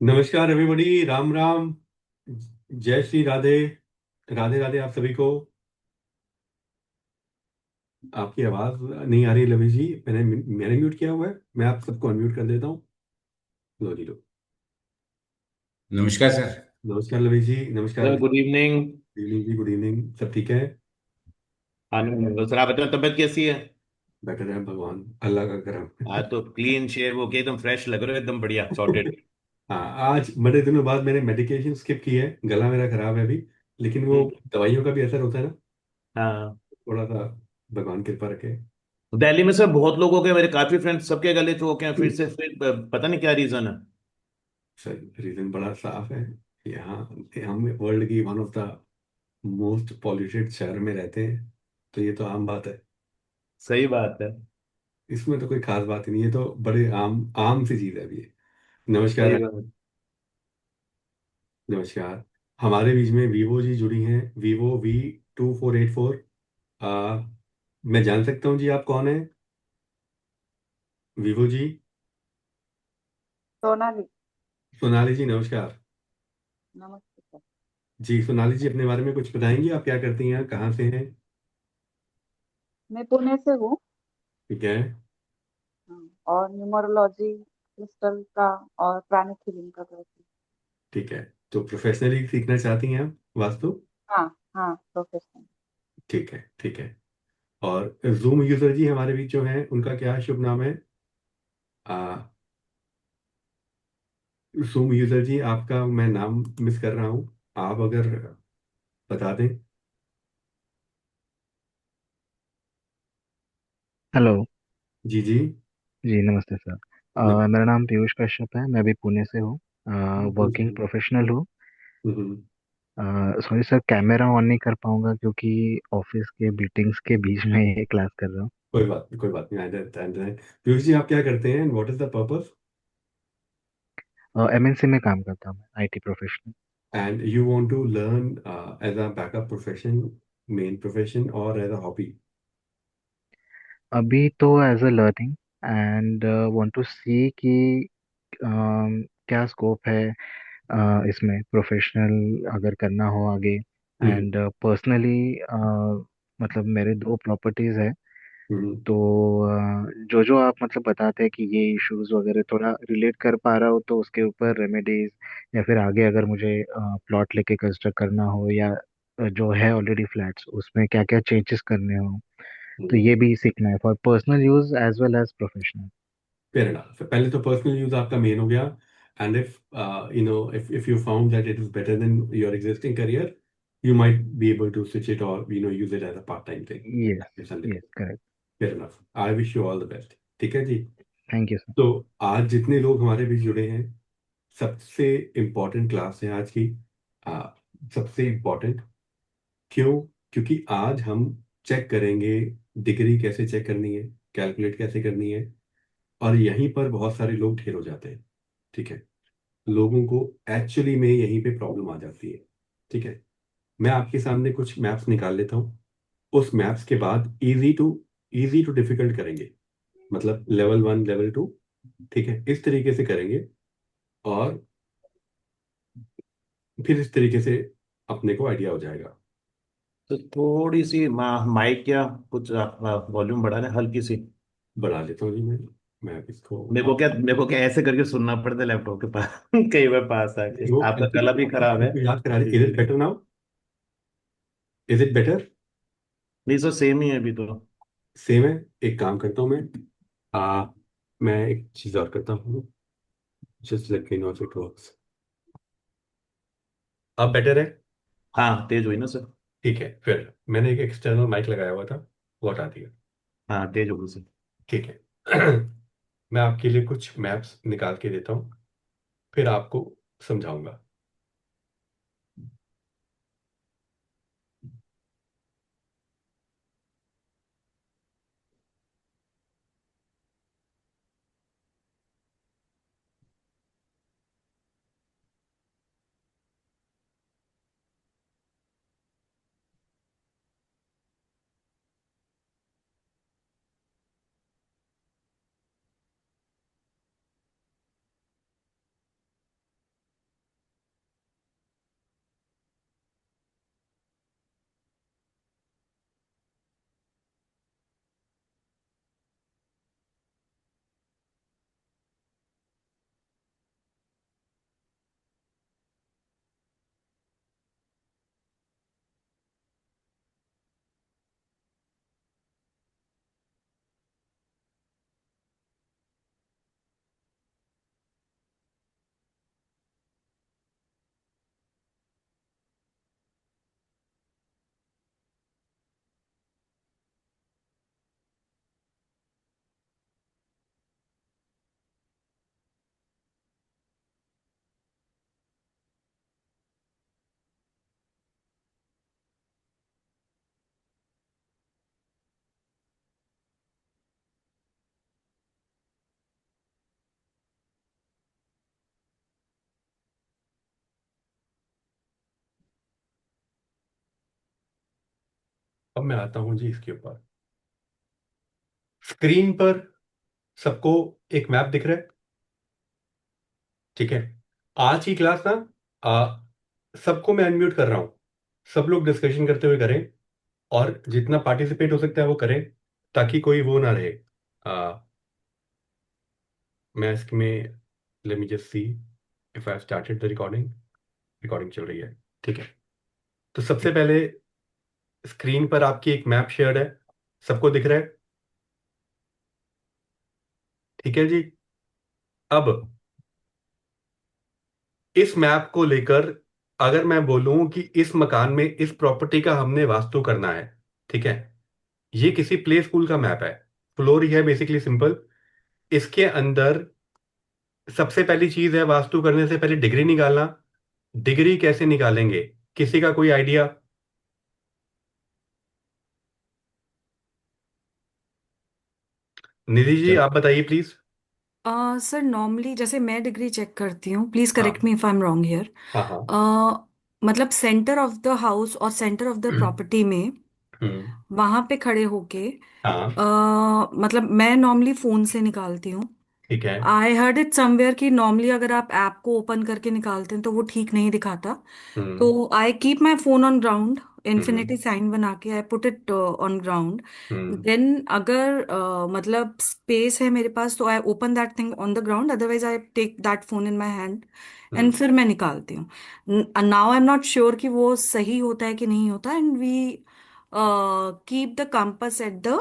नमस्कार एवरीबॉडी। राम राम। जय श्री राधे। राधे राधे आप सभी को। आपकी आवाज नहीं आ रही लवी जी। मैंने म्यूट किया हुआ है। मैं आप सबको अनम्यूट कर देता हूँ। लो जी लो। नमस्कार सर। नमस्कार लवी जी। नमस्कार। Sir good evening. Good evening ji. Good evening. सब ठीक है। आनंद सर, आप बताओ तबीयत कैसी है? बेटर है भगवान अल्लाह का करम। आज तो क्लीन शेव होके एकदम फ्रेश लग रहे हो, एकदम बढ़िया सॉर्टेड। हाँ, आज बड़े दिनों बाद मैंने मेडिकेशन स्किप की है। गला मेरा खराब है अभी। लेकिन वो हम्म। दवाइयों का भी असर होता है ना। हाँ। थोड़ा सा भगवान कृपा रखे। दिल्ली में सर बहुत लोग हो गए, मेरे काफी फ्रेंड्स सबके गले चौक हैं फिर से, फिर पता नहीं क्या रीजन है। सर रीजन बड़ा साफ है। यहाँ हम वर्ल्ड की one of the most polluted शहर में रहते हैं। तो ये तो आम बात है। सही बात है। इसमें तो कोई खास बात ही नहीं है। तो बड़े आम आम सी चीज है अभी ये। सही नमस्कार। बात। नमस्कार। हमारे बीच में वीवो जी जुड़ी हैं। Vivo V2484। आ मैं जान सकता हूँ जी आप कौन है? वीवो जी। सोनाली। सोनाली जी नमस्कार। नमस्ते सर। जी सोनाली जी अपने बारे में कुछ बताएंगी? आप क्या करती हैं, कहाँ से हैं? मैं पुणे से हूँ। ठीक है। हाँ, और न्यूमरोलॉजी क्रिस्टल का और प्राणिक हीलिंग का करती हूँ। ठीक है। तो प्रोफेशनली सीखना चाहती हैं आप वास्तु? हाँ। हाँ, प्रोफेशनल। ठीक है। ठीक है। और जूम यूजर जी हमारे बीच जो हैं उनका क्या शुभ नाम है? आ, जूम यूजर जी आपका मैं नाम मिस कर रहा हूँ। आप अगर बता दें। हेलो। जी जी। जी नमस्ते सर। नम मेरा नाम पीयूष कश्यप है, मैं भी पुणे से हूँ। वर्किंग प्रोफेशनल हूँ। हम्म, सॉरी सर, कैमरा ऑन नहीं कर पाऊंगा क्योंकि ऑफिस के मीटिंग्स के बीच में ये क्लास कर रहा हूँ। कोई बात नहीं, कोई बात नहीं। आई पीयूष जी आप क्या करते हैं? What is the purpose? MNC में काम करता हूँ मैं, IT professional. And you want to learn as a backup profession, main profession और एज अ हॉबी? अभी तो as a learning and want to see कि क्या स्कोप है इसमें प्रोफेशनल अगर करना हो आगे। हम्म एंड पर्सनली मतलब मेरे दो प्रॉपर्टीज है। हम्म तो जो जो आप मतलब बताते हैं कि ये इश्यूज वगैरह थोड़ा रिलेट कर पा रहा हो तो उसके ऊपर रेमेडीज, या फिर आगे अगर मुझे प्लॉट लेके कंस्ट्रक्ट करना हो, या जो है ऑलरेडी फ्लैट्स उसमें क्या क्या चेंजेस करने हो, तो हम्म। ये भी सीखना है for personal use as well as professional. Fair enough. पहले तो पर्सनल यूज आपका मेन हो गया। And if you know if you found that it is better than your existing career, you might be able to switch it or use it as a part-time thing. Yes. It's yes understood. Correct. Fair enough. I wish you all the best. ठीक है जी। Thank you sir. तो आज जितने लोग हमारे बीच जुड़े हैं, सबसे इम्पोर्टेंट क्लास है आज की। आ, सबसे इम्पोर्टेंट क्यों? क्योंकि आज हम चेक करेंगे डिग्री कैसे चेक करनी है, कैलकुलेट कैसे करनी है। और यहीं पर बहुत सारे लोग ढेर हो जाते हैं। ठीक है। लोगों को एक्चुअली में यहीं पे प्रॉब्लम आ जाती है। ठीक है। मैं आपके सामने कुछ मैप्स निकाल लेता हूँ। उस मैप्स के बाद इजी टू डिफिकल्ट करेंगे। मतलब लेवल 1 लेवल 2। ठीक है, इस तरीके से करेंगे। और फिर इस तरीके से अपने को आइडिया हो जाएगा। तो थोड़ी सी माइक या कुछ वॉल्यूम बढ़ा दें हल्की सी। बढ़ा लेता हूँ जी मैं इसको। मेरे को क्या ऐसे करके सुनना पड़ता है लैपटॉप के पास कई बार पास आके, वो आपका गला भी खराब है। हमको याद करा रहे। इज इट इसलिए better now? Is it better? नहीं सर, सेम ही है अभी तो। सेम है। एक काम करता हूँ मैं। आ, मैं एक चीज और करता हूँ। Just let me know if it works. अब बेटर है। हाँ, तेज हुई ना सर। ठीक है। फिर मैंने एक एक्सटर्नल माइक लगाया हुआ था, वो हटा दिया। हाँ, तेज होगी सर। ठीक है। मैं आपके लिए कुछ मैप्स निकाल के देता हूँ, फिर आपको समझाऊंगा। अब मैं आता हूं जी इसके ऊपर। स्क्रीन पर सबको एक मैप दिख रहा है, ठीक है। आज की क्लास ना, सबको मैं अनम्यूट कर रहा हूं। सब लोग डिस्कशन करते हुए करें, और जितना पार्टिसिपेट हो सकता है वो करें, ताकि कोई वो ना रहे। आ, मैं इसमें, let me just see if I started the recording. Recording चल रही है, ठीक है। तो सबसे पहले स्क्रीन पर आपकी एक मैप शेयर्ड है, सबको दिख रहा है, ठीक है जी। अब इस मैप को लेकर अगर मैं बोलूं कि इस मकान में इस प्रॉपर्टी का हमने वास्तु करना है, ठीक है। ये किसी प्ले स्कूल का मैप है, फ्लोर ही है बेसिकली, सिंपल। इसके अंदर सबसे पहली चीज है, वास्तु करने से पहले डिग्री निकालना। डिग्री कैसे निकालेंगे, किसी का कोई आइडिया? निधि जी चल। आप बताइए प्लीज। सर नॉर्मली जैसे मैं डिग्री चेक करती हूँ, प्लीज करेक्ट हाँ me if I am wrong here. हाँ हाँ। मतलब सेंटर ऑफ द हाउस और सेंटर ऑफ द प्रॉपर्टी में हम्म। वहां पे खड़े होके हाँ मतलब मैं नॉर्मली फोन से निकालती हूँ। ठीक है। आई हर्ड इट समवेयर कि नॉर्मली अगर आप ऐप को ओपन करके निकालते हैं तो वो ठीक नहीं दिखाता। हम्म तो I keep my phone on ground, hmm infinity sign बना के I put it on ground. Hmm then अगर मतलब स्पेस है मेरे पास तो I open that thing on the ground, otherwise I take that phone in my hand and hmm. फिर मैं निकालती हूँ। Now I am not sure कि वो सही होता है कि नहीं होता, and we keep the compass at the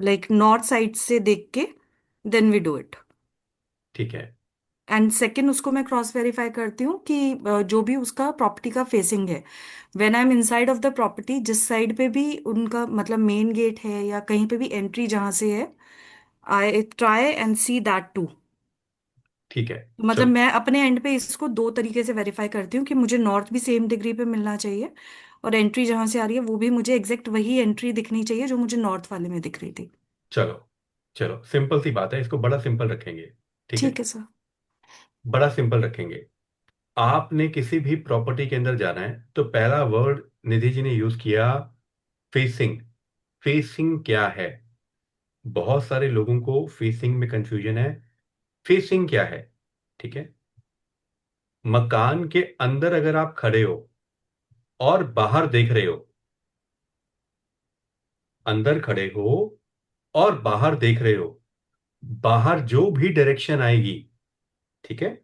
like north side से देख के देन वी डू इट। ठीक है। एंड सेकंड उसको मैं क्रॉस वेरीफाई करती हूँ कि जो भी उसका प्रॉपर्टी का फेसिंग है, when I am inside of the property, जिस साइड पे भी उनका मतलब मेन गेट है या कहीं पे भी एंट्री जहां से है, I try and see that too. ठीक है। मतलब चलो। मैं अपने एंड पे इसको दो तरीके से वेरीफाई करती हूँ कि मुझे नॉर्थ भी सेम डिग्री पे मिलना चाहिए, और एंट्री जहां से आ रही है वो भी मुझे एग्जैक्ट वही एंट्री दिखनी चाहिए जो मुझे नॉर्थ वाले में दिख रही थी। चलो। चलो, सिंपल सी बात है, इसको बड़ा सिंपल रखेंगे, ठीक है। ठीक है सर। बड़ा सिंपल रखेंगे। आपने किसी भी प्रॉपर्टी के अंदर जाना है तो पहला वर्ड निधि जी ने यूज किया, फेसिंग। फेसिंग क्या है? बहुत सारे लोगों को फेसिंग में कंफ्यूजन है। फेसिंग क्या है, ठीक है। मकान के अंदर अगर आप खड़े हो और बाहर देख रहे हो, अंदर खड़े हो और बाहर देख रहे हो, बाहर जो भी डायरेक्शन आएगी, ठीक है,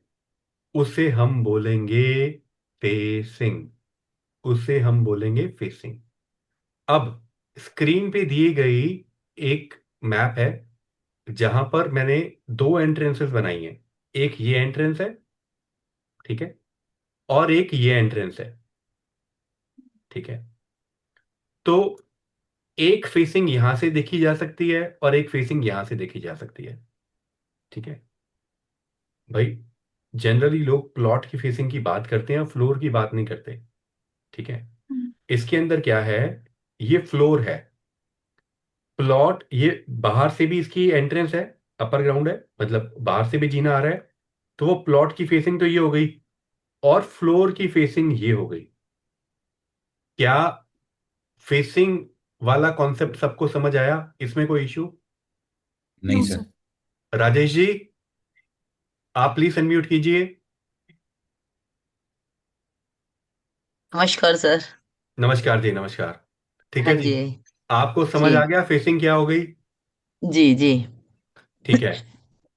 उसे हम बोलेंगे फेसिंग। उसे हम बोलेंगे फेसिंग। अब स्क्रीन पे दी गई एक मैप है, जहां पर मैंने दो एंट्रेंसेस बनाई हैं। एक ये एंट्रेंस है, ठीक है, और एक ये एंट्रेंस है, ठीक है। तो एक फेसिंग यहां से देखी जा सकती है और एक फेसिंग यहां से देखी जा सकती है, ठीक है। भाई, जनरली लोग प्लॉट की फेसिंग की बात करते हैं, फ्लोर की बात नहीं करते, ठीक है। इसके अंदर क्या है, ये फ्लोर है। प्लॉट ये बाहर से भी इसकी एंट्रेंस है, अपर ग्राउंड है, मतलब बाहर से भी जीना आ रहा है। तो वो प्लॉट की फेसिंग तो ये हो गई, और फ्लोर की फेसिंग ये हो गई। क्या फेसिंग वाला कॉन्सेप्ट सबको समझ आया? इसमें कोई इशू? नहीं no sir. Sir. Rajesh ji, आप प्लीज अनम्यूट कीजिए। नमस्कार सर। नमस्कार जी, नमस्कार। ठीक हाँ है जी। जी। आपको समझ जी आ गया फेसिंग क्या हो गई? जी जी। ठीक है।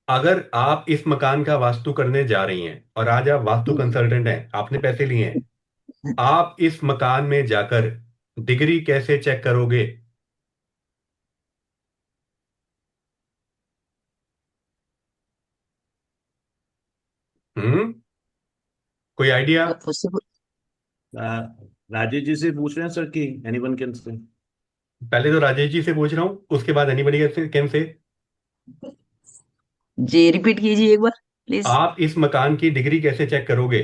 अगर आप इस मकान का वास्तु करने जा रही हैं और आज आप वास्तु कंसल्टेंट हैं, आपने पैसे लिए हैं, आप इस मकान में जाकर डिग्री कैसे चेक करोगे? हम्म, कोई आइडिया? उससे राजेश जी से पूछ रहे हैं सर कि एनीवन कैन से। पहले तो राजेश जी से पूछ रहा हूं, उसके बाद anybody can say. Ji repeat कीजिए एक बार प्लीज। आप इस मकान की डिग्री कैसे चेक करोगे?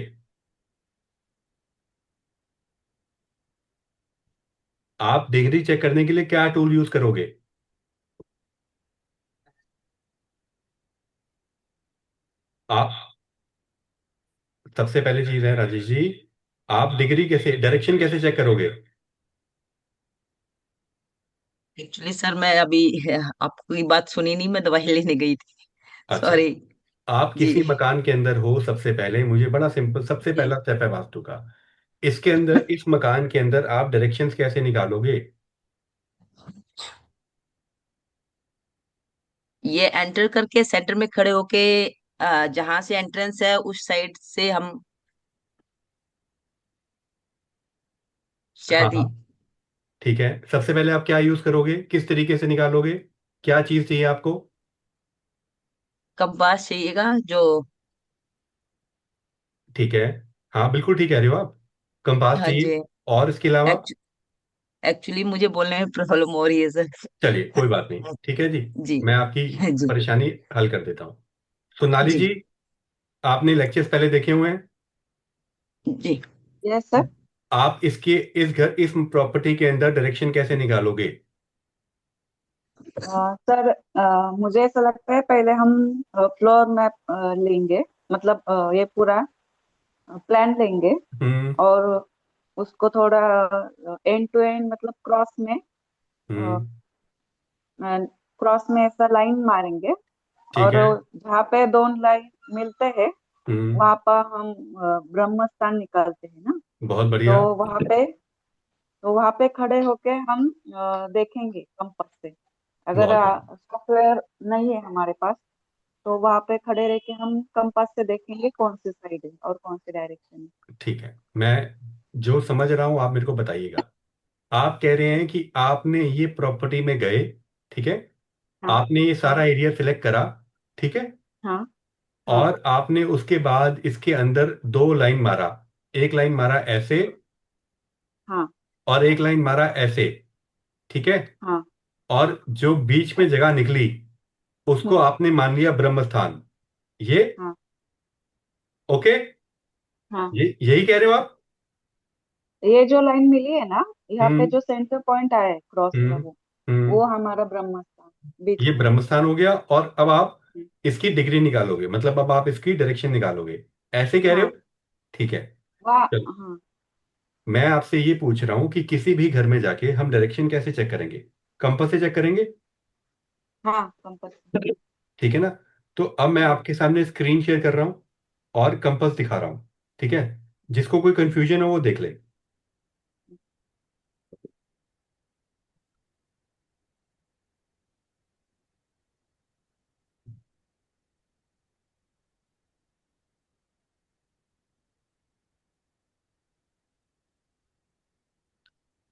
आप डिग्री चेक करने के लिए क्या टूल यूज करोगे? आप, सबसे पहली चीज है राजेश जी, आप डिग्री कैसे, डायरेक्शन कैसे चेक करोगे? एक्चुअली सर मैं अभी आपकी बात सुनी नहीं, मैं दवाई लेने गई थी। अच्छा, सॉरी। आप जी किसी मकान के अंदर हो, सबसे पहले मुझे बड़ा सिंपल, सबसे जी। पहला स्टेप है वास्तु का। इसके अंदर, इस मकान के अंदर आप डायरेक्शंस कैसे निकालोगे? ये एंटर करके सेंटर में खड़े होके जहां से एंट्रेंस है उस साइड से हम हाँ शायद हाँ, ही। ठीक है। सबसे पहले आप क्या यूज करोगे, किस तरीके से निकालोगे, क्या चीज चाहिए आपको? कंपास चाहिएगा जो। ठीक है, हाँ बिल्कुल ठीक कह रहे हो आप, कंपास हाँ चाहिए। जी। और इसके अलावा? एक्चुअली मुझे बोलने में प्रॉब्लम हो रही है सर। चलिए कोई बात नहीं, ठीक है जी। जी मैं आपकी जी परेशानी हल कर देता हूँ। सोनाली जी जी, आपने लेक्चर्स पहले देखे हुए हैं। जी। Yes sir. आप इसके, इस प्रॉपर्टी के अंदर डायरेक्शन कैसे निकालोगे? सर, मुझे ऐसा लगता है पहले हम फ्लोर मैप लेंगे, मतलब ये पूरा प्लान लेंगे, हम्म। और उसको थोड़ा एंड टू एंड, मतलब हम्म। क्रॉस में ऐसा लाइन मारेंगे। ठीक और है। जहाँ पे दोनों लाइन मिलते हैं हम्म। वहां पर हम ब्रह्म स्थान निकालते हैं ना। बहुत तो बढ़िया। वहां पे खड़े होके हम देखेंगे कंपास से। अगर बहुत बढ़िया। सॉफ्टवेयर नहीं है हमारे पास, तो वहां पे खड़े रह के हम कंपास से देखेंगे कौन सी साइड है और कौन सी डायरेक्शन है। ठीक है, मैं जो समझ रहा हूँ आप मेरे को बताइएगा। आप कह रहे हैं कि आपने ये प्रॉपर्टी में गए, ठीक है, हाँ आपने ये सारा हाँ एरिया सिलेक्ट करा, ठीक है, हाँ हाँ और आपने उसके बाद इसके अंदर दो लाइन मारा, एक लाइन मारा ऐसे हाँ और एक लाइन मारा ऐसे, ठीक है, हाँ। और जो बीच में जगह निकली उसको हम्म। आपने मान लिया ब्रह्म स्थान। ये हाँ ओके? हाँ। ये यही कह रहे हो आप? ये जो लाइन मिली है ना, यहाँ पे हम्म। जो सेंटर पॉइंट आया है क्रॉस हुआ हम्म। हम्म। वो हमारा ब्रह्म स्थान बीच ये में। ब्रह्म स्थान हो गया, और अब आप हम्म, इसकी डिग्री निकालोगे, मतलब अब आप इसकी डायरेक्शन निकालोगे, ऐसे कह रहे हो? हाँ ठीक है। वाह चलो, हाँ मैं आपसे ये पूछ रहा हूँ कि किसी भी घर में जाके हम डायरेक्शन कैसे चेक करेंगे? कंपास से चेक करेंगे, हाँ कंपास। ठीक है ना? तो अब मैं हाँ आपके सामने स्क्रीन शेयर कर रहा हूँ और कंपास दिखा रहा हूँ, ठीक है, जिसको कोई कंफ्यूजन हो वो देख ले।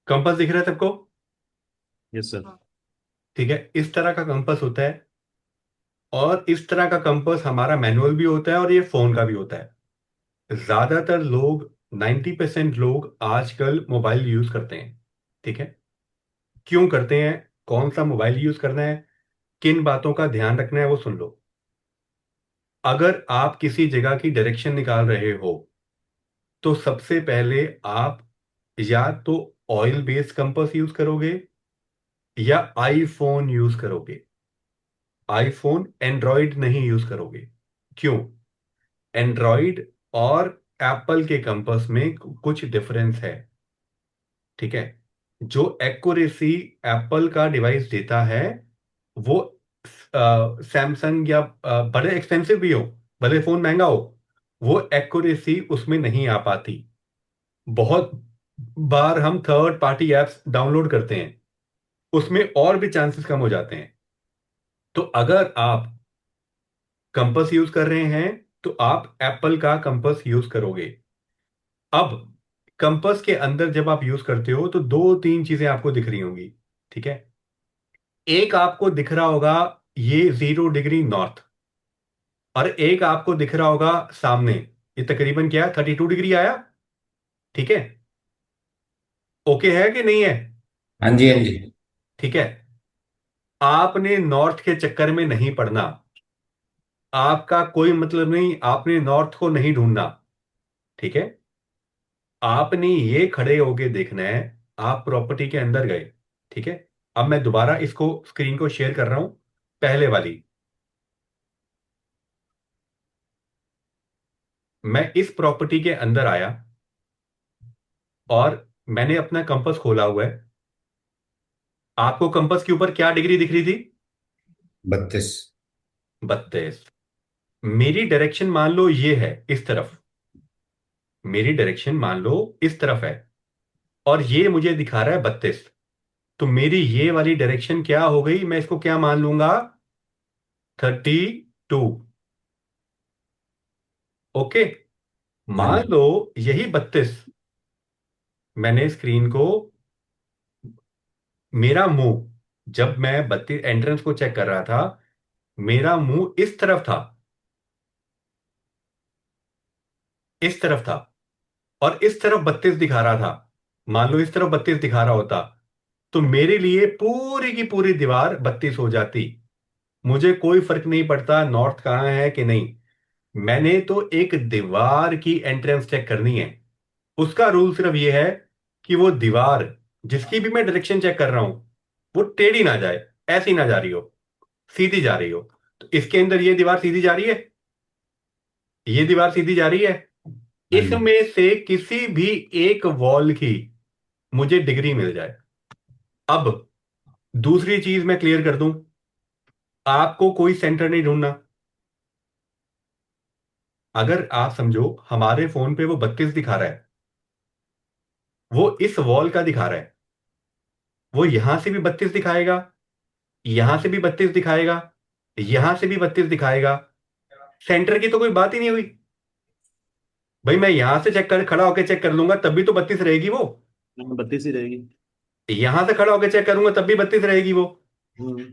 कंपास दिख रहा है सबको? Yes sir. हाँ ठीक है, इस तरह का कंपास होता है, और इस तरह का कंपास हमारा मैनुअल भी होता है और ये फोन का भी होता है। ज्यादातर लोग, 90% लोग आजकल मोबाइल यूज करते हैं, ठीक है। क्यों करते हैं, कौन सा मोबाइल यूज करना है, किन बातों का ध्यान रखना है, वो सुन लो। अगर आप किसी जगह की डायरेक्शन निकाल रहे हो तो सबसे पहले आप या तो ऑयल बेस्ड कंपास यूज करोगे या आईफोन यूज करोगे। आईफोन, एंड्रॉयड नहीं यूज करोगे। क्यों? एंड्रॉयड और एप्पल के कंपास में कुछ डिफरेंस है, ठीक है। जो एक्यूरेसी एप्पल का डिवाइस देता है वो सैमसंग या बड़े एक्सपेंसिव भी हो, भले फोन महंगा हो, वो एक्यूरेसी उसमें नहीं आ पाती। बहुत बार हम थर्ड पार्टी एप्स डाउनलोड करते हैं, उसमें और भी चांसेस कम हो जाते हैं। तो अगर आप कंपास यूज कर रहे हैं तो आप एप्पल का कंपास यूज करोगे। अब कंपास के अंदर जब आप यूज करते हो तो दो तीन चीजें आपको दिख रही होंगी, ठीक है। एक आपको दिख रहा होगा, ये 0 डिग्री नॉर्थ, और एक आपको दिख रहा होगा सामने, ये तकरीबन क्या है, 32 डिग्री आया, ठीक है। ओके है कि नहीं है? हाँ जी, हाँ जी। ठीक है। आपने नॉर्थ के चक्कर में नहीं पड़ना, आपका कोई मतलब नहीं, आपने नॉर्थ को नहीं ढूंढना, ठीक है। आपने ये खड़े होके देखना है। आप प्रॉपर्टी के अंदर गए, ठीक है। अब मैं दोबारा इसको, स्क्रीन को शेयर कर रहा हूं, पहले वाली। मैं इस प्रॉपर्टी के अंदर आया और मैंने अपना कंपास खोला हुआ है, आपको कंपास के ऊपर क्या डिग्री दिख रही थी? 32। 32। मेरी डायरेक्शन मान लो ये है इस तरफ, मेरी डायरेक्शन मान लो इस तरफ है, और ये मुझे दिखा रहा है 32। तो मेरी ये वाली डायरेक्शन क्या हो गई, मैं इसको क्या मान लूंगा? 32। ओके। हाँ मान जी। लो यही 32, मैंने स्क्रीन को, मेरा मुंह, जब मैं 32 एंट्रेंस को चेक कर रहा था, मेरा मुंह इस तरफ था, इस तरफ था, और इस तरफ 32 दिखा रहा था। मान लो इस तरफ 32 दिखा रहा होता, तो मेरे लिए पूरी की पूरी दीवार 32 हो जाती। मुझे कोई फर्क नहीं पड़ता नॉर्थ कहाँ है कि नहीं, मैंने तो एक दीवार की एंट्रेंस चेक करनी है। उसका रूल सिर्फ ये है कि वो दीवार, जिसकी भी मैं डायरेक्शन चेक कर रहा हूं, वो टेढ़ी ना जाए, ऐसी ना जा रही हो, सीधी जा रही हो। तो इसके अंदर ये दीवार सीधी जा रही है, ये दीवार सीधी जा रही है। हाँ जी। इसमें से किसी भी एक वॉल की मुझे डिग्री मिल जाए। अब दूसरी चीज मैं क्लियर कर दूं, आपको कोई सेंटर नहीं ढूंढना। अगर आप समझो हमारे फोन पे वो 32 दिखा रहा है, वो इस वॉल का दिखा रहा है, वो यहां से भी 32 दिखाएगा, यहां से भी 32 दिखाएगा, यहां से भी 32 दिखाएगा। सेंटर की तो कोई बात ही नहीं हुई। भाई मैं यहां से चेक कर, खड़ा होकर चेक कर लूंगा तब भी तो 32 रहेगी वो। 32 ही रहेगी। यहां से खड़ा होकर चेक करूंगा तब भी 32 रहेगी वो। हम्म।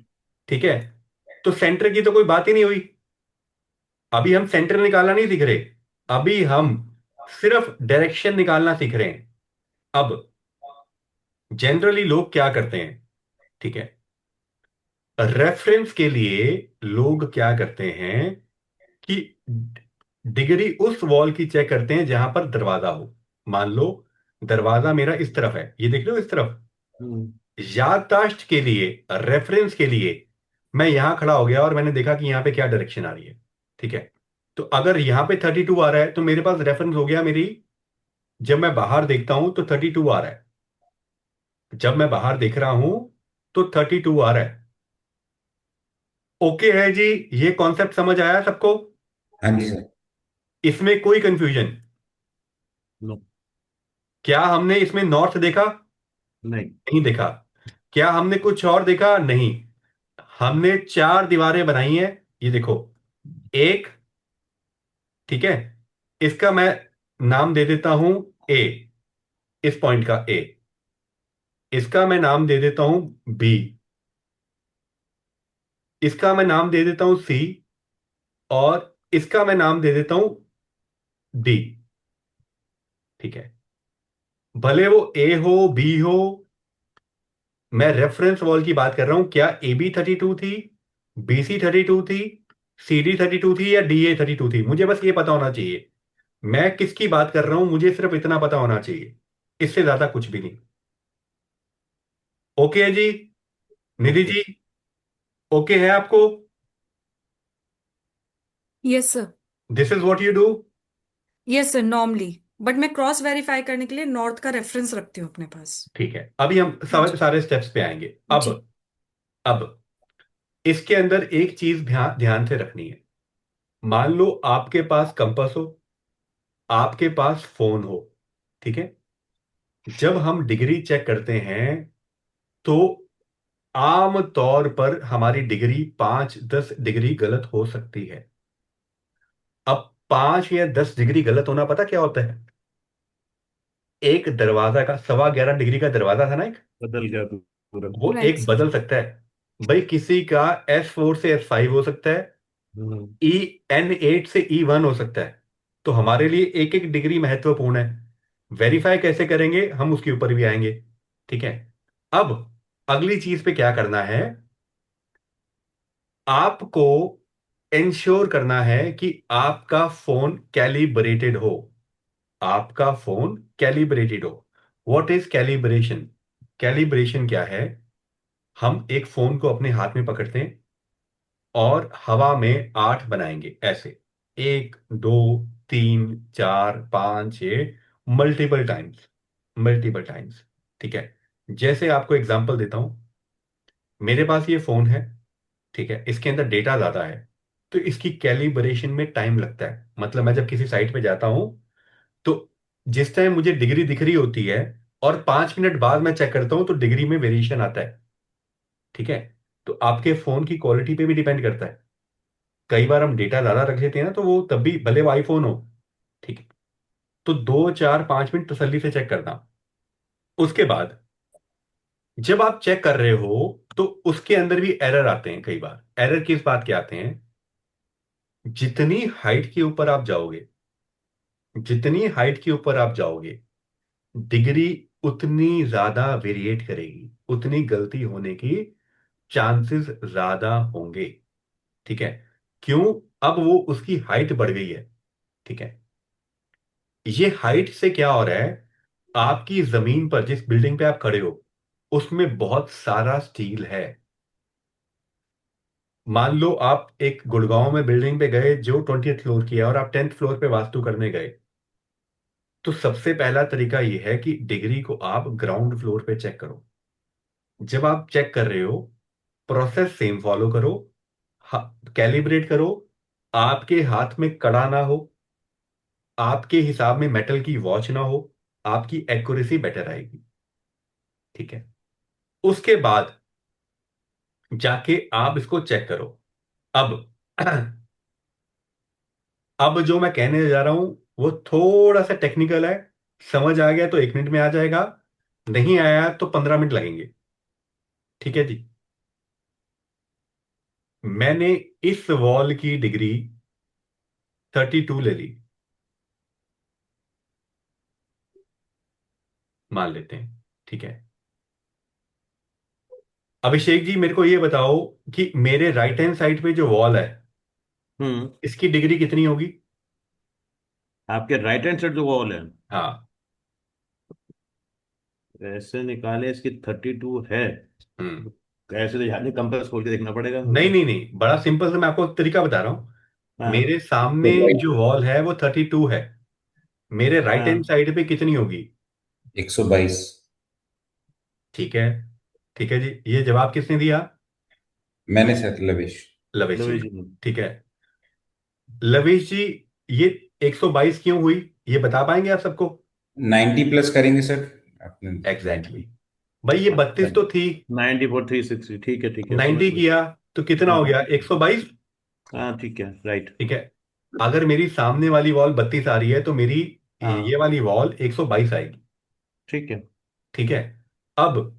ठीक है। तो सेंटर की तो कोई बात ही नहीं हुई। अभी हम सेंटर निकालना नहीं सीख रहे, अभी हम सिर्फ डायरेक्शन निकालना सीख रहे हैं। अब जनरली लोग क्या करते हैं, ठीक है, रेफरेंस के लिए लोग क्या करते हैं कि डिग्री उस वॉल की चेक करते हैं जहां पर दरवाजा हो। मान लो दरवाजा मेरा इस तरफ है, ये देख लो इस तरफ। हम्म। याददाश्त के लिए, रेफरेंस के लिए, मैं यहां खड़ा हो गया और मैंने देखा कि यहां पे क्या डायरेक्शन आ रही है। ठीक है। तो अगर यहां पे 32 आ रहा है तो मेरे पास रेफरेंस हो गया मेरी। जब मैं बाहर देखता हूं तो 32 आ रहा है, जब मैं बाहर देख रहा हूं तो 32 आ रहा है। ओके है जी, ये कॉन्सेप्ट समझ आया सबको? हाँ जी सर। इसमें कोई कंफ्यूजन? नो। क्या हमने इसमें नॉर्थ देखा? नहीं। नहीं देखा। क्या हमने कुछ और देखा? नहीं। हमने 4 दीवारें बनाई हैं, ये देखो, एक, ठीक है, इसका मैं नाम दे देता हूं ए, इस पॉइंट का ए। इसका मैं नाम दे देता हूं बी, इसका मैं नाम दे देता हूं सी, और इसका मैं नाम दे देता हूं डी। ठीक है। भले वो ए हो बी हो, मैं रेफरेंस वॉल की बात कर रहा हूं। क्या ए बी 32 थी, बी सी 32 थी, सी डी 32 थी, या डी ए 32 थी? मुझे बस ये पता होना चाहिए मैं किसकी बात कर रहा हूं, मुझे सिर्फ इतना पता होना चाहिए, इससे ज्यादा कुछ भी नहीं। ओके है जी? निधि ओके। जी, ओके है आपको? Yes sir. This is what you do? Yes sir, normally. But मैं क्रॉस वेरीफाई करने के लिए नॉर्थ का रेफरेंस रखती हूँ अपने पास। ठीक है, अभी हम हाँ जी। सारे स्टेप्स पे आएंगे। अब जी। अब इसके अंदर एक चीज ध्यान ध्यान से रखनी है। मान लो आपके पास कंपास हो, आपके पास फोन हो, ठीक है। जब हम डिग्री चेक करते हैं तो आम तौर पर हमारी डिग्री 5-10 डिग्री गलत हो सकती है। अब 5 या 10 डिग्री गलत होना पता क्या होता है? एक दरवाजा का 11.25 डिग्री का दरवाजा था ना एक, बदल गया पूरा। वो राइट एक सर। बदल सकता है। भाई किसी का S4 से S5 हो सकता है, हम्म। EN8 से E1 हो सकता है। तो हमारे लिए एक एक डिग्री महत्वपूर्ण है। वेरीफाई कैसे करेंगे हम उसके ऊपर भी आएंगे। ठीक है। अब अगली चीज पे क्या करना है, आपको इंश्योर करना है कि आपका फोन कैलिब्रेटेड हो, आपका फोन कैलिब्रेटेड हो। What is calibration? कैलिब्रेशन क्या है? हम एक फोन को अपने हाथ में पकड़ते हैं और हवा में 8 बनाएंगे ऐसे, 1 2 3 4 5 6, मल्टीपल टाइम्स, मल्टीपल टाइम्स। ठीक है। जैसे आपको एग्जांपल देता हूं, मेरे पास ये फोन है, ठीक है, इसके अंदर डेटा ज्यादा है, तो इसकी कैलिब्रेशन में टाइम लगता है। मतलब मैं जब किसी साइट पे जाता हूं, तो जिस टाइम मुझे डिग्री दिख रही होती है और 5 मिनट बाद मैं चेक करता हूं तो डिग्री में वेरिएशन आता है। ठीक है, तो आपके फोन की क्वालिटी पे भी डिपेंड करता है। कई बार हम डेटा ज्यादा रख लेते हैं ना, तो वो तब भी, भले वो आईफोन हो, ठीक है, तो 2 4 5 मिनट तसल्ली से चेक करना। उसके बाद जब आप चेक कर रहे हो तो उसके अंदर भी एरर आते हैं। कई बार एरर किस बात के आते हैं, जितनी हाइट के ऊपर आप जाओगे, जितनी हाइट के ऊपर आप जाओगे, डिग्री उतनी ज्यादा वेरिएट करेगी, उतनी गलती होने की चांसेस ज्यादा होंगे। ठीक है, क्यों? अब वो उसकी हाइट बढ़ गई है। ठीक है, ये हाइट से क्या हो रहा है, आपकी जमीन पर जिस बिल्डिंग पे आप खड़े हो उसमें बहुत सारा स्टील है। मान लो आप एक गुड़गांव में बिल्डिंग पे गए जो 20th फ्लोर की है, और आप 10th फ्लोर पे वास्तु करने गए, तो सबसे पहला तरीका यह है कि डिग्री को आप ग्राउंड फ्लोर पे चेक करो। जब आप चेक कर रहे हो, प्रोसेस सेम फॉलो करो, कैलिब्रेट करो, आपके हाथ में कड़ा ना हो, आपके हिसाब में मेटल की वॉच ना हो, आपकी एक्यूरेसी बेटर आएगी। ठीक है, उसके बाद जाके आप इसको चेक करो। अब अब जो मैं कहने जा रहा हूं वो थोड़ा सा टेक्निकल है। समझ आ गया तो 1 मिनट में आ जाएगा, नहीं आया तो 15 मिनट लगेंगे। ठीक है जी, मैंने इस वॉल की डिग्री 32 ले ली, मान लेते हैं। ठीक है, अभिषेक जी मेरे को ये बताओ कि मेरे राइट हैंड साइड पे जो वॉल है, हम्म। इसकी डिग्री कितनी होगी? आपके राइट हैंड साइड जो वॉल है, हाँ। ऐसे निकाले इसकी 32 है। हम्म। ऐसे तो याद नहीं, कंपास खोल के देखना पड़ेगा मेरे नहीं को। नहीं नहीं, बड़ा सिंपल से मैं आपको तरीका बता रहा हूं। हाँ। मेरे सामने जो वॉल है वो 32 है, मेरे राइट हैंड हाँ। साइड पे कितनी होगी? 122। ठीक है, ठीक है जी, ये जवाब किसने दिया? मैंने सर लविश। लवेश लो जी ये ने। जी। ठीक है, लवेश जी, ये 122 क्यों हुई, ये बता पाएंगे आप सबको? 90 प्लस करेंगे सर आपने। एग्जैक्टली भाई, ये 32 तो थी, 94 360, ठीक है समझ 90 गए। किया तो कितना हाँ। हो गया? 122। हाँ ठीक है, राइट। ठीक है, अगर मेरी सामने वाली वॉल 32 आ रही है तो मेरी ये हाँ वाली वॉल 122 आएगी। ठीक है। ठीक है, अब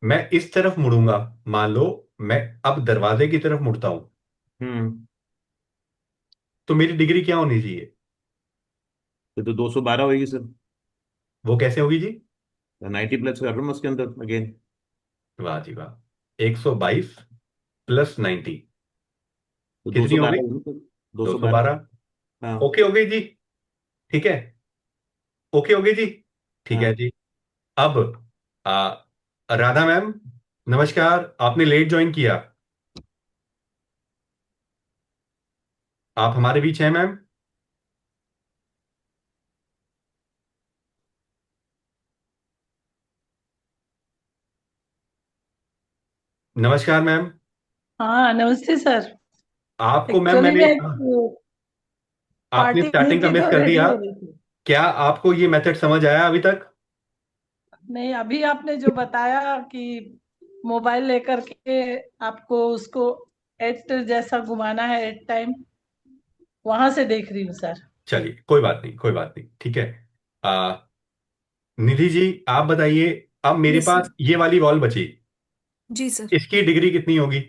मैं इस तरफ मुड़ूंगा, मान लो मैं अब दरवाजे की तरफ मुड़ता हूं, हम्म। तो मेरी डिग्री क्या होनी चाहिए? ये तो 212 होगी सर। वो कैसे होगी जी? 90 प्लस कर रहा हूँ मैं उसके अंदर अगेन। वाह जी वाह, 122 प्लस 90 तो दो कितनी सौ हो गई? बारह होगी सर। 212। 212। हाँ। ओके हो गई जी। ठीक है, ओके हो गई जी। ठीक है हाँ। जी। अब आ, राधा मैम, नमस्कार, आपने लेट ज्वाइन किया, आप हमारे बीच हैं मैम? नमस्कार मैम। हाँ नमस्ते सर। आपको मैम एक्चुअली मैंने मैं आपने पार्टी स्टार्टिंग का थी मिस तो कर रेडी दिया। हो रही थी। क्या आपको ये मेथड समझ आया अभी तक? नहीं, अभी आपने जो बताया कि मोबाइल लेकर के आपको उसको एट जैसा घुमाना है एट टाइम, वहां से देख रही हूँ सर। चलिए, कोई बात नहीं, कोई बात नहीं, ठीक है। आ, निधि जी आप बताइए, अब मेरे यस पास सर। ये वाली वॉल बची, जी सर। इसकी डिग्री कितनी होगी?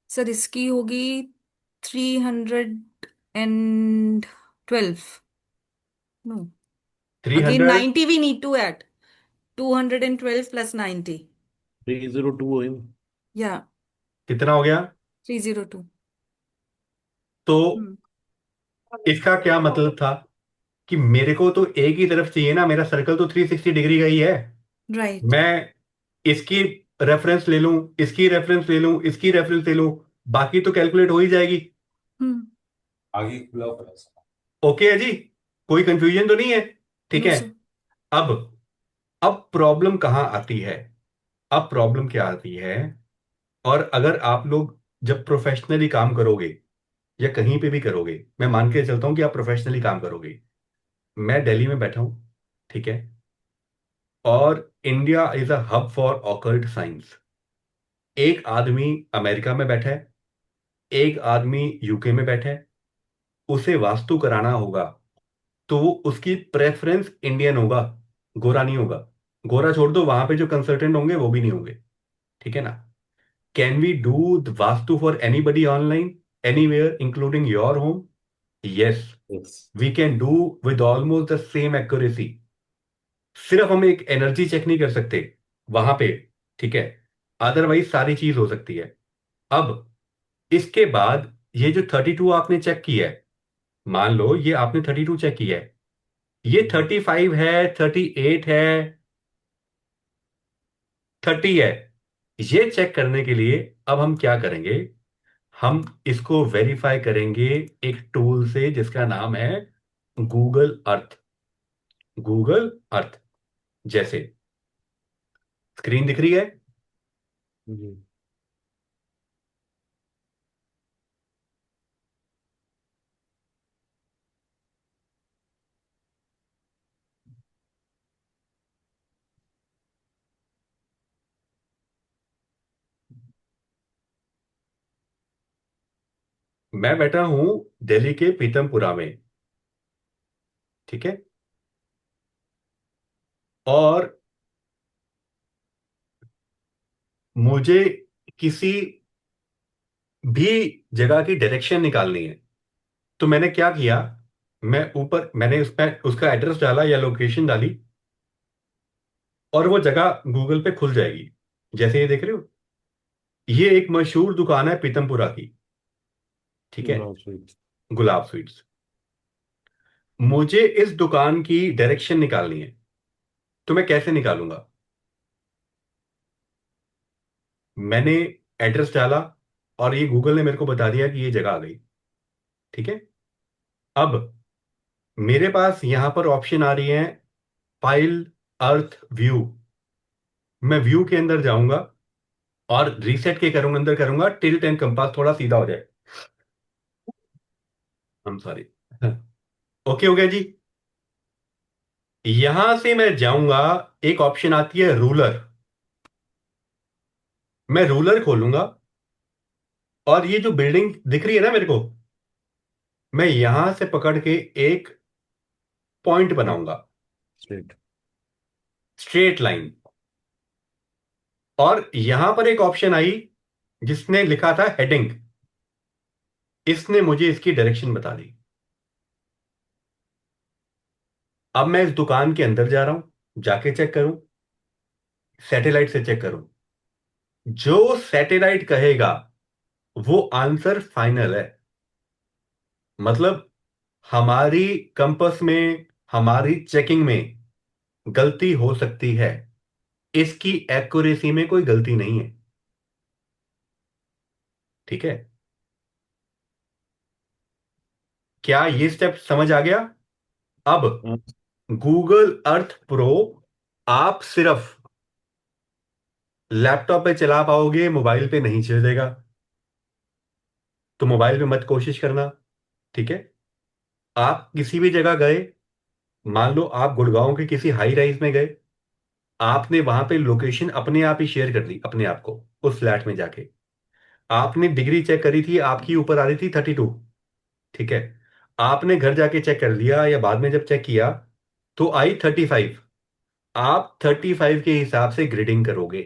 सर इसकी होगी 312। No, three again hundred 90 we need to add, 212 plus 90। 302 हुई। या कितना हो गया? 302। तो हम्म। इसका क्या मतलब था कि मेरे को तो एक ही तरफ चाहिए ना, मेरा सर्कल तो 360 डिग्री का ही है। राइट। मैं इसकी रेफरेंस ले लूं, इसकी रेफरेंस ले लूं, इसकी रेफरेंस ले लूं, बाकी तो कैलकुलेट हो ही जाएगी। हम्म। आगे खुला हुआ है। ओके है जी, कोई कंफ्यूजन तो नहीं है? ठीक नो है, सर। अब अब प्रॉब्लम कहाँ आती है? अब प्रॉब्लम क्या आती है? और अगर आप लोग जब प्रोफेशनली काम करोगे या कहीं पे भी करोगे, मैं मान के चलता हूं कि आप प्रोफेशनली काम करोगे। मैं दिल्ली में बैठा हूं, ठीक है, और India is a hub for occult science. एक आदमी अमेरिका में बैठा है, एक आदमी यूके में बैठा है, उसे वास्तु कराना होगा तो वो उसकी प्रेफरेंस इंडियन होगा, गोरा नहीं होगा। गोरा छोड़ दो, वहां पे जो कंसल्टेंट होंगे वो भी नहीं होंगे, ठीक है ना? Can we do the vastu for anybody online, anywhere including your home? Yes, yes. We can do with almost the same accuracy. सिर्फ हम एक एनर्जी चेक नहीं कर सकते वहां पे, ठीक है, अदरवाइज सारी चीज हो सकती है। अब इसके बाद ये जो 32 आपने चेक किया है, मान लो ये आपने 32 चेक किया है, ये 35 है, 38 है, 30 है, ये चेक करने के लिए अब हम क्या करेंगे? हम इसको वेरीफाई करेंगे एक टूल से जिसका नाम है गूगल अर्थ। गूगल अर्थ, जैसे स्क्रीन दिख रही है, जी। मैं बैठा हूं दिल्ली के पीतमपुरा में, ठीक है, और मुझे किसी भी जगह की डायरेक्शन निकालनी है। तो मैंने क्या किया, मैंने उसमें उसका एड्रेस डाला या लोकेशन डाली, और वो जगह गूगल पे खुल जाएगी। जैसे ये देख रहे हो, ये एक मशहूर दुकान है पीतमपुरा की, ठीक है, गुलाब स्वीट। गुलाब स्वीट्स। मुझे इस दुकान की डायरेक्शन निकालनी है, तो मैं कैसे निकालूंगा? मैंने एड्रेस डाला और ये गूगल ने मेरे को बता दिया कि ये जगह आ गई, ठीक है। अब मेरे पास यहां पर ऑप्शन आ रही है, फाइल, अर्थ, व्यू। मैं व्यू के अंदर जाऊंगा और रीसेट के करूंगा, अंदर करूंगा टिल्ट एंड कंपास थोड़ा सीधा हो जाए। हम सॉरी। ओके हो गया जी। यहां से मैं जाऊंगा, एक ऑप्शन आती है रूलर। मैं रूलर खोलूंगा और ये जो बिल्डिंग दिख रही है ना मेरे को, मैं यहां से पकड़ के एक पॉइंट बनाऊंगा, स्ट्रेट। Straight line. और यहां पर एक ऑप्शन आई जिसने लिखा था हेडिंग, इसने मुझे इसकी डायरेक्शन बता दी। अब मैं इस दुकान के अंदर जा रहा हूं, जाके चेक करूं, सैटेलाइट से चेक करूं। जो सैटेलाइट कहेगा वो आंसर फाइनल है। मतलब हमारी कंपास में, हमारी चेकिंग में गलती हो सकती है, इसकी एक्यूरेसी में कोई गलती नहीं है, ठीक है। क्या ये स्टेप समझ आ गया? अब हाँ। गूगल अर्थ प्रो आप सिर्फ लैपटॉप पे चला पाओगे, मोबाइल पे नहीं चलेगा। तो मोबाइल पे मत कोशिश करना, ठीक है। आप किसी भी जगह गए, मान लो आप गुड़गांव के किसी हाई राइज में गए, आपने वहां पे लोकेशन अपने आप ही शेयर कर दी अपने आप को, उस फ्लैट में जाके आपने डिग्री चेक करी थी, आपकी ऊपर आ रही थी 32, ठीक है। आपने घर जाके चेक कर लिया या बाद में जब चेक किया तो आई 35। आप 35 के हिसाब से ग्रेडिंग करोगे,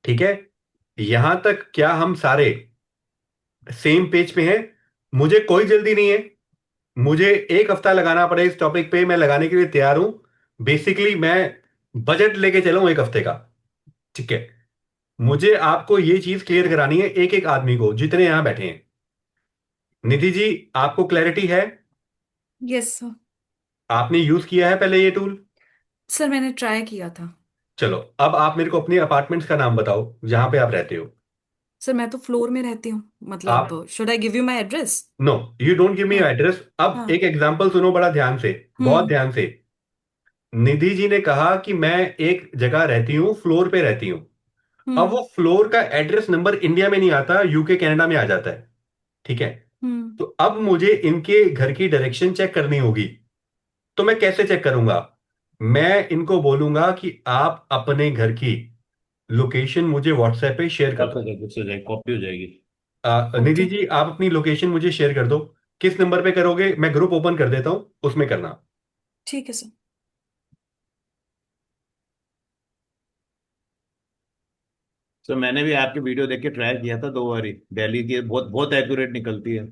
ठीक है। यहां तक क्या हम सारे सेम पेज पे हैं? मुझे कोई जल्दी नहीं है, मुझे एक हफ्ता लगाना पड़े इस टॉपिक पे, मैं लगाने के लिए तैयार हूं। बेसिकली मैं बजट लेके चला हूं एक हफ्ते का, ठीक है। मुझे आपको ये चीज क्लियर करानी है एक एक आदमी को, जितने यहां बैठे हैं। निधि जी, आपको क्लैरिटी है? Yes sir. आपने यूज किया है पहले ये टूल? सर मैंने ट्राई किया था। चलो, अब आप मेरे को अपने अपार्टमेंट्स का नाम बताओ जहां पे आप रहते हो। सर मैं तो फ्लोर में रहती हूँ, आप, मतलब should I give you my address? No, you don't give me हाँ। एड्रेस। अब हाँ। एक एग्जांपल सुनो बड़ा ध्यान से, बहुत हम्म। ध्यान से। निधि जी ने कहा कि मैं एक जगह रहती हूँ, फ्लोर पे रहती हूँ। अब हम्म। वो फ्लोर का एड्रेस नंबर इंडिया में नहीं आता, यूके कनाडा में आ जाता है। ठीक है। हम्म। तो अब मुझे इनके घर की डायरेक्शन चेक करनी होगी। तो मैं कैसे चेक करूंगा? मैं इनको बोलूंगा कि आप अपने घर की लोकेशन मुझे व्हाट्सएप पे शेयर कर दो। व्हाट्सएप हो जाएगी, कॉपी हो जाएगी। निधि ओके। जी, आप अपनी लोकेशन मुझे शेयर कर दो। किस नंबर पे करोगे? मैं ग्रुप ओपन कर देता हूं, उसमें करना। ठीक है सर। सर मैंने भी आपकी वीडियो देख के ट्राई किया था 2 बारी, दिल्ली की बहुत बहुत एक्यूरेट निकलती है।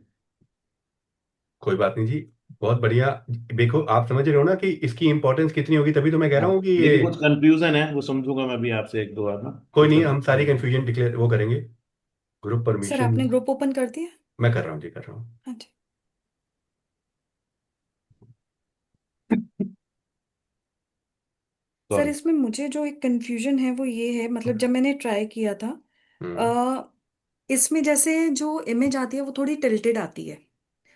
कोई बात नहीं जी, बहुत बढ़िया। देखो, आप समझ रहे हो ना कि इसकी इंपॉर्टेंस कितनी होगी, तभी तो मैं कह हाँ, रहा हूँ कि ये। लेकिन कुछ कंफ्यूजन है, वो समझूंगा मैं भी आपसे एक दो बार ना। कोई कुछ नहीं, हम सारी कंफ्यूजन। कंफ्यूजन डिक्लेयर वो करेंगे। Group sir permission. आपने ग्रुप ओपन कर दिया? मैं कर रहा हूँ जी, कर रहा हूँ। हाँ जी। Sir sorry. इसमें मुझे जो एक कंफ्यूजन है वो ये है, मतलब जब मैंने ट्राई किया था, हम्म। अ, इसमें जैसे जो इमेज आती है वो थोड़ी टिल्टेड आती है,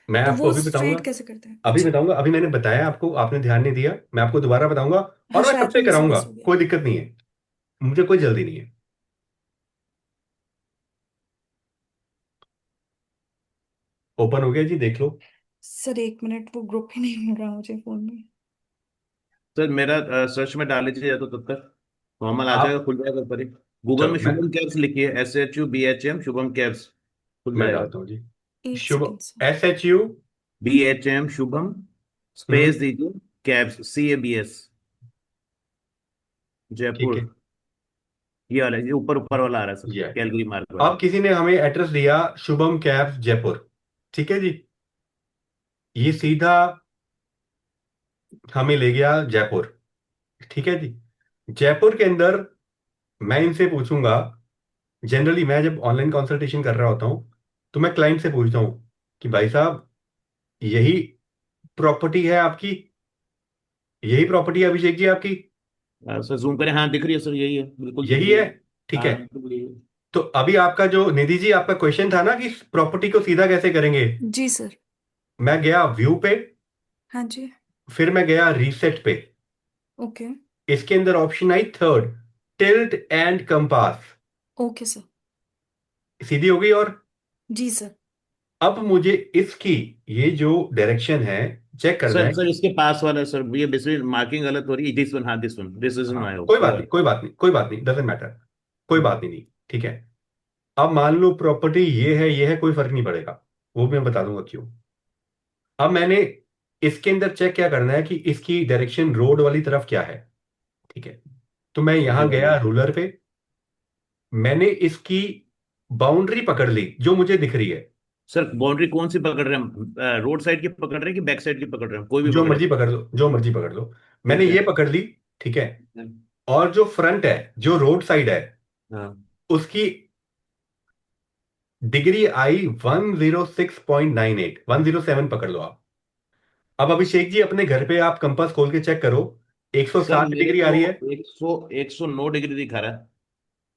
मैं तो आपको वो अभी बताऊंगा। स्ट्रेट कैसे करते हैं? अभी अच्छा। बताऊंगा, अभी मैंने बताया आपको, आपने ध्यान नहीं दिया। मैं आपको दोबारा बताऊंगा। हाँ और मैं शायद सबसे मिस कराऊंगा, मिस हो गया। कोई दिक्कत नहीं है। मुझे कोई जल्दी नहीं है। ओपन हो गया जी, देख लो। सर एक मिनट, वो ग्रुप ही नहीं मिल रहा मुझे फोन में। सर मेरा सर्च में डाल लीजिए तो तब तक नॉर्मल आ जाएगा, आप खुल जाएगा ऊपर ही। गूगल चलो, में मैं शुभम कैब्स लिखिए, SHUBHM शुभम कैब्स, खुल मैं जाएगा। डालता हूँ जी। एक शुभ, second sir. SHU। BHM Shubham, space hmm. दीजिए, कैब्स CABS, ठीक जयपुर। है। ये वाला, ये ऊपर ऊपर वाला आ रहा है सर, ये है। कैलगरी मार्ग अब वाला। किसी ने हमें एड्रेस दिया, शुभम कैब जयपुर। ठीक है जी। ये सीधा हमें ले गया जयपुर। ठीक है जी। जयपुर के अंदर मैं इनसे पूछूंगा। जनरली मैं जब ऑनलाइन कंसल्टेशन कर रहा होता हूं, तो मैं क्लाइंट से पूछता हूं कि भाई साहब, यही प्रॉपर्टी है आपकी? यही प्रॉपर्टी है अभिषेक जी आपकी? सर जूम करें, हाँ दिख रही है सर, यही है, बिल्कुल दिख यही रही है। है। ठीक है। हाँ बिल्कुल यही है। तो अभी आपका जो निधि जी, आपका क्वेश्चन था ना कि प्रॉपर्टी को सीधा कैसे करेंगे। जी सर। मैं गया व्यू पे, हाँ जी। फिर मैं गया रीसेट पे। ओके। इसके अंदर option I third, tilt and compass. Okay sir. सीधी हो गई। और जी सर। अब मुझे इसकी, ये जो डायरेक्शन है, चेक करना सर है। सर इसके पास वाला सर, ये बेसिकली मार्किंग गलत हो रही है, दिस वन, हाँ दिस वन, दिस इज हाँ, माय हाउस, कोई ये बात नहीं, वाला। कोई बात नहीं, कोई बात नहीं, डजेंट मैटर। कोई बात ही नहीं। ठीक है। अब मान लो प्रॉपर्टी ये है, ये है, कोई फर्क नहीं पड़ेगा। वो भी मैं बता दूंगा क्यों। अब मैंने इसके अंदर चेक क्या करना है कि इसकी डायरेक्शन रोड वाली तरफ क्या है। ठीक है। तो मैं ये यहां वाली। गया रूलर पे। मैंने इसकी बाउंड्री पकड़ ली जो मुझे दिख रही है। सर बाउंड्री कौन सी पकड़ रहे हैं, रोड साइड की पकड़ रहे हैं कि बैक साइड की पकड़ रहे हैं, कोई भी जो पकड़े? मर्जी पकड़ लो, जो मर्जी पकड़ लो। मैंने ठीक है। ये पकड़ ली। ठीक है। और जो फ्रंट है, जो रोड साइड है, हाँ उसकी डिग्री आई 106.98, 107 पकड़ लो आप। अब अभिषेक जी, अपने घर पे आप कंपास खोल के चेक करो। सर 160 मेरे डिग्री आ को रही है? 109 डिग्री दिखा रहा है।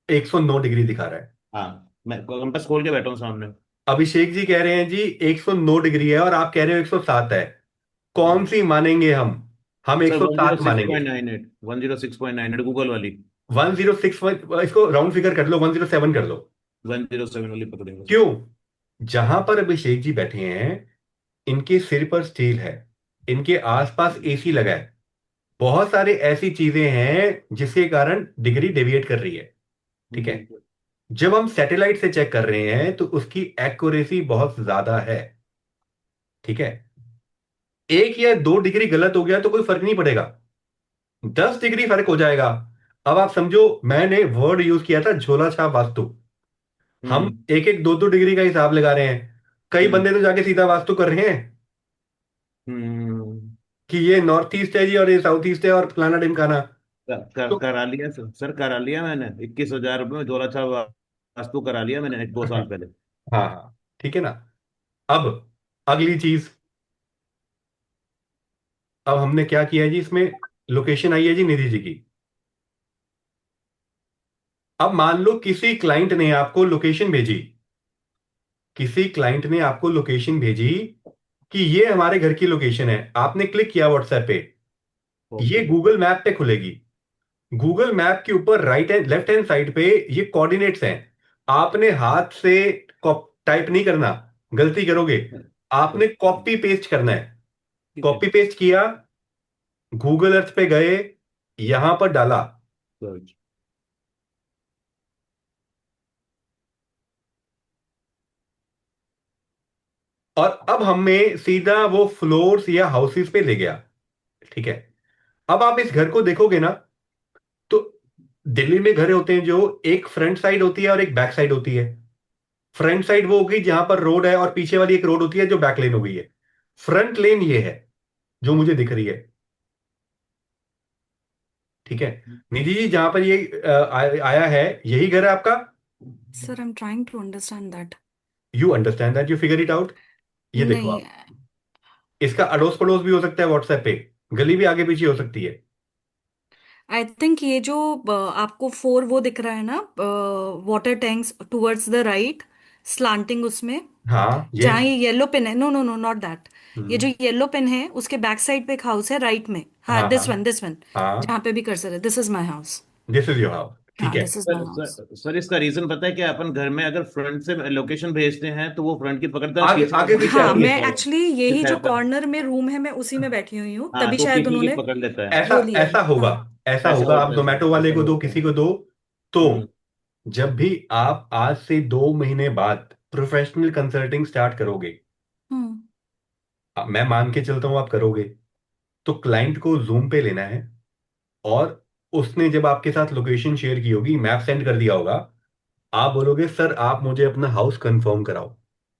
109 डिग्री दिखा रहा है। हाँ मैं कंपास खोल के बैठा हूँ सामने। अभिषेक जी कह रहे हैं जी 109 डिग्री है, और आप कह रहे हो 107 है। कौन सी मानेंगे हम सर वन जीरो 107 सिक्स मानेंगे। पॉइंट नाइन एट 106.98 गूगल वाली। 106, इसको राउंड फिगर कर लो, 107 कर लो। 107 वाली पकड़ेंगे सर। क्यों? जहां पर अभिषेक जी बैठे हैं, इनके सिर पर स्टील है, इनके आसपास एसी लगा है, बहुत सारे ऐसी चीजें हैं जिसके कारण डिग्री डेविएट कर रही है। ठीक है। हम्म। जब हम सैटेलाइट से चेक कर रहे हैं तो उसकी एक्यूरेसी बहुत ज्यादा है। ठीक है। 1 या 2 डिग्री गलत हो गया तो कोई फर्क नहीं पड़ेगा, 10 डिग्री फर्क हो जाएगा। अब आप समझो, मैंने वर्ड यूज किया था झोला छाप वास्तु। हम हम्म। 1 1 2 2 डिग्री का हिसाब लगा रहे हैं। कई हम्म। बंदे तो जाके सीधा वास्तु कर रहे हैं हम्म। कि ये नॉर्थ ईस्ट है जी, और ये साउथ ईस्ट है, और फलाना ढिमकाना। तो करा लिया सर करा लिया मैंने, 21,000 रुपये में जोड़ा था वास्तु करा लिया मैंने 2 साल हाँ, पहले। हाँ, ठीक है ना। अब अगली चीज, अब हमने क्या किया है जी, इसमें लोकेशन आई है जी निधि जी की। अब मान लो किसी क्लाइंट ने आपको लोकेशन भेजी, किसी क्लाइंट ने आपको लोकेशन भेजी कि ये हमारे घर की लोकेशन है, आपने क्लिक किया व्हाट्सएप पे। ये ओके। गूगल मैप पे खुलेगी। गूगल मैप के ऊपर right and left hand side पे ये कोऑर्डिनेट्स हैं। आपने हाथ से टाइप नहीं करना, गलती करोगे। आपने कॉपी पेस्ट करना है। ठीक है। कॉपी पेस्ट किया, गूगल अर्थ पे गए, यहां पर डाला, सर्च। और अब हमें सीधा वो फ्लोर्स या हाउसेस पे ले गया। ठीक है। अब आप इस घर को देखोगे ना, तो दिल्ली में घर होते हैं जो एक फ्रंट साइड होती है और एक बैक साइड होती है। फ्रंट साइड वो होगी जहां पर रोड है, और पीछे वाली एक रोड होती है जो बैक लेन हो गई है। फ्रंट लेन ये है जो मुझे दिख रही है। ठीक है। निधि जी, जहां पर ये आया है, यही घर है आपका? Sir I am trying to understand that. You understand that, you figure it out. ये देखो नहीं, आप, इसका अड़ोस पड़ोस भी हो सकता है व्हाट्सएप पे, गली भी आगे पीछे हो सकती है। आई थिंक ये जो आपको फोर वो दिख रहा है ना, water tanks towards the right, slanting उसमें, हाँ ये। जहाँ ये येलो पिन है, no no no not that. ये जो हम्म, येलो पिन है उसके बैक साइड पे एक हाउस है राइट में, हाँ हाँ हाँ दिस वन, हाँ। जहाँ पे भी कर्सर है, this is my house. This is your house, ठीक हाँ है। This is my sir house. Sir, इसका रीजन पता है क्या? अपन घर में अगर फ्रंट से लोकेशन भेजते हैं तो वो फ्रंट की पकड़ता है, आगे पीछे का आगे पीछे पीछे हाँ आती है। मैं लेता है। एक्चुअली यही जो रहता है। कॉर्नर में रूम है मैं उसी में बैठी हुई हूँ, हाँ, तभी तो शायद पीछे की उन्होंने पकड़ लेता है। ऐसा वो लिया है। ऐसा होगा। हाँ। ऐसा ऐसा होगा, आप होता है सर, जोमेटो वाले ऐसा को ही दो, होता है। किसी को दो। तो हम्म। जब भी आप आज से 2 महीने बाद प्रोफेशनल कंसल्टिंग स्टार्ट करोगे, हम्म। मैं मान के चलता हूं आप करोगे, तो क्लाइंट को जूम पे लेना है, और उसने जब आपके साथ लोकेशन शेयर की होगी, मैप सेंड कर दिया होगा, आप बोलोगे सर आप मुझे अपना हाउस कंफर्म कराओ,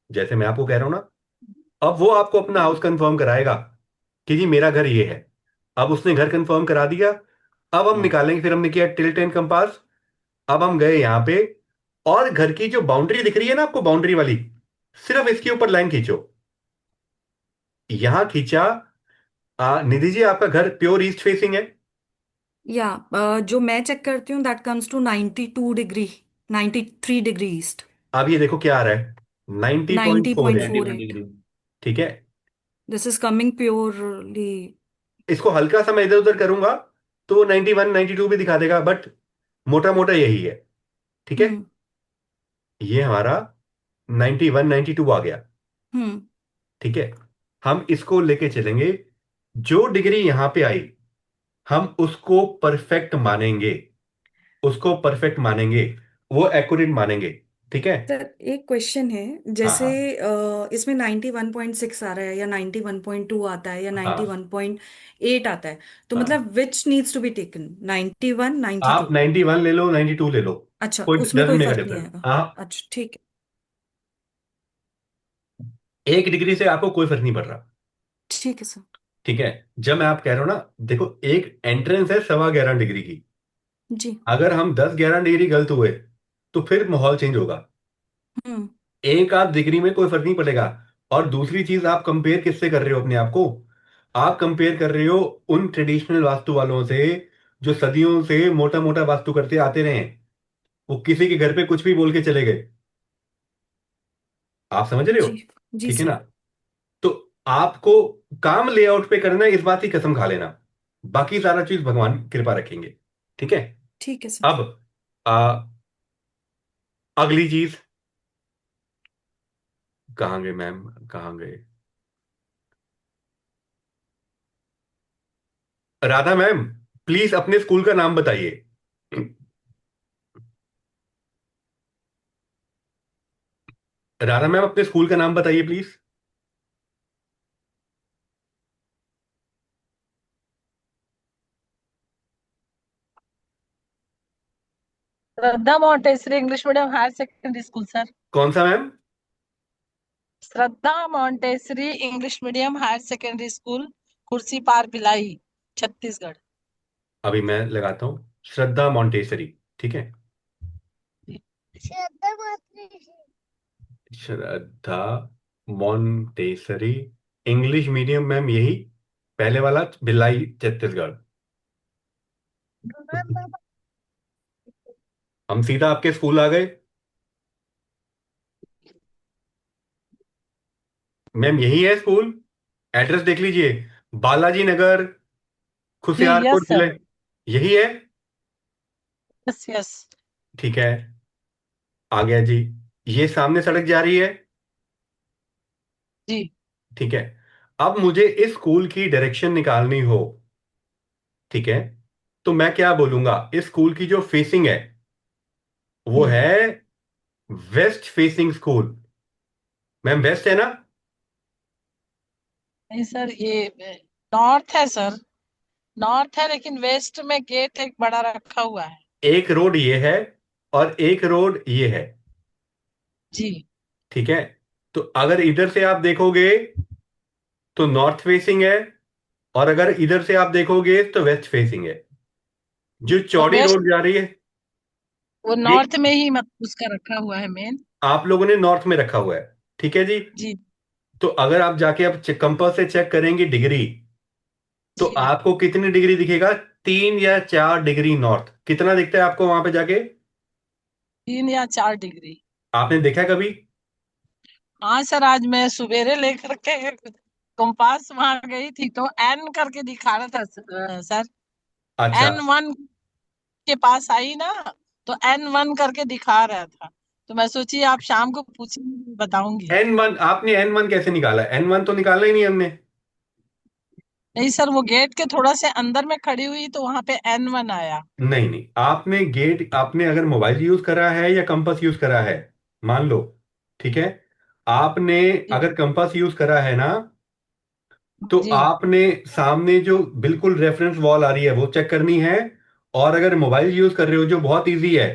जैसे मैं आपको कह रहा हूं ना। अब वो आपको अपना हाउस कंफर्म कराएगा कि जी मेरा घर ये है। अब उसने घर कंफर्म करा दिया। अब हम हाँ। निकालेंगे, फिर हमने किया टिल्ट एंड कंपास। अब हम गए यहां पे, और घर की जो बाउंड्री दिख रही है ना आपको, बाउंड्री वाली, सिर्फ इसके ऊपर लाइन खींचो। यहां खींचा। निधि जी, आपका घर प्योर ईस्ट फेसिंग है? या जो मैं चेक करती हूँ that comes to 92 degree, 93 degree east, अब ये देखो क्या आ रहा है, 90.48। 90.48। 91 डिग्री। ठीक है। This is coming purely. इसको हल्का सा मैं इधर उधर करूंगा तो 91 92 भी दिखा देगा, बट मोटा मोटा यही है। ठीक है। हम्म। ये हमारा 91 92 आ गया। हम्म। ठीक है। हम इसको लेके चलेंगे, जो डिग्री यहां पे आई, हम उसको परफेक्ट मानेंगे। उसको परफेक्ट मानेंगे, वो एक्यूरेट मानेंगे। ठीक है। सर एक क्वेश्चन है, हाँ जैसे हाँ इसमें 91.6 आ रहा है या 91.2 आता है या हाँ। 91.8 आता है, तो हाँ, मतलब which needs to be taken, 91 आप 92? 91 ले लो, 92 ले लो, अच्छा कोई उसमें डजंट कोई मेक अ फर्क नहीं डिफरेंस। आएगा। हाँ, अच्छा ठीक है। 1 डिग्री से आपको कोई फर्क नहीं पड़ रहा। ठीक है सर। ठीक है। जब मैं आप कह रहा हूं ना, देखो एक एंट्रेंस है 11.25 डिग्री की। जी। अगर हम 10 11 डिग्री गलत हुए तो फिर माहौल चेंज होगा। हम्म। एक आध डिग्री में कोई फर्क नहीं पड़ेगा। और दूसरी चीज, आप कंपेयर किससे कर रहे हो अपने आप को? आप कंपेयर कर रहे हो उन ट्रेडिशनल वास्तु वालों से, जो सदियों से मोटा मोटा वास्तु करते आते रहे हैं। वो किसी के घर पे कुछ भी बोल के चले गए। आप समझ रहे हो? जी। जी ठीक है सर। ना? तो आपको काम लेआउट पे करना है, इस बात की कसम खा लेना। बाकी सारा चीज भगवान कृपा रखेंगे। ठीक है। ठीक है सर। अब आ, अगली चीज, कहाँ गए मैम, कहाँ गए? राधा मैम, प्लीज अपने स्कूल का नाम बताइए। राधा मैम, अपने स्कूल का नाम बताइए please. Shraddha Montessori English medium higher secondary school sir. कौन सा ma'am? Shraddha Montessori English medium higher secondary school, Kursipar Bhilai, Chhattisgarh. अभी मैं लगाता हूँ, श्रद्धा मॉन्टेसरी। ठीक है। श्रद्धा मॉन्टेसरी। श्रद्धा मॉन्टेसरी इंग्लिश मीडियम मैम, यही पहले वाला, भिलाई छत्तीसगढ़। हम सीधा आपके स्कूल आ गए। मैम यही है स्कूल, एड्रेस देख लीजिए, बालाजी नगर, जी खुशियारपुर यस जिले, सर। यही है? Yes yes. ठीक है, आ गया जी। ये सामने सड़क जा रही है। जी ठीक है, अब मुझे इस स्कूल की डायरेक्शन निकालनी हो, ठीक है, तो मैं क्या बोलूंगा? इस स्कूल की जो फेसिंग है वो जी। है west facing school. Ma'am west है ना? नहीं सर, ये नॉर्थ है सर। नॉर्थ है, लेकिन वेस्ट में गेट एक बड़ा रखा हुआ है। एक रोड ये है और एक रोड ये है, जी ठीक है। तो अगर इधर से आप देखोगे तो नॉर्थ फेसिंग है, और अगर इधर से आप देखोगे तो वेस्ट फेसिंग है। जो तो चौड़ी वेस्ट, रोड जा रही है, वो ये नॉर्थ में ही मत उसका रखा हुआ है मेन। आप लोगों ने नॉर्थ में रखा हुआ है, ठीक है जी। जी तो अगर आप जाके अब कंपास से चेक करेंगे डिग्री, तो जी। आपको कितनी डिग्री दिखेगा? 3 या 4 डिग्री नॉर्थ। कितना दिखता है आपको वहां पे जाके? 3 या 4 डिग्री। आपने देखा कभी? हाँ सर, आज मैं सवेरे लेकर के कंपास वहां गई थी तो एन करके दिखा रहा था सर। अच्छा, N1 के पास आई ना, तो N1 करके दिखा रहा था। तो मैं सोची आप शाम को पूछेंगे, बताऊंगी। N1 आपने N1 कैसे निकाला? N1 तो निकाला ही नहीं हमने। नहीं सर, वो गेट के थोड़ा से अंदर में खड़ी हुई तो वहां पे N1 आया। नहीं नहीं, आपने गेट, आपने अगर मोबाइल यूज करा है या कंपास यूज करा है, मान लो, ठीक है, आपने जी अगर कंपास यूज करा है ना, तो जी। आपने सामने जो बिल्कुल रेफरेंस वॉल आ रही है वो चेक करनी है। और अगर मोबाइल यूज कर रहे हो जो बहुत इजी है,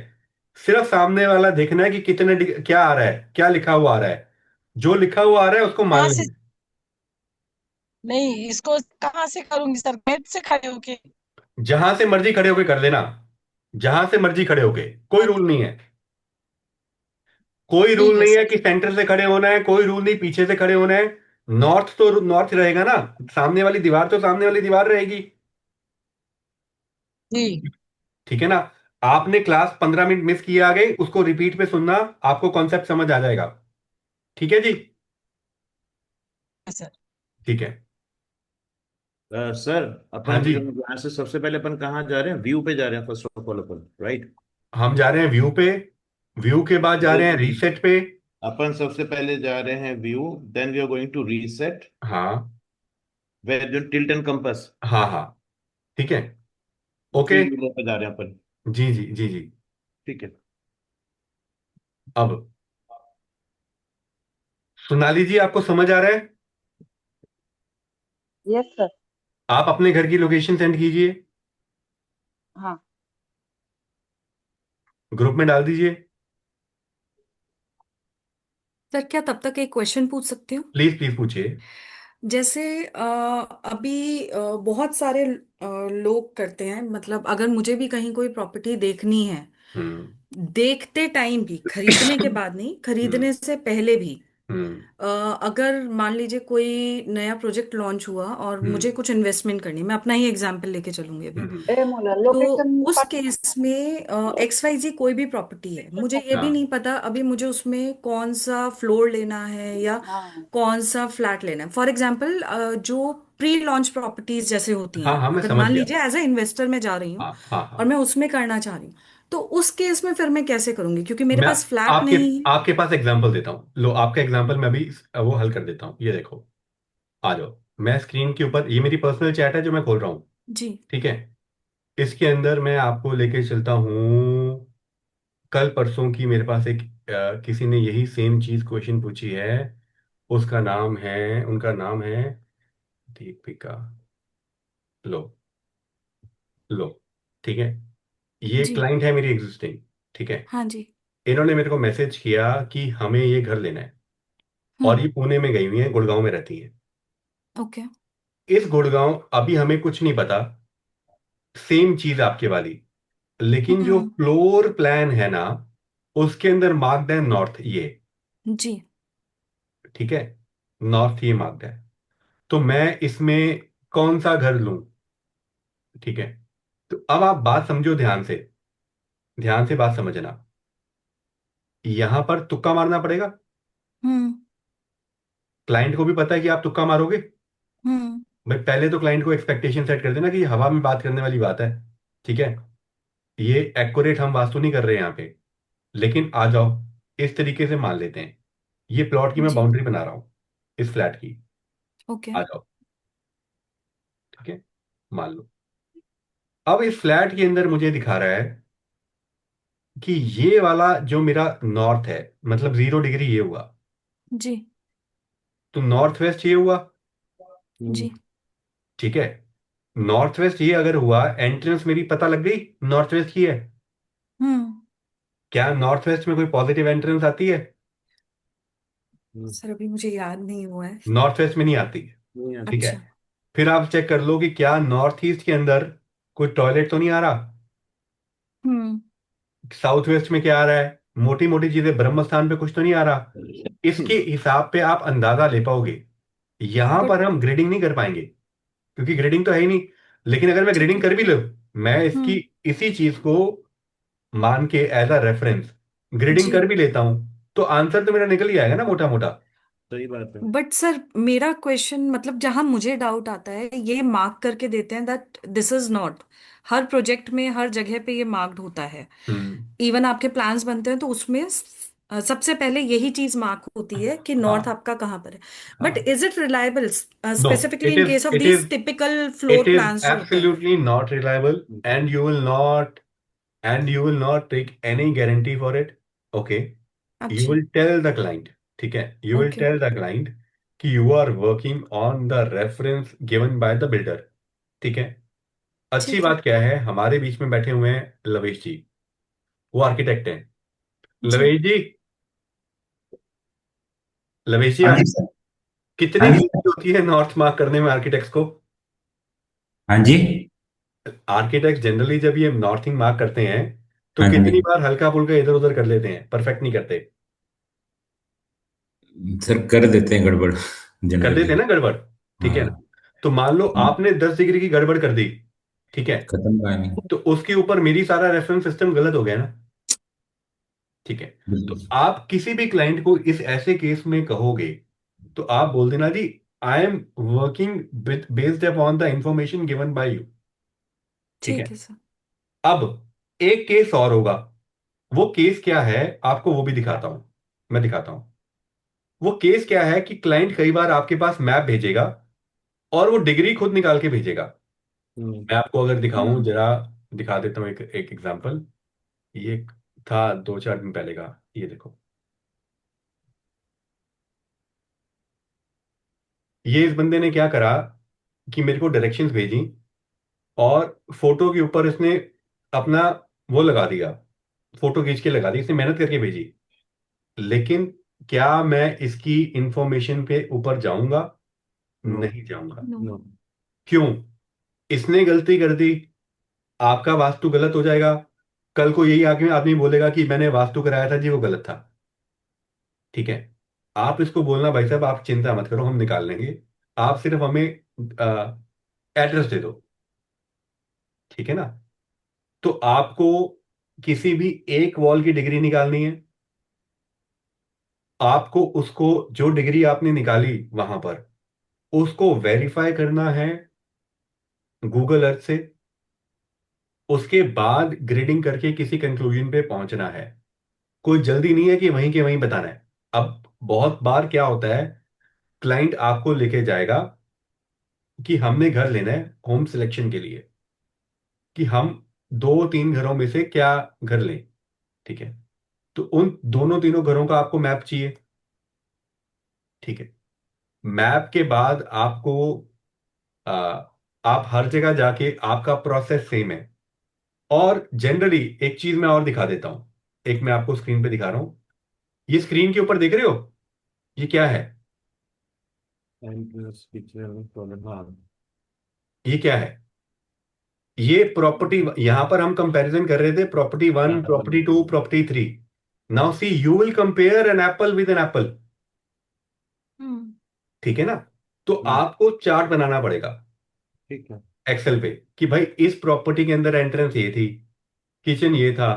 सिर्फ सामने वाला देखना है कि कितने क्या आ रहा है, क्या लिखा हुआ आ रहा है। जो लिखा हुआ आ रहा है उसको मान कहाँ से? लेना। नहीं, इसको कहाँ से करूंगी सर, गेट से खड़े होके? जहां से मर्जी खड़े होके कर देना, जहां से मर्जी खड़े होके, कोई रूल नहीं है। कोई रूल ठीक है नहीं है सर। कि सेंटर से खड़े होना है, कोई रूल नहीं पीछे से खड़े होना है। नॉर्थ तो नॉर्थ रहेगा ना, सामने वाली दीवार तो सामने वाली दीवार रहेगी, जी ठीक है ना। आपने क्लास 15 मिनट मिस किए आ गए, उसको रिपीट पे सुनना, आपको कॉन्सेप्ट समझ आ जाएगा, ठीक है जी। सर। ठीक है। सर, हाँ अपन जी, यहाँ से सबसे पहले अपन कहाँ जा रहे हैं? व्यू पे जा रहे हैं first of all upon, right? हम जा रहे हैं व्यू पे, व्यू के बाद जा रहे हैं रीसेट पे। अपन सबसे पहले जा रहे हैं view, then we are going to reset, हाँ वेयर जो टिल्ट एंड कंपास। हाँ हाँ, ठीक है, ओके। थ्री व्हीलर पे जा रहे हैं अपन। जी जी जी जी। ठीक है। अब सोनाली जी, आपको समझ आ रहा है? Yes sir. आप अपने घर की लोकेशन सेंड कीजिए, हाँ। ग्रुप में डाल दीजिए। सर क्या तब तक एक क्वेश्चन पूछ सकती हूँ? प्लीज प्लीज पूछिए। जैसे अभी बहुत सारे लोग करते हैं, मतलब अगर मुझे भी कहीं कोई प्रॉपर्टी देखनी है, हम्म देखते टाइम भी, खरीदने के बाद नहीं, हम्म खरीदने से पहले भी, हम्म अगर मान लीजिए कोई नया प्रोजेक्ट लॉन्च हुआ और मुझे हम्म कुछ इन्वेस्टमेंट करनी है, मैं अपना ही एग्जांपल लेके चलूंगी अभी। हम्म, ए मोला तो लोकेशन उस पाठ। केस में XYZ कोई भी प्रॉपर्टी है, मुझे ये भी हाँ नहीं पता अभी मुझे उसमें कौन सा फ्लोर लेना है या हाँ कौन सा फ्लैट लेना है। फॉर एग्जांपल जो प्री लॉन्च प्रॉपर्टीज जैसे होती हाँ हैं, हाँ, मैं अगर समझ मान गया। लीजिए एज ए इन्वेस्टर मैं जा रही हूँ हाँ हाँ हाँ। और मैं उसमें करना चाह रही हूँ, तो उस केस में फिर मैं कैसे करूंगी, क्योंकि मेरे मैं पास फ्लैट आपके नहीं है। आपके पास एग्जांपल देता हूँ, लो आपका एग्जांपल मैं अभी वो हल कर देता हूँ। ये देखो, आ जाओ, मैं स्क्रीन के ऊपर, ये मेरी पर्सनल चैट है जो मैं खोल रहा हूँ, जी। ठीक है। इसके अंदर मैं आपको लेके चलता हूँ, कल परसों की मेरे पास एक किसी ने यही सेम चीज क्वेश्चन पूछी है। उसका नाम है, उनका नाम है दीपिका। लो, लो, ठीक है, ये जी। क्लाइंट है मेरी एग्जिस्टिंग, ठीक है। हाँ जी। इन्होंने मेरे को मैसेज किया कि हमें ये घर लेना है, और हम्म। ये पुणे में गई हुई है, गुड़गांव में रहती है। ओके। इस गुड़गांव, अभी हमें कुछ नहीं पता, सेम चीज आपके वाली, लेकिन जो हम्म। फ्लोर प्लान है ना, उसके अंदर मार्क्ड है नॉर्थ ये, जी। ठीक है, नॉर्थ ये मार्क्ड है। तो मैं इसमें कौन सा घर लूं, ठीक है। तो अब आप बात समझो ध्यान से, ध्यान से बात समझना। यहां पर तुक्का मारना पड़ेगा। हम्म। क्लाइंट को भी पता है कि आप तुक्का मारोगे, हम्म। भाई पहले तो क्लाइंट को एक्सपेक्टेशन सेट कर देना कि ये हवा में बात करने वाली बात है, ठीक है। ये एक्यूरेट हम वास्तु नहीं कर रहे हैं यहाँ पे, लेकिन आ जाओ, इस तरीके से मान लेते हैं, ये प्लॉट की मैं जी। बाउंड्री बना रहा हूँ, इस फ्लैट की। ओके। आ जाओ, ठीक है, मान लो। अब इस फ्लैट के अंदर मुझे दिखा रहा है कि ये वाला जो मेरा नॉर्थ है, मतलब 0 डिग्री ये हुआ, जी। तो नॉर्थ वेस्ट ये हुआ, जी। ठीक है। नॉर्थ वेस्ट ये अगर हुआ, एंट्रेंस मेरी पता लग गई नॉर्थ वेस्ट की है। हम्म। क्या नॉर्थ वेस्ट में कोई पॉजिटिव एंट्रेंस आती है? सर अभी मुझे याद नहीं हुआ है। नॉर्थ वेस्ट में नहीं आती, नहीं ठीक आती। है। अच्छा। फिर आप चेक कर लो कि क्या नॉर्थ ईस्ट के अंदर कोई टॉयलेट तो नहीं आ रहा। हम्म। साउथ वेस्ट में क्या आ रहा है, मोटी मोटी चीजें, ब्रह्म स्थान पे कुछ तो नहीं आ रहा। इसके हिसाब पे आप अंदाजा ले पाओगे। यहां बट पर हम ग्रेडिंग नहीं कर पाएंगे, क्योंकि ग्रेडिंग तो है ही नहीं। लेकिन अगर मैं ठीक ग्रेडिंग है। कर भी लूं, मैं इसकी हम्म। इसी चीज को मान के एज अ रेफरेंस ग्रेडिंग जी। कर भी लेता हूं, तो आंसर तो मेरा निकल ही आएगा ना, मोटा मोटा। सही बात है। बट सर मेरा क्वेश्चन मतलब जहां मुझे डाउट आता है, ये मार्क करके देते हैं that this is not, her project में हर जगह पे ये मार्क्ड होता है। हम्म। इवन आपके प्लान्स बनते हैं तो उसमें सबसे पहले यही चीज मार्क होती है कि नॉर्थ हाँ आपका कहाँ पर है। बट हाँ। Is it reliable no, specifically it in is case of it these is typical it floor is plans जो होते हैं? Absolutely not reliable, and you will not, and you will not take any guarantee for it. Okay, you अच्छा। will tell the client, ठीक है, you will okay. tell the client कि you are working on the reference given by the builder, ठीक है। अच्छी ठीक है। बात क्या है, हमारे बीच में बैठे हुए हैं लवेश जी, वो आर्किटेक्ट हैं। जी। लवेश जी, लवेश जी हाँ आप, जी सर। हाँ कितनी जी गलती सर। होती है नॉर्थ मार्क करने में आर्किटेक्ट्स को? हाँ जी। आर्किटेक्ट जनरली जब ये नॉर्थिंग मार्क करते हैं, तो हाँ कितनी जी बार हल्का फुल्का इधर उधर कर लेते हैं, परफेक्ट नहीं करते। सर, कर देते हैं गड़बड़ कर देते जनरली। हैं ना गड़बड़, ठीक है ना। हाँ। तो मान लो आपने 10 डिग्री की गड़बड़ कर दी, ठीक है, खत्म कहानी। तो उसके ऊपर मेरी सारा रेफरेंस सिस्टम गलत हो गया ना, ठीक है। तो बिल्कुल। आप किसी भी क्लाइंट को इस ऐसे केस में कहोगे, तो आप बोल देना जी, I am working with based upon the information given by you, ठीक है। ठीक है सर। अब एक केस और होगा, वो केस क्या है आपको वो भी दिखाता हूं, मैं दिखाता हूं। वो केस क्या है कि क्लाइंट कई बार आपके पास मैप भेजेगा और वो डिग्री खुद निकाल के भेजेगा। हम्म। मैं आपको अगर दिखाऊं हम्म। जरा, दिखा देता हूं एक एग्जांपल। ये था 2-4 दिन पहले का, ये देखो। ये इस बंदे ने क्या करा कि मेरे को डायरेक्शंस भेजी, और फोटो के ऊपर इसने अपना वो लगा दिया, फोटो खींच के लगा दी, इसने मेहनत करके भेजी। लेकिन क्या मैं इसकी इंफॉर्मेशन पे ऊपर जाऊंगा? नो। नहीं जाऊंगा। नो। नो। क्यों? इसने गलती कर दी, आपका वास्तु गलत हो जाएगा। कल को यही आगे आदमी बोलेगा कि मैंने वास्तु कराया था जी, वो गलत था, ठीक है। आप इसको बोलना भाई साहब आप चिंता मत करो, हम निकाल लेंगे, आप सिर्फ हमें एड्रेस दे दो, ठीक है ना। तो आपको किसी भी एक वॉल की डिग्री निकालनी है, आपको उसको, जो डिग्री आपने निकाली वहां पर, उसको वेरीफाई करना है गूगल अर्थ से। उसके बाद ग्रेडिंग करके किसी कंक्लूजन पे पहुंचना है। कोई जल्दी नहीं है कि वहीं के वहीं बताना है। अब बहुत बार क्या होता है, क्लाइंट आपको लेके जाएगा कि हमने घर लेना है होम सिलेक्शन के लिए, कि हम 2-3 घरों में से क्या घर लें, ठीक है। तो उन दोनों तीनों घरों का आपको मैप चाहिए, ठीक है। मैप के बाद आपको आ, आप हर जगह जाके आपका प्रोसेस सेम है। और जनरली एक चीज मैं और दिखा देता हूं, एक मैं आपको स्क्रीन पे दिखा रहा हूं। ये स्क्रीन के ऊपर देख रहे हो, ये क्या है? एंट्रेंस किचन टॉयलेट, हाँ। ये क्या है? ये प्रॉपर्टी, यहां पर हम कंपैरिजन कर रहे थे, प्रॉपर्टी हाँ, 1, property 2, property 3। Now see you will compare an apple with an apple, hmm. ठीक है ना। तो हम्म। आपको चार्ट बनाना पड़ेगा ठीक है। एक्सेल पे, कि भाई इस प्रॉपर्टी के अंदर एंट्रेंस ये थी, किचन ये था,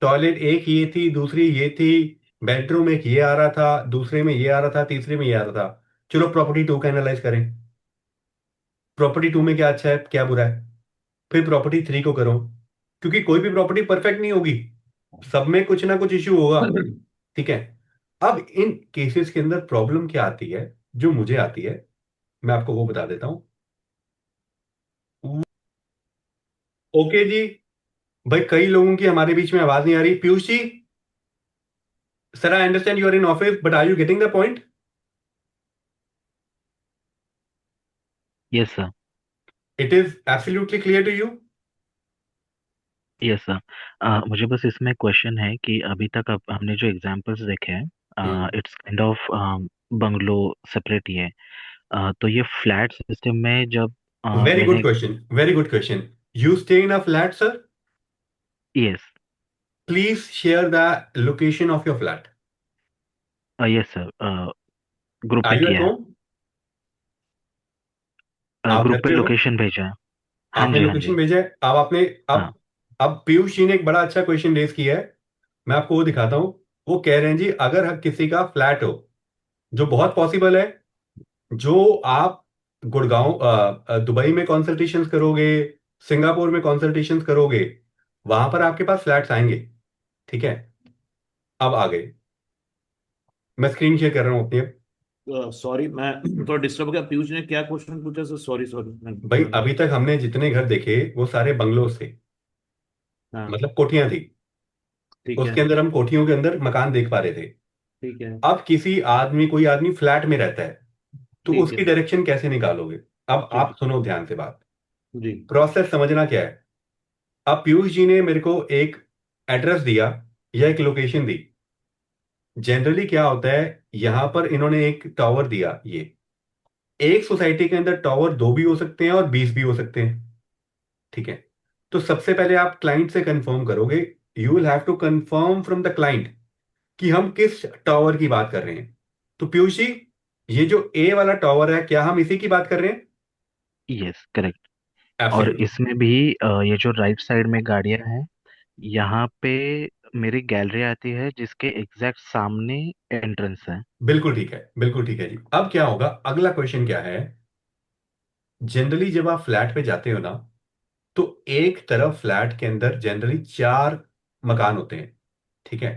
टॉयलेट एक ये थी, दूसरी ये थी, बेडरूम एक ये आ रहा था, दूसरे में ये आ रहा था, तीसरे में ये आ रहा था। चलो प्रॉपर्टी 2 का एनालाइज करें। प्रॉपर्टी 2 में क्या अच्छा है क्या बुरा है, फिर प्रॉपर्टी 3 को करो, क्योंकि कोई भी प्रॉपर्टी परफेक्ट नहीं होगी, सब में कुछ ना कुछ इश्यू होगा। ठीक है। अब इन केसेस के अंदर प्रॉब्लम क्या आती है, जो मुझे आती है, मैं आपको वो बता देता हूं। ओके जी। भाई कई लोगों की हमारे बीच में आवाज नहीं आ रही। Piyush ji, sir I understand you are in office, but are you getting the point? Yes sir. It is absolutely clear to you? Yes sir. मुझे बस इसमें क्वेश्चन है कि अभी तक अब हमने जो एग्जांपल्स देखे हैं, it's kind of bungalow separate ही है। तो ये फ्लैट सिस्टम में जब वेरी गुड मैंने question, very good question. You stay in a flat sir? Yes. Please share the location of your flat. Yes sir. Group are पे you at किया home? है, आप ग्रुप घर पे पे हो? लोकेशन भेजा है। हाँ आपने जी, हाँ लोकेशन जी। भेजा है? अब आपने, हाँ। अब पीयूष जी ने एक बड़ा अच्छा क्वेश्चन रेज किया है, मैं आपको वो दिखाता हूं। वो कह रहे हैं जी, अगर किसी का फ्लैट हो, जो बहुत पॉसिबल है, जो आप गुड़गांव दुबई में कंसल्टेशंस करोगे, सिंगापुर में कंसल्टेशंस करोगे, वहां पर आपके पास फ्लैट्स आएंगे। ठीक है। अब आ गए, मैं स्क्रीन शेयर कर रहा हूं अपनी अब। सॉरी, मैं थोड़ा डिस्टर्ब हो गया। पीयूष ने क्या क्वेश्चन पूछा सर? सॉरी सॉरी, मैं भाई सुना नहीं। अभी तक हमने जितने घर देखे वो सारे बंगलोज थे, हाँ। मतलब कोठियां थी। ठीक है। उसके अंदर हम कोठियों के अंदर मकान देख पा रहे थे। ठीक है। अब किसी आदमी, कोई आदमी फ्लैट में रहता है, तो ठीक है। उसकी डायरेक्शन कैसे निकालोगे? अब ठीक आप सुनो ध्यान से बात, है जी। प्रोसेस समझना क्या है। अब पीयूष जी ने मेरे को एक एड्रेस दिया या एक लोकेशन दी। जनरली क्या होता है, यहां पर इन्होंने एक टावर दिया, ये एक सोसाइटी के अंदर टावर 2 भी हो सकते हैं और 20 भी हो सकते हैं। ठीक है। तो सबसे पहले आप क्लाइंट से कंफर्म करोगे, you will have to confirm from the client कि हम किस टावर की बात कर रहे हैं। तो पीयूष जी, ये जो ए वाला टावर है, क्या हम इसी की बात कर रहे हैं? Yes, correct. और एब्सोल्युटली। इसमें भी ये जो राइट साइड में गाड़ियां हैं, यहाँ पे मेरी गैलरी आती है जिसके एग्जैक्ट सामने एंट्रेंस है। बिल्कुल ठीक है, बिल्कुल ठीक है जी। अब क्या होगा, अगला क्वेश्चन क्या है। जनरली जब आप फ्लैट पे जाते हो ना, तो एक तरफ फ्लैट के अंदर जनरली 4 मकान होते हैं। ठीक है।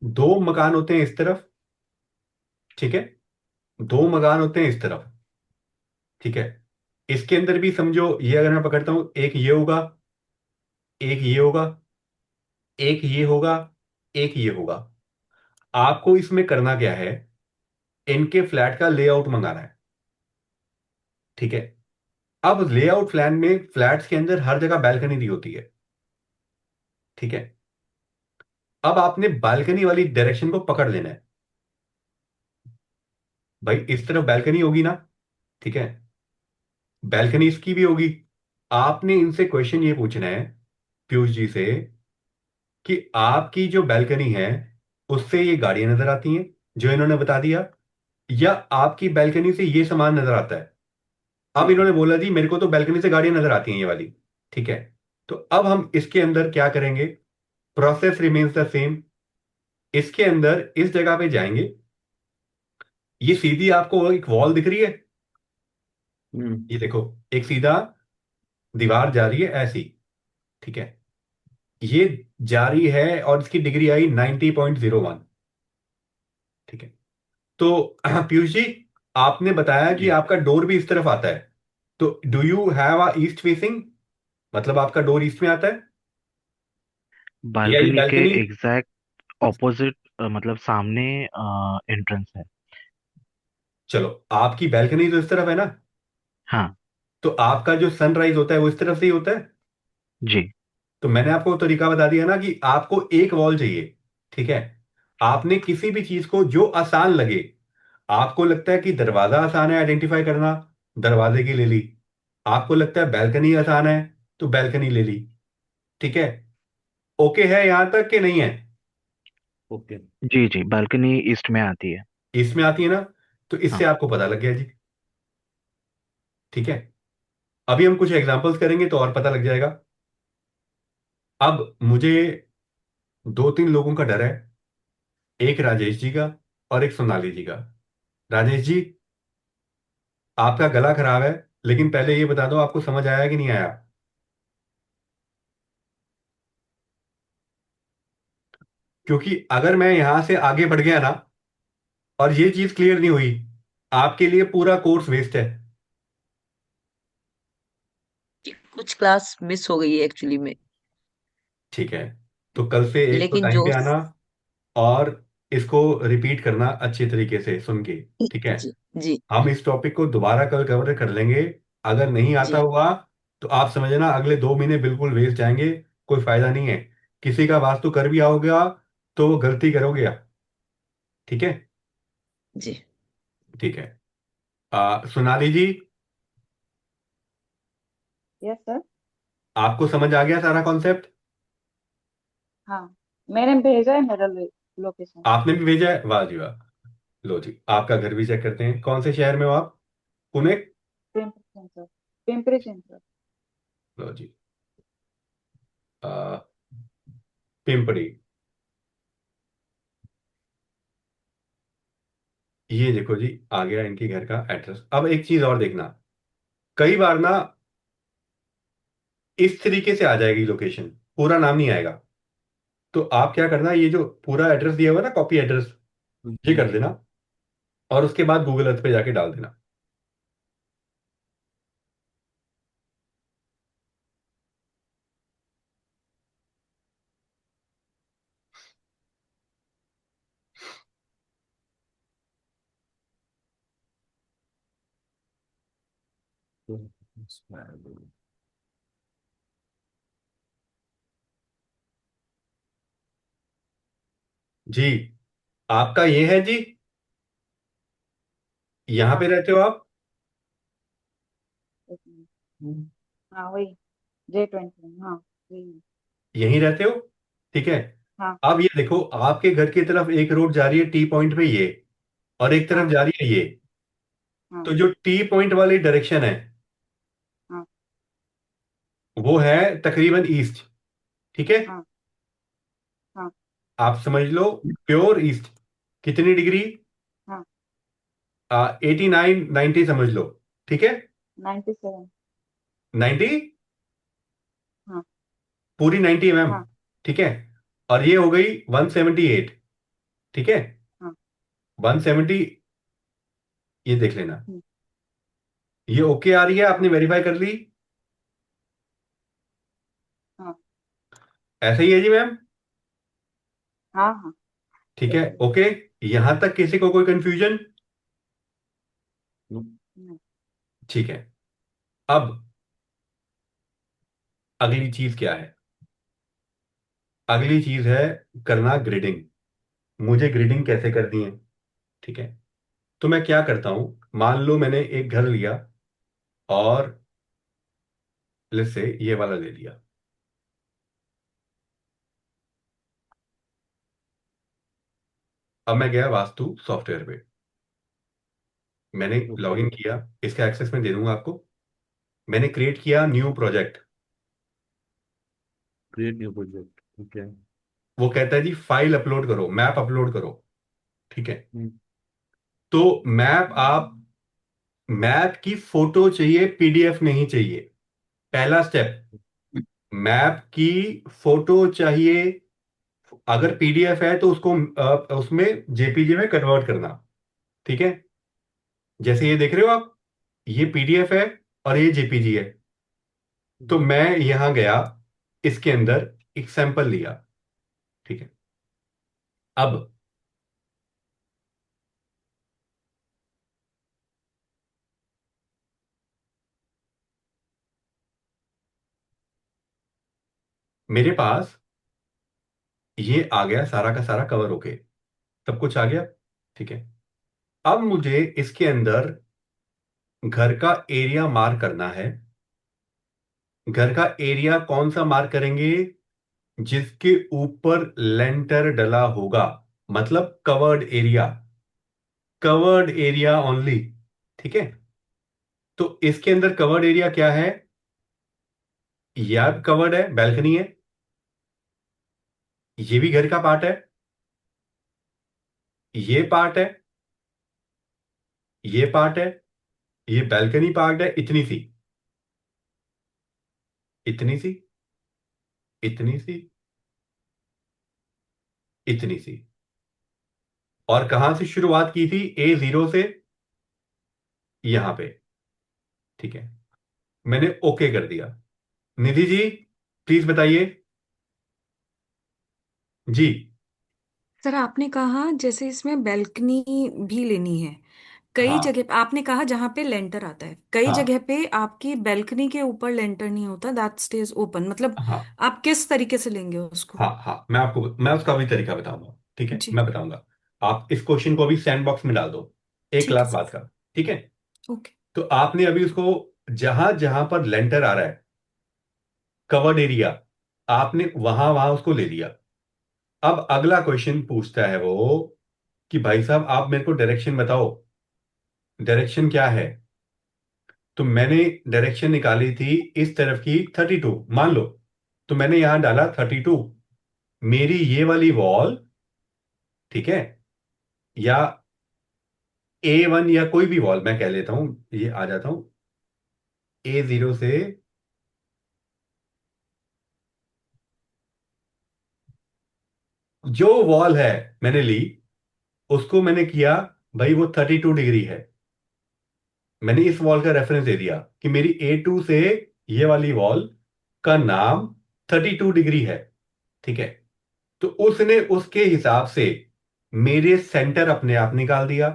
2 मकान होते हैं इस तरफ। ठीक है। 2 मकान होते हैं इस तरफ। ठीक है। इसके अंदर भी समझो, ये अगर मैं पकड़ता हूं, एक ये होगा, एक ये होगा, एक ये होगा, एक ये होगा। आपको इसमें करना क्या है, इनके फ्लैट का लेआउट मंगाना है। ठीक है। अब लेआउट प्लान में फ्लैट्स के अंदर हर जगह बैल्कनी दी होती है। ठीक है। अब आपने बालकनी वाली डायरेक्शन को पकड़ लेना है। भाई इस तरफ बैल्कनी होगी ना? ठीक है। बैल्कनी इसकी भी होगी। आपने इनसे क्वेश्चन ये पूछना है, पीयूष जी से, कि आपकी जो बैल्कनी है उससे ये गाड़ियां नजर आती हैं, जो इन्होंने बता दिया, या आपकी बैल्कनी से ये सामान नजर आता है। अब ठीक है। इन्होंने बोला जी मेरे को तो बैल्कनी से गाड़ियां नजर आती हैं ये वाली। ठीक है। तो अब हम इसके अंदर क्या करेंगे, प्रोसेस रिमेन्स द सेम। इसके अंदर इस जगह पे जाएंगे, ये सीधी आपको एक वॉल दिख रही है, हम्म। ये देखो, एक सीधा दीवार जा रही है ऐसी। ठीक है। ये जारी है और इसकी डिग्री आई 90.01। ठीक है। तो पीयूष जी, आपने बताया कि जी। आपका डोर भी इस तरफ आता है, तो do you have a east facing, मतलब आपका डोर ईस्ट में आता है, या ये बालकनी के बैल्कनी? एग्जैक्ट ऑपोजिट, मतलब सामने एंट्रेंस है। चलो, आपकी बैल्कनी तो इस तरफ है ना, हाँ तो आपका जो सनराइज होता है वो इस तरफ से ही होता है। जी। तो मैंने आपको तरीका बता दिया ना कि आपको एक वॉल चाहिए। ठीक है। आपने किसी भी चीज को जो आसान लगे, आपको लगता है कि दरवाजा आसान है आइडेंटिफाई करना, दरवाजे की ले ली। आपको लगता है बैल्कनी आसान है, तो बैल्कनी ले ली। ठीक है। ओके है यहां तक कि नहीं है? ओके। जी जी, बालकनी ईस्ट में आती है। इसमें आती है ना, तो इससे हाँ। आपको पता लग गया जी। ठीक है। अभी हम कुछ एग्जांपल्स करेंगे तो और पता लग जाएगा। अब मुझे 2-3 लोगों का डर है, एक राजेश जी का और एक सोनाली जी का। राजेश जी, आपका गला खराब है, लेकिन पहले ये बता दो, आपको समझ आया कि नहीं आया? क्योंकि अगर मैं यहां से आगे बढ़ गया ना और ये चीज क्लियर नहीं हुई, आपके लिए पूरा कोर्स वेस्ट है। कुछ क्लास मिस हो गई है एक्चुअली में। ठीक है, तो कल से एक तो लेकिन टाइम जो पे आना, और इसको रिपीट करना अच्छे तरीके से सुन के। ठीक है, जी जी हम इस टॉपिक को दोबारा कल कवर कर लेंगे। अगर नहीं आता जी हुआ तो आप समझना अगले 2 महीने बिल्कुल वेस्ट जाएंगे, कोई फायदा नहीं है। किसी का वास्तु कर भी आओगे तो वो गलती करोगे आप। ठीक है। जी। ठीक है। सोनाली जी, यस सर। आपको समझ आ गया सारा कॉन्सेप्ट? हाँ, मैंने भेजा है मेरा लोकेशन। आपने भी भेजा है, वाह जी वाह। लो जी, आपका घर भी चेक करते हैं। कौन से शहर में हो आप? पुणे? पिंपरी चिंचवड। पिंपरी चिंचवड। लो जी, आ, पिंपड़ी। ये देखो जी, आ गया इनके घर का एड्रेस। अब एक चीज और देखना, कई बार ना इस तरीके से आ जाएगी लोकेशन, पूरा नाम नहीं आएगा। तो आप क्या करना, ये जो पूरा एड्रेस दिया हुआ है ना, कॉपी एड्रेस, ये कर देना, और उसके बाद गूगल अर्थ पे जाके डाल देना। जी, आपका ये है जी, यहाँ पे हाँ, रहते हो आप? एक मिनट। हाँ वही, J20, हाँ वही। यहीं रहते हो? ठीक है। हाँ अब ये देखो, आपके घर की तरफ एक रोड जा रही है टी पॉइंट पे ये, और एक तरफ हाँ जा रही है ये। हाँ तो जो टी पॉइंट वाली डायरेक्शन है हाँ वो है तकरीबन ईस्ट। ठीक है, हाँ हाँ आप समझ लो प्योर ईस्ट। कितनी डिग्री? हाँ। 89 90 समझ लो। ठीक है, 97। 90, हाँ पूरी 90 mm। हाँ ठीक है, और ये हो गई 178। ठीक है, हाँ। 170, ये देख लेना। हम्म, ये ओके आ रही है, आपने हाँ वेरीफाई कर ली? हाँ ऐसा ही है जी मैम? हाँ हाँ। ठीक है, ओके। यहां तक किसी को कोई कंफ्यूजन? नहीं। ठीक है। अब अगली चीज क्या है? अगली चीज है करना ग्रिडिंग। मुझे ग्रिडिंग कैसे करनी है? ठीक है, तो मैं क्या करता हूं, मान लो मैंने एक घर लिया, और लेट्स से ये वाला ले लिया। अब मैं गया वास्तु सॉफ्टवेयर पे, मैंने लॉगिन किया, इसका एक्सेस मैं दे दूंगा आपको। मैंने क्रिएट किया new project. Create new project, ठीक है। वो कहता है जी फाइल अपलोड करो, मैप अपलोड करो। ठीक है, हम्म, तो मैप की फोटो चाहिए, पीडीएफ नहीं चाहिए। पहला स्टेप, मैप की फोटो चाहिए। अगर पीडीएफ है तो उसको उसमें जेपीजी में कन्वर्ट करना। ठीक है, जैसे ये देख रहे हो आप, ये पीडीएफ है और ये जेपीजी है। तो मैं यहां गया, इसके अंदर एक सैंपल लिया। ठीक है, अब मेरे पास ये आ गया, सारा का सारा कवर होके सब कुछ आ गया। ठीक है, अब मुझे इसके अंदर घर का एरिया मार्क करना है। घर का एरिया कौन सा मार्क करेंगे? जिसके ऊपर लेंटर डला होगा, मतलब covered area, covered area only. ठीक है, तो इसके अंदर कवर्ड एरिया क्या है? यह कवर्ड है, बैल्कनी है, ये भी घर का पार्ट है, ये पार्ट है, ये पार्ट है, ये बैल्कनी पार्क है इतनी सी, इतनी सी, इतनी सी, इतनी सी। और कहां से शुरुआत की थी? A0 से, यहां पे। ठीक है, मैंने ओके कर दिया। निधि जी प्लीज बताइए। जी। सर आपने कहा जैसे इसमें बैल्कनी भी लेनी है, कई हाँ जगह पे आपने कहा जहां पे लेंटर आता है, कई हाँ जगह पे आपकी बैल्कनी के ऊपर लेंटर नहीं होता, दैट स्टेज ओपन, मतलब हाँ आप किस तरीके से लेंगे उसको? हाँ हाँ, मैं उसका भी तरीका बताऊंगा। ठीक है, जी। मैं बताऊंगा। आप इस क्वेश्चन को भी सैंड बॉक्स में डाल दो, एक ठीक है क्लास सर। बाद का। ठीक है। ओके। तो आपने अभी उसको, जहां जहां पर लेंटर आ रहा है, कवर्ड एरिया, आपने वहां वहां उसको ले लिया। अब अगला क्वेश्चन पूछता है वो कि भाई साहब आप मेरे को डायरेक्शन बताओ, डायरेक्शन क्या है? तो मैंने डायरेक्शन निकाली थी इस तरफ की 32, मान लो। तो मैंने यहां डाला 32। मेरी ये वाली वॉल, ठीक है, या A1 या कोई भी वॉल मैं कह लेता हूं, ये आ जाता हूं A0 से, जो वॉल है मैंने ली, उसको मैंने किया, भाई वो 32 डिग्री है। मैंने इस वॉल का रेफरेंस दे दिया कि मेरी A2 से ये वाली वॉल का नाम 32 डिग्री है। ठीक है। तो उसने उसके हिसाब से मेरे सेंटर अपने आप निकाल दिया,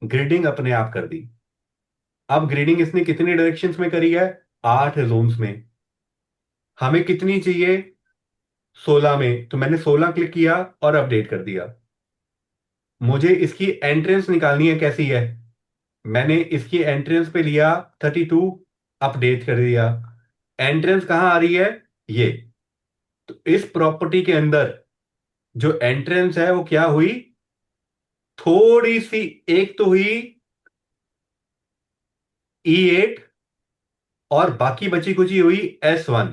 ग्रेडिंग अपने आप कर दी। अब ग्रेडिंग इसने कितनी डायरेक्शंस में करी है? 8 जोन्स में। हमें कितनी चाहिए? 16 में। तो मैंने 16 क्लिक किया और अपडेट कर दिया। मुझे इसकी एंट्रेंस निकालनी है, कैसी है? मैंने इसकी एंट्रेंस पे लिया 32, अपडेट कर दिया। एंट्रेंस कहां आ रही है? ये। तो इस प्रॉपर्टी के अंदर जो एंट्रेंस है वो क्या हुई? थोड़ी सी, एक तो हुई E8, और बाकी बची कुची हुई S1।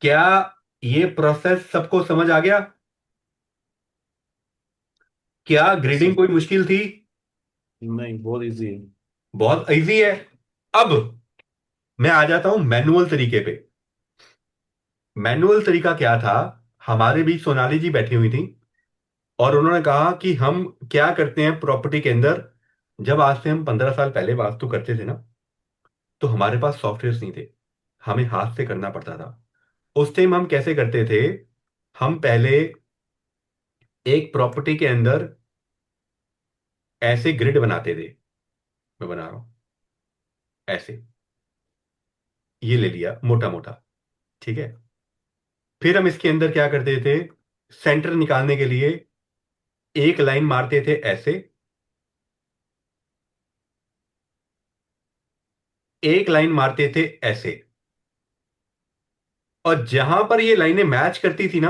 क्या ये प्रोसेस सबको समझ आ गया? क्या ग्रेडिंग सर कोई मुश्किल थी? नहीं, बहुत इजी है। बहुत इजी है। अब मैं आ जाता हूं मैनुअल तरीके पे। मैनुअल तरीका क्या था? हमारे बीच सोनाली जी बैठी हुई थी, और उन्होंने कहा कि हम क्या करते हैं प्रॉपर्टी के अंदर। जब आज से हम 15 साल पहले वास्तु करते थे ना, तो हमारे पास सॉफ्टवेयर नहीं थे, हमें हाथ से करना पड़ता था। उस टाइम हम कैसे करते थे? हम पहले एक प्रॉपर्टी के अंदर ऐसे ग्रिड बनाते थे। मैं बना रहा हूं ऐसे, ये ले लिया मोटा मोटा। ठीक है। फिर हम इसके अंदर क्या करते थे? सेंटर निकालने के लिए एक लाइन मारते थे ऐसे, एक लाइन मारते थे ऐसे, और जहां पर ये लाइनें मैच करती थी ना,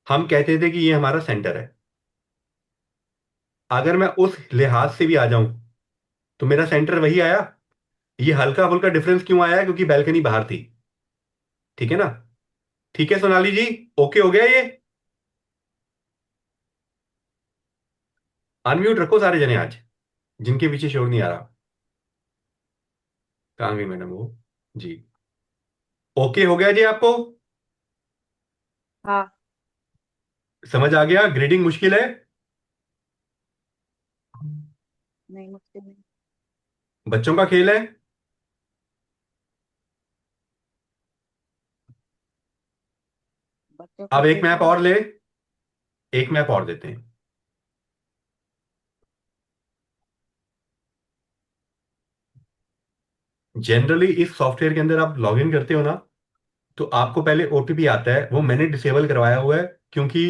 हम कहते थे कि ये हमारा सेंटर है। अगर मैं उस लिहाज से भी आ जाऊं, तो मेरा सेंटर वही आया। ये हल्का फुल्का डिफरेंस क्यों आया? क्योंकि बैल्कनी बाहर थी। ठीक है ना? ठीक है सोनाली जी, ओके हो गया ये? अनम्यूट रखो सारे जने आज, जिनके पीछे शोर नहीं आ रहा। कहाँ गई मैडम वो? जी। ओके हो गया जी आपको? हाँ। समझ आ गया? ग्रेडिंग मुश्किल है? नहीं, मुश्किल नहीं। बच्चों का खेल है। बच्चों का अब एक खेल मैप नहीं। और ले, एक मैप और देते हैं। जनरली इस सॉफ्टवेयर के अंदर आप लॉग इन करते हो ना, तो आपको पहले ओटीपी आता है, वो मैंने डिसेबल करवाया हुआ है, क्योंकि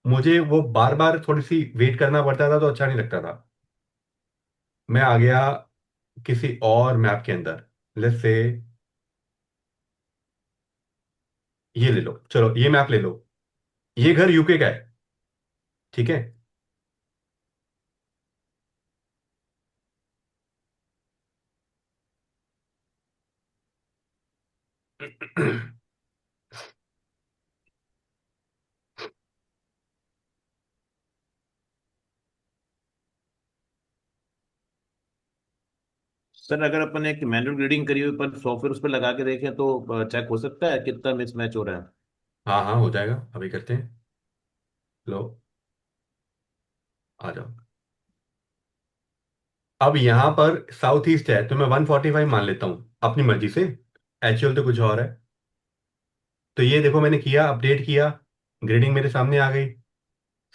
मुझे वो बार बार थोड़ी सी वेट करना पड़ता था, तो अच्छा नहीं लगता था। मैं आ गया किसी और मैप के अंदर। लेट्स से ये ले लो, चलो ये मैप ले लो। ये घर यूके का है। ठीक है। सर अगर अपन एक मैनुअल ग्रेडिंग करी हुई पर सॉफ्टवेयर उस पर लगा के देखें तो चेक हो सकता है कितना मिसमैच हो रहा है? हाँ हाँ, हो जाएगा, अभी करते हैं। लो, आ जाओ। अब यहाँ पर साउथ ईस्ट है तो मैं 145 मान लेता हूँ अपनी मर्जी से। एक्चुअल तो कुछ और है। तो ये देखो, मैंने किया, अपडेट किया, ग्रेडिंग मेरे सामने आ गई।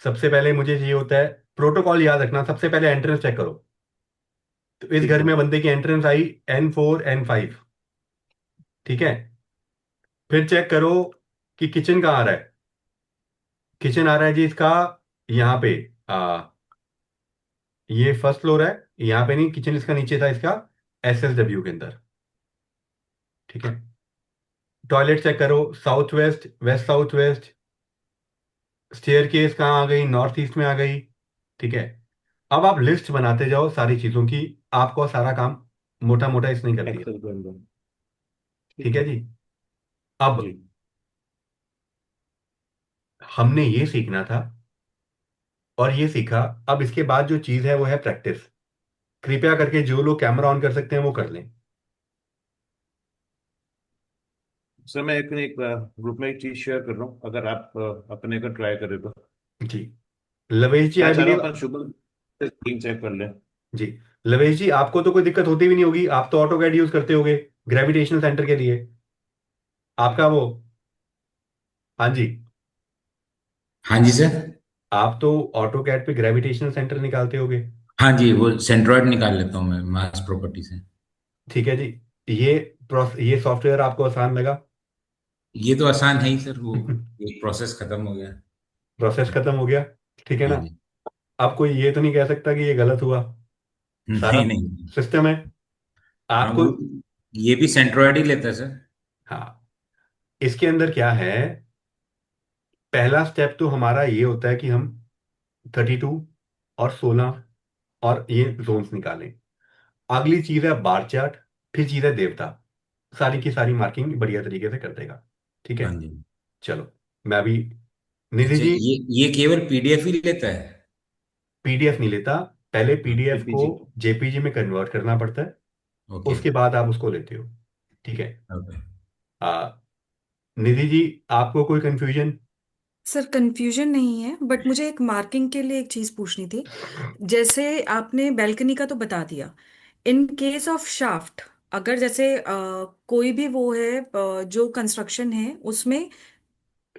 सबसे पहले मुझे चाहिए होता है प्रोटोकॉल, याद रखना, सबसे पहले एंट्रेंस चेक करो। तो इस ठीक घर है। में बंदे की एंट्रेंस आई N4 N5। ठीक है। फिर चेक करो कि किचन कहाँ आ रहा है। किचन आ रहा है जी इसका यहाँ पे। ये फर्स्ट फ्लोर है। यहाँ पे नहीं, किचन इसका नीचे था, इसका SSW के अंदर। ठीक है। टॉयलेट चेक करो, south west, west south west. Staircase कहाँ आ गई, नॉर्थ ईस्ट में आ गई। ठीक है। अब आप लिस्ट बनाते जाओ सारी चीजों की। आपको सारा काम मोटा मोटा इसने कर दिया। एक्सेल के अंदर। ठीक ठीक है है। जी। अब जी। हमने ये सीखना था और ये सीखा। अब इसके बाद जो चीज है वो है प्रैक्टिस। कृपया करके जो लोग कैमरा ऑन कर सकते हैं वो कर लें। सर मैं एक ग्रुप में एक चीज शेयर कर रहा हूँ, अगर आप अपने को ट्राई करें तो। जी। लवेश जी, मैं आई चाह रहा बिलीव। हूँ अपन शुभ स्क्रीन चेक कर लें। जी। लवेश जी, आपको तो कोई दिक्कत होती भी नहीं होगी, आप तो ऑटो कैड यूज करते होगे ग्रेविटेशनल सेंटर के लिए। आपका वो, हाँ जी, हाँ जी सर। आप तो ऑटो कैड पे ग्रेविटेशनल सेंटर निकालते होगे। हाँ जी, वो सेंट्रोइड निकाल लेता हूँ मैं मास प्रॉपर्टी से। ठीक है जी। ये ये सॉफ्टवेयर आपको आसान लगा? ये तो आसान है ही सर, वो एक प्रोसेस खत्म हो गया। प्रोसेस खत्म हो गया। ठीक है हाँ ना? जी। अब कोई ये तो नहीं कह सकता कि ये गलत हुआ। सारा नहीं नहीं। सिस्टम है हाँ आपको। वो, ये भी सेंट्रोइड ही लेता है सर। हाँ। इसके अंदर क्या है, पहला स्टेप तो हमारा ये होता है कि हम 32 और 16 और ये जोन्स निकालें। अगली चीज है बार चार्ट। फिर चीज है देवता। सारी की सारी मार्किंग बढ़िया तरीके से कर देगा। ठीक है। हाँ जी। चलो, मैं अभी, निधि अच्छा, जी, ये केवल पीडीएफ ही लेता है? PDF नहीं लेता। पहले PDF को जेपीजी। JPG में कन्वर्ट करना पड़ता है। ओके। उसके बाद आप उसको लेते हो। ठीक है। ओके। आ, निधि जी, आपको कोई कंफ्यूजन? सर कंफ्यूजन नहीं है, बट मुझे एक मार्किंग के लिए एक चीज पूछनी थी। जैसे आपने बैल्कनी का तो बता दिया, इन केस ऑफ शाफ्ट, अगर जैसे कोई भी वो है जो कंस्ट्रक्शन है उसमें।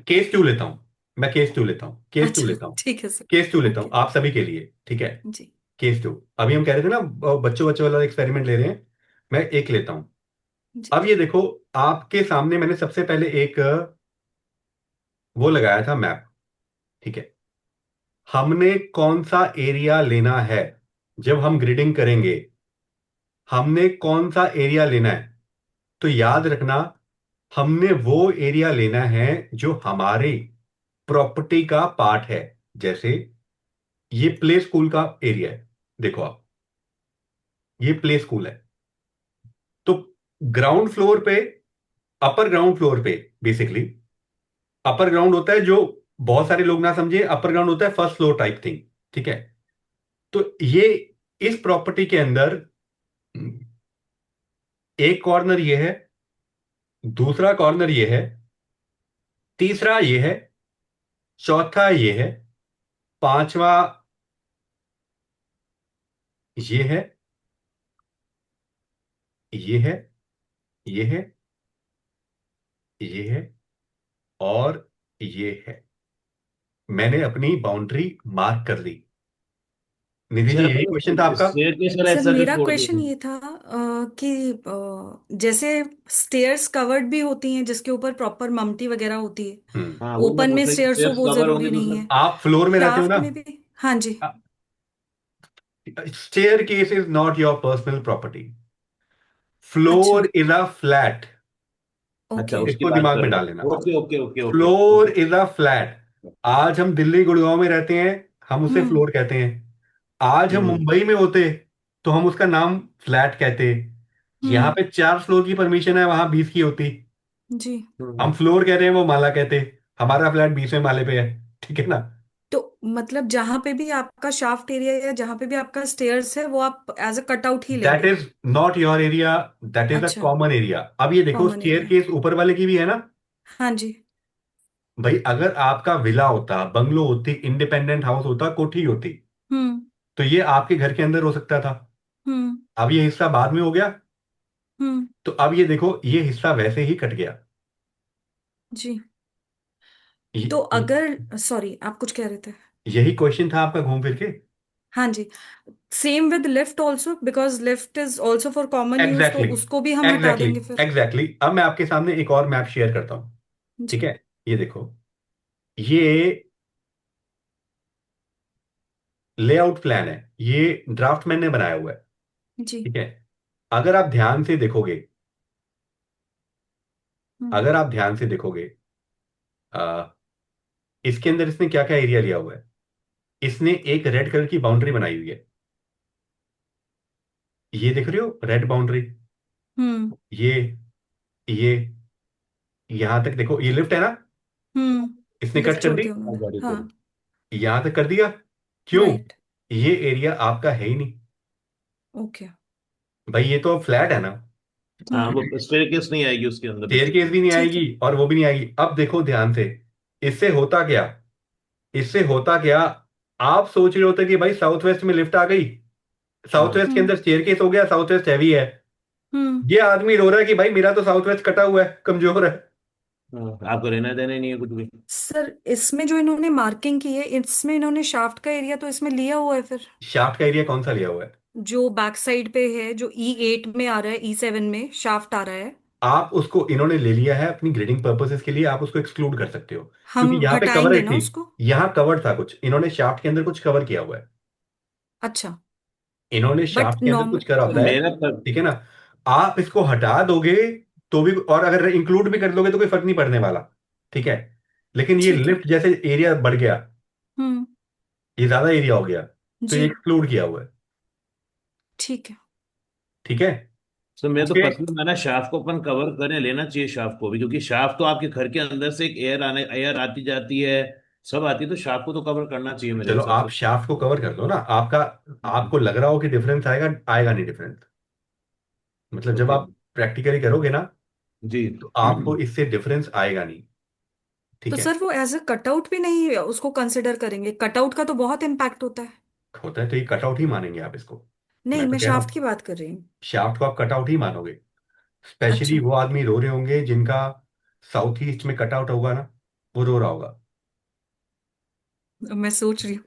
केस 2 लेता हूं। मैं केस 2 लेता हूँ, केस 2 अच्छा लेता हूँ। ठीक है सर। केस 2 लेता हूँ ओके। आप सभी के लिए। ठीक है। जी। केस 2। अभी हम कह रहे थे ना, बच्चों बच्चों वाला एक्सपेरिमेंट ले रहे हैं। मैं एक लेता हूं। जी। अब ये देखो, आपके सामने मैंने सबसे पहले एक वो लगाया था मैप। ठीक है। हमने कौन सा एरिया लेना है जब हम ग्रिडिंग करेंगे, हमने कौन सा एरिया लेना है? तो याद रखना, हमने वो एरिया लेना है जो हमारे प्रॉपर्टी का पार्ट है। जैसे ये प्ले स्कूल का एरिया है, देखो आप, ये प्ले स्कूल है। तो ग्राउंड फ्लोर पे, अपर ग्राउंड फ्लोर पे, बेसिकली अपर ग्राउंड होता है जो बहुत सारे लोग ना समझे, अपर ग्राउंड होता है फर्स्ट फ्लोर टाइप थिंग। ठीक है। तो ये इस प्रॉपर्टी के अंदर एक कॉर्नर ये है, दूसरा कॉर्नर ये है, तीसरा ये है, चौथा ये है, पांचवा ये है, ये है, ये है, ये है, और ये है। मैंने अपनी बाउंड्री मार्क कर ली। निधि जी, सर यही क्वेश्चन था अपन आपका? शेयर के सर सर ऐसा भी मेरा छोड़ क्वेश्चन देते हैं। ये था कि जैसे स्टेयर्स कवर्ड भी होती हैं जिसके ऊपर प्रॉपर मम्टी वगैरह होती है। हम्म। हाँ वो मैं ओपन में पूछ रही थी, स्टेयर्स हो स्टेयर्स वो कवर होंगे जरूरी तो नहीं सर। है। आप फ्लोर में रहते हो शाफ्ट ना? में भी। हाँ जी। Staircase is not your personal property. अच्छा। Floor is a flat. अच्छा, ओके। उसकी इसको बात दिमाग कर में रहे डाल लेना। हो। Okay okay okay okay floor okay. Is a flat. आज हम दिल्ली गुड़गांव में रहते हैं, हम उसे हम्म। फ्लोर कहते हैं। आज हम हम्म। मुंबई में होते तो हम उसका नाम फ्लैट कहते। यहाँ हम्म। पे 4 फ्लोर की परमिशन है, वहां 20 की होती। जी। हम हम्म। फ्लोर कह रहे हैं, वो माला कहते। हमारा फ्लैट 20वें माले पे है। ठीक है ना? तो मतलब जहां पे भी आपका शाफ्ट एरिया या जहां पे भी आपका स्टेयर्स है वो आप एज अ कटआउट ही दैट लेंगे। Is not your area, that is a अच्छा। Common area. अब ये देखो, कॉमन स्टेयर एरिया। केस ऊपर वाले की भी है ना। हाँ जी। भाई अगर आपका विला होता, बंगलो होती, इंडिपेंडेंट हाउस होता, कोठी होती, हम्म। तो ये आपके घर के अंदर हो सकता था। हम्म। अब ये हिस्सा बाद में हो गया, हम्म। तो अब ये देखो, ये हिस्सा वैसे ही कट गया। जी। तो ये, अगर, सॉरी आप कुछ कह रहे थे। यही क्वेश्चन था आपका घूम फिर के। हाँ जी। Same with lift also, because lift is also for common use, तो एग्जैक्टली, उसको भी हम हटा एग्जैक्टली, देंगे फिर। एग्जैक्टली। अब मैं आपके सामने एक और मैप शेयर करता हूं। ठीक जी। है, ये देखो, ये लेआउट प्लान है, ये ड्राफ्टमैन ने बनाया हुआ है। जी। ठीक है, अगर आप ध्यान से देखोगे, हम्म। अगर आप ध्यान से देखोगे, आ, इसके अंदर इसने क्या क्या एरिया लिया हुआ है। इसने एक रेड कलर की बाउंड्री बनाई हुई है, ये देख रहे हो, रेड बाउंड्री। हम्म। ये यहां तक देखो, ये लिफ्ट है ना, इसने कट लिफ्ट कर छोड़ दी, दिया हाँ, उन्होंने, गाड़ी हाँ। को। यहां तक कर दिया। क्यों? राइट। ये एरिया आपका है ही नहीं। ओके। भाई ये तो फ्लैट है ना, हाँ, हम्म। वो स्टेयरकेस नहीं आएगी उसके अंदर स्टेयरकेस बेसिकली। भी नहीं ठीक आएगी है। और वो भी नहीं आएगी। अब देखो ध्यान से, इससे होता क्या, इससे होता क्या। आप सोच रहे होते कि भाई साउथ वेस्ट में लिफ्ट आ गई, साउथ हाँ। वेस्ट के अंदर स्टेयरकेस हो गया, साउथ वेस्ट हैवी है। हम्म। ये आदमी रो रहा है कि भाई मेरा तो साउथ वेस्ट कटा हुआ है, कमजोर है। हाँ, आपको रहना देना ही नहीं है कुछ भी। सर इसमें जो इन्होंने मार्किंग की है, इसमें इन्होंने शाफ्ट का एरिया तो इसमें लिया हुआ है फिर। शाफ्ट का एरिया कौन सा लिया हुआ है? जो बैक साइड पे है, जो E8 में आ रहा है, E7 में शाफ्ट आ रहा है। आप उसको, इन्होंने ले लिया है अपनी ग्रेडिंग पर्पसेस के लिए, आप उसको एक्सक्लूड कर सकते हो, हम क्योंकि यहाँ पे हटाएंगे कवरेज ना थी। उसको। यहाँ कवर था कुछ, इन्होंने शाफ्ट के अंदर कुछ कवर किया हुआ है। अच्छा। इन्होंने बट शाफ्ट के अंदर कुछ करा तो होता है। मेरा पर, ठीक है ना, आप इसको हटा दोगे तो भी, और अगर इंक्लूड भी कर दोगे तो कोई फर्क नहीं पड़ने वाला। ठीक है, लेकिन ये ठीक है। लिफ्ट जैसे एरिया बढ़ गया, हम्म। ये ज्यादा एरिया हो गया, तो ये जी। एक्सक्लूड किया हुआ है। ठीक है। ठीक है, तो मैं तो ओके। पर्सनल माना शाफ्ट को अपन कवर करें, लेना चाहिए शाफ्ट को भी, क्योंकि शाफ्ट तो आपके घर के अंदर से एक एयर आती जाती है, सब आती है, तो शाफ्ट को तो कवर करना चाहिए मेरे चलो हिसाब आप से। शाफ्ट को कवर कर लो ना, आपका, आपको लग रहा हो कि डिफरेंस आएगा, आएगा नहीं डिफरेंस। मतलब जब ओके। आप प्रैक्टिकली करोगे ना, जी। तो आपको इससे डिफरेंस आएगा नहीं। तो ठीक है, सर वो एज अ कटआउट भी नहीं उसको कंसिडर करेंगे? कटआउट का तो बहुत इम्पैक्ट होता है। होता है तो ये कटआउट ही मानेंगे आप इसको। नहीं, मैं तो मैं कह रहा शाफ्ट हूँ, की बात कर रही हूँ। शाफ्ट को आप कटआउट ही मानोगे। स्पेशली अच्छा। वो आदमी रो रहे होंगे जिनका साउथ ईस्ट में कटआउट होगा ना, वो रो रहा होगा। अब मैं सोच रही हूँ।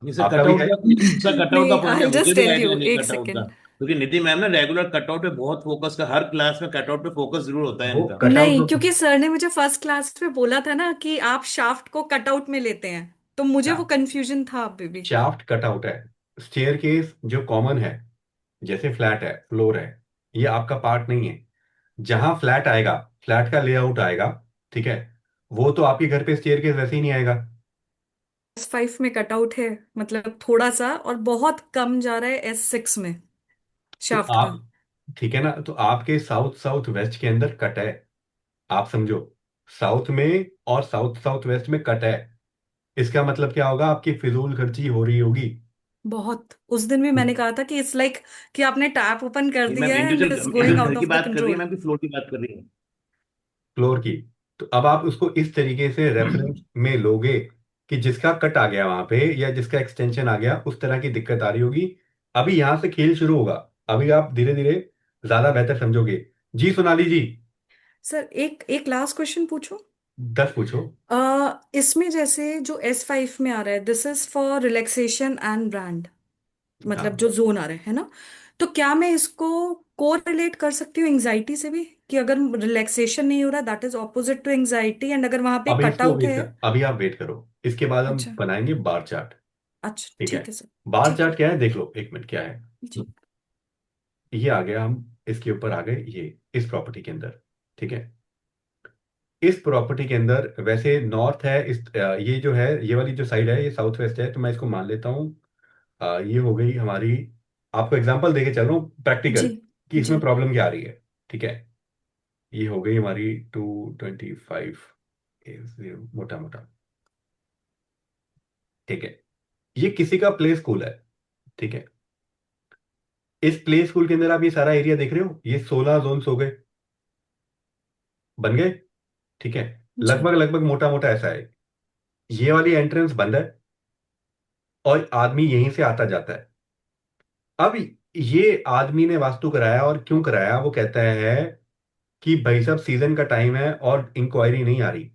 इसे आपका भी कटआउट है। का, सर कटआउट का नहीं, पॉइंट है, आई मुझे जस्ट भी टेल आइडिया यू, नहीं एक कटआउट का, सेकेंड। क्योंकि निधि मैम ना रेगुलर कटआउट पे बहुत फोकस का, हर क्लास में कटआउट पे फोकस जरूर होता है वो इनका। कटआउट, नहीं, क्योंकि सर ने मुझे फर्स्ट क्लास में बोला था ना कि आप शाफ्ट को कटआउट में लेते हैं, तो मुझे वो कंफ्यूजन था अभी भी। शाफ्ट कटआउट है। स्टेयर केस जो कॉमन है, जैसे फ्लैट है, फ्लोर है, ये आपका पार्ट नहीं है। जहां फ्लैट आएगा, फ्लैट का लेआउट आएगा, ठीक है, वो तो आपके घर पे स्टेयर केस वैसे ही नहीं आएगा। S5 में कटआउट है, मतलब थोड़ा सा, और बहुत कम जा रहा है S6 में तो शाफ्ट का। आप, ठीक है ना, तो आपके साउथ साउथ वेस्ट के अंदर कट है, आप समझो, साउथ में और साउथ साउथ वेस्ट में कट है। इसका मतलब क्या होगा, आपकी फिजूल खर्ची हो रही होगी। बहुत, उस दिन भी मैंने कहा था कि इट्स लाइक कि आपने टैप ओपन कर ये मैम दिया है एंड इट्स इंडिविजुअल गोइंग घर आउट की ऑफ द बात कर रही है कंट्रोल। मैम, कि फ्लोर की बात कर रही है? फ्लोर की, तो अब आप उसको इस तरीके से रेफरेंस में लोगे कि जिसका कट आ गया वहां पे, या जिसका एक्सटेंशन आ गया, उस तरह की दिक्कत आ रही होगी। अभी यहां से खेल शुरू होगा, अभी आप धीरे धीरे ज्यादा बेहतर समझोगे। जी सोनाली जी, सर एक एक लास्ट क्वेश्चन पूछूं? 10 पूछो। इसमें जैसे जो S5 में आ रहा है, this is for relaxation and brand, मतलब हाँ, जो जोन आ रहा है ना, तो क्या मैं इसको कोरिलेट कर सकती हूँ एंजाइटी से भी, कि अगर रिलैक्सेशन नहीं हो रहा, that is opposite to anxiety, and अगर वहां पे अभी इसको कटआउट वेट है? कर, अभी आप वेट करो, इसके बाद हम अच्छा। बनाएंगे बार चार्ट। अच्छा, ठीक है, ठीक है सर। बार ठीक है। चार्ट क्या है देख लो, एक मिनट, क्या है। जी। ये आ गया, हम इसके ऊपर आ गए, ये इस प्रॉपर्टी के अंदर। ठीक है, इस प्रॉपर्टी के अंदर वैसे नॉर्थ है, ये जो है, ये वाली जो साइड है, ये साउथ वेस्ट है, तो मैं इसको मान लेता हूँ। ये हो गई हमारी, आपको एग्जांपल देके चल रहा हूँ जी। प्रैक्टिकल, कि जी। इसमें प्रॉब्लम क्या आ रही है। ठीक है, ये हो गई हमारी 225, मोटा मोटा। ठीक है, ये किसी का प्ले स्कूल है। ठीक है, इस प्ले स्कूल के अंदर आप ये सारा एरिया देख रहे हो, ये 16 जोन्स हो गए, बन गए। ठीक है, जी। लगभग लगभग मोटा मोटा ऐसा है। ये वाली एंट्रेंस बंद है और आदमी यहीं से आता जाता है। अब ये आदमी ने वास्तु कराया, और क्यों कराया वो कहता है कि भाई साहब सीजन का टाइम है और इंक्वायरी नहीं आ रही,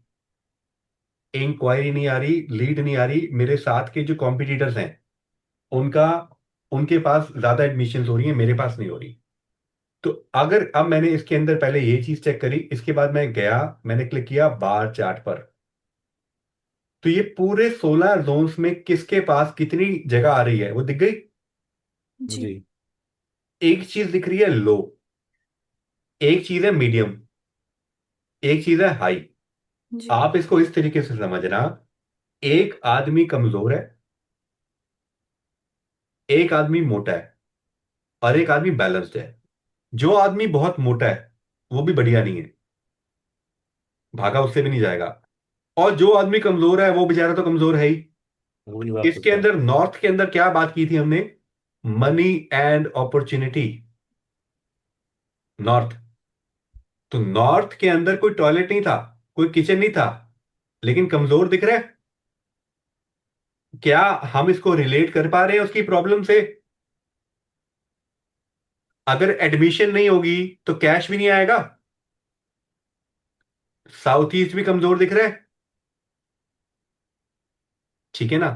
इंक्वायरी नहीं आ रही, लीड नहीं आ रही, मेरे साथ के जो कॉम्पिटिटर्स हैं उनका, उनके पास ज्यादा एडमिशन हो रही है, मेरे पास नहीं हो रही। तो अगर अब मैंने इसके अंदर पहले ये चीज चेक करी, इसके बाद मैं गया, मैंने क्लिक किया बार चार्ट पर, तो ये पूरे 16 जोन्स में किसके पास कितनी जगह आ रही है वो दिख गई। जी। जी। एक चीज दिख रही है लो, एक चीज है मीडियम, एक चीज है हाई। जी। आप इसको इस तरीके से समझना, एक आदमी कमजोर है, एक आदमी मोटा है, और एक आदमी बैलेंस्ड है। जो आदमी बहुत मोटा है वो भी बढ़िया नहीं है, भागा उससे भी नहीं जाएगा। और जो आदमी कमजोर है वो बेचारा तो कमजोर है ही। वो नहीं भाग इसके सकता। अंदर नॉर्थ के अंदर क्या बात की थी हमने, मनी एंड अपॉर्चुनिटी। नॉर्थ, तो नॉर्थ के अंदर कोई टॉयलेट नहीं था, कोई किचन नहीं था, लेकिन कमजोर दिख रहा है। क्या हम इसको रिलेट कर पा रहे हैं उसकी प्रॉब्लम से? अगर एडमिशन नहीं होगी तो कैश भी नहीं आएगा। साउथ ईस्ट भी कमजोर दिख रहा है, ठीक है ना?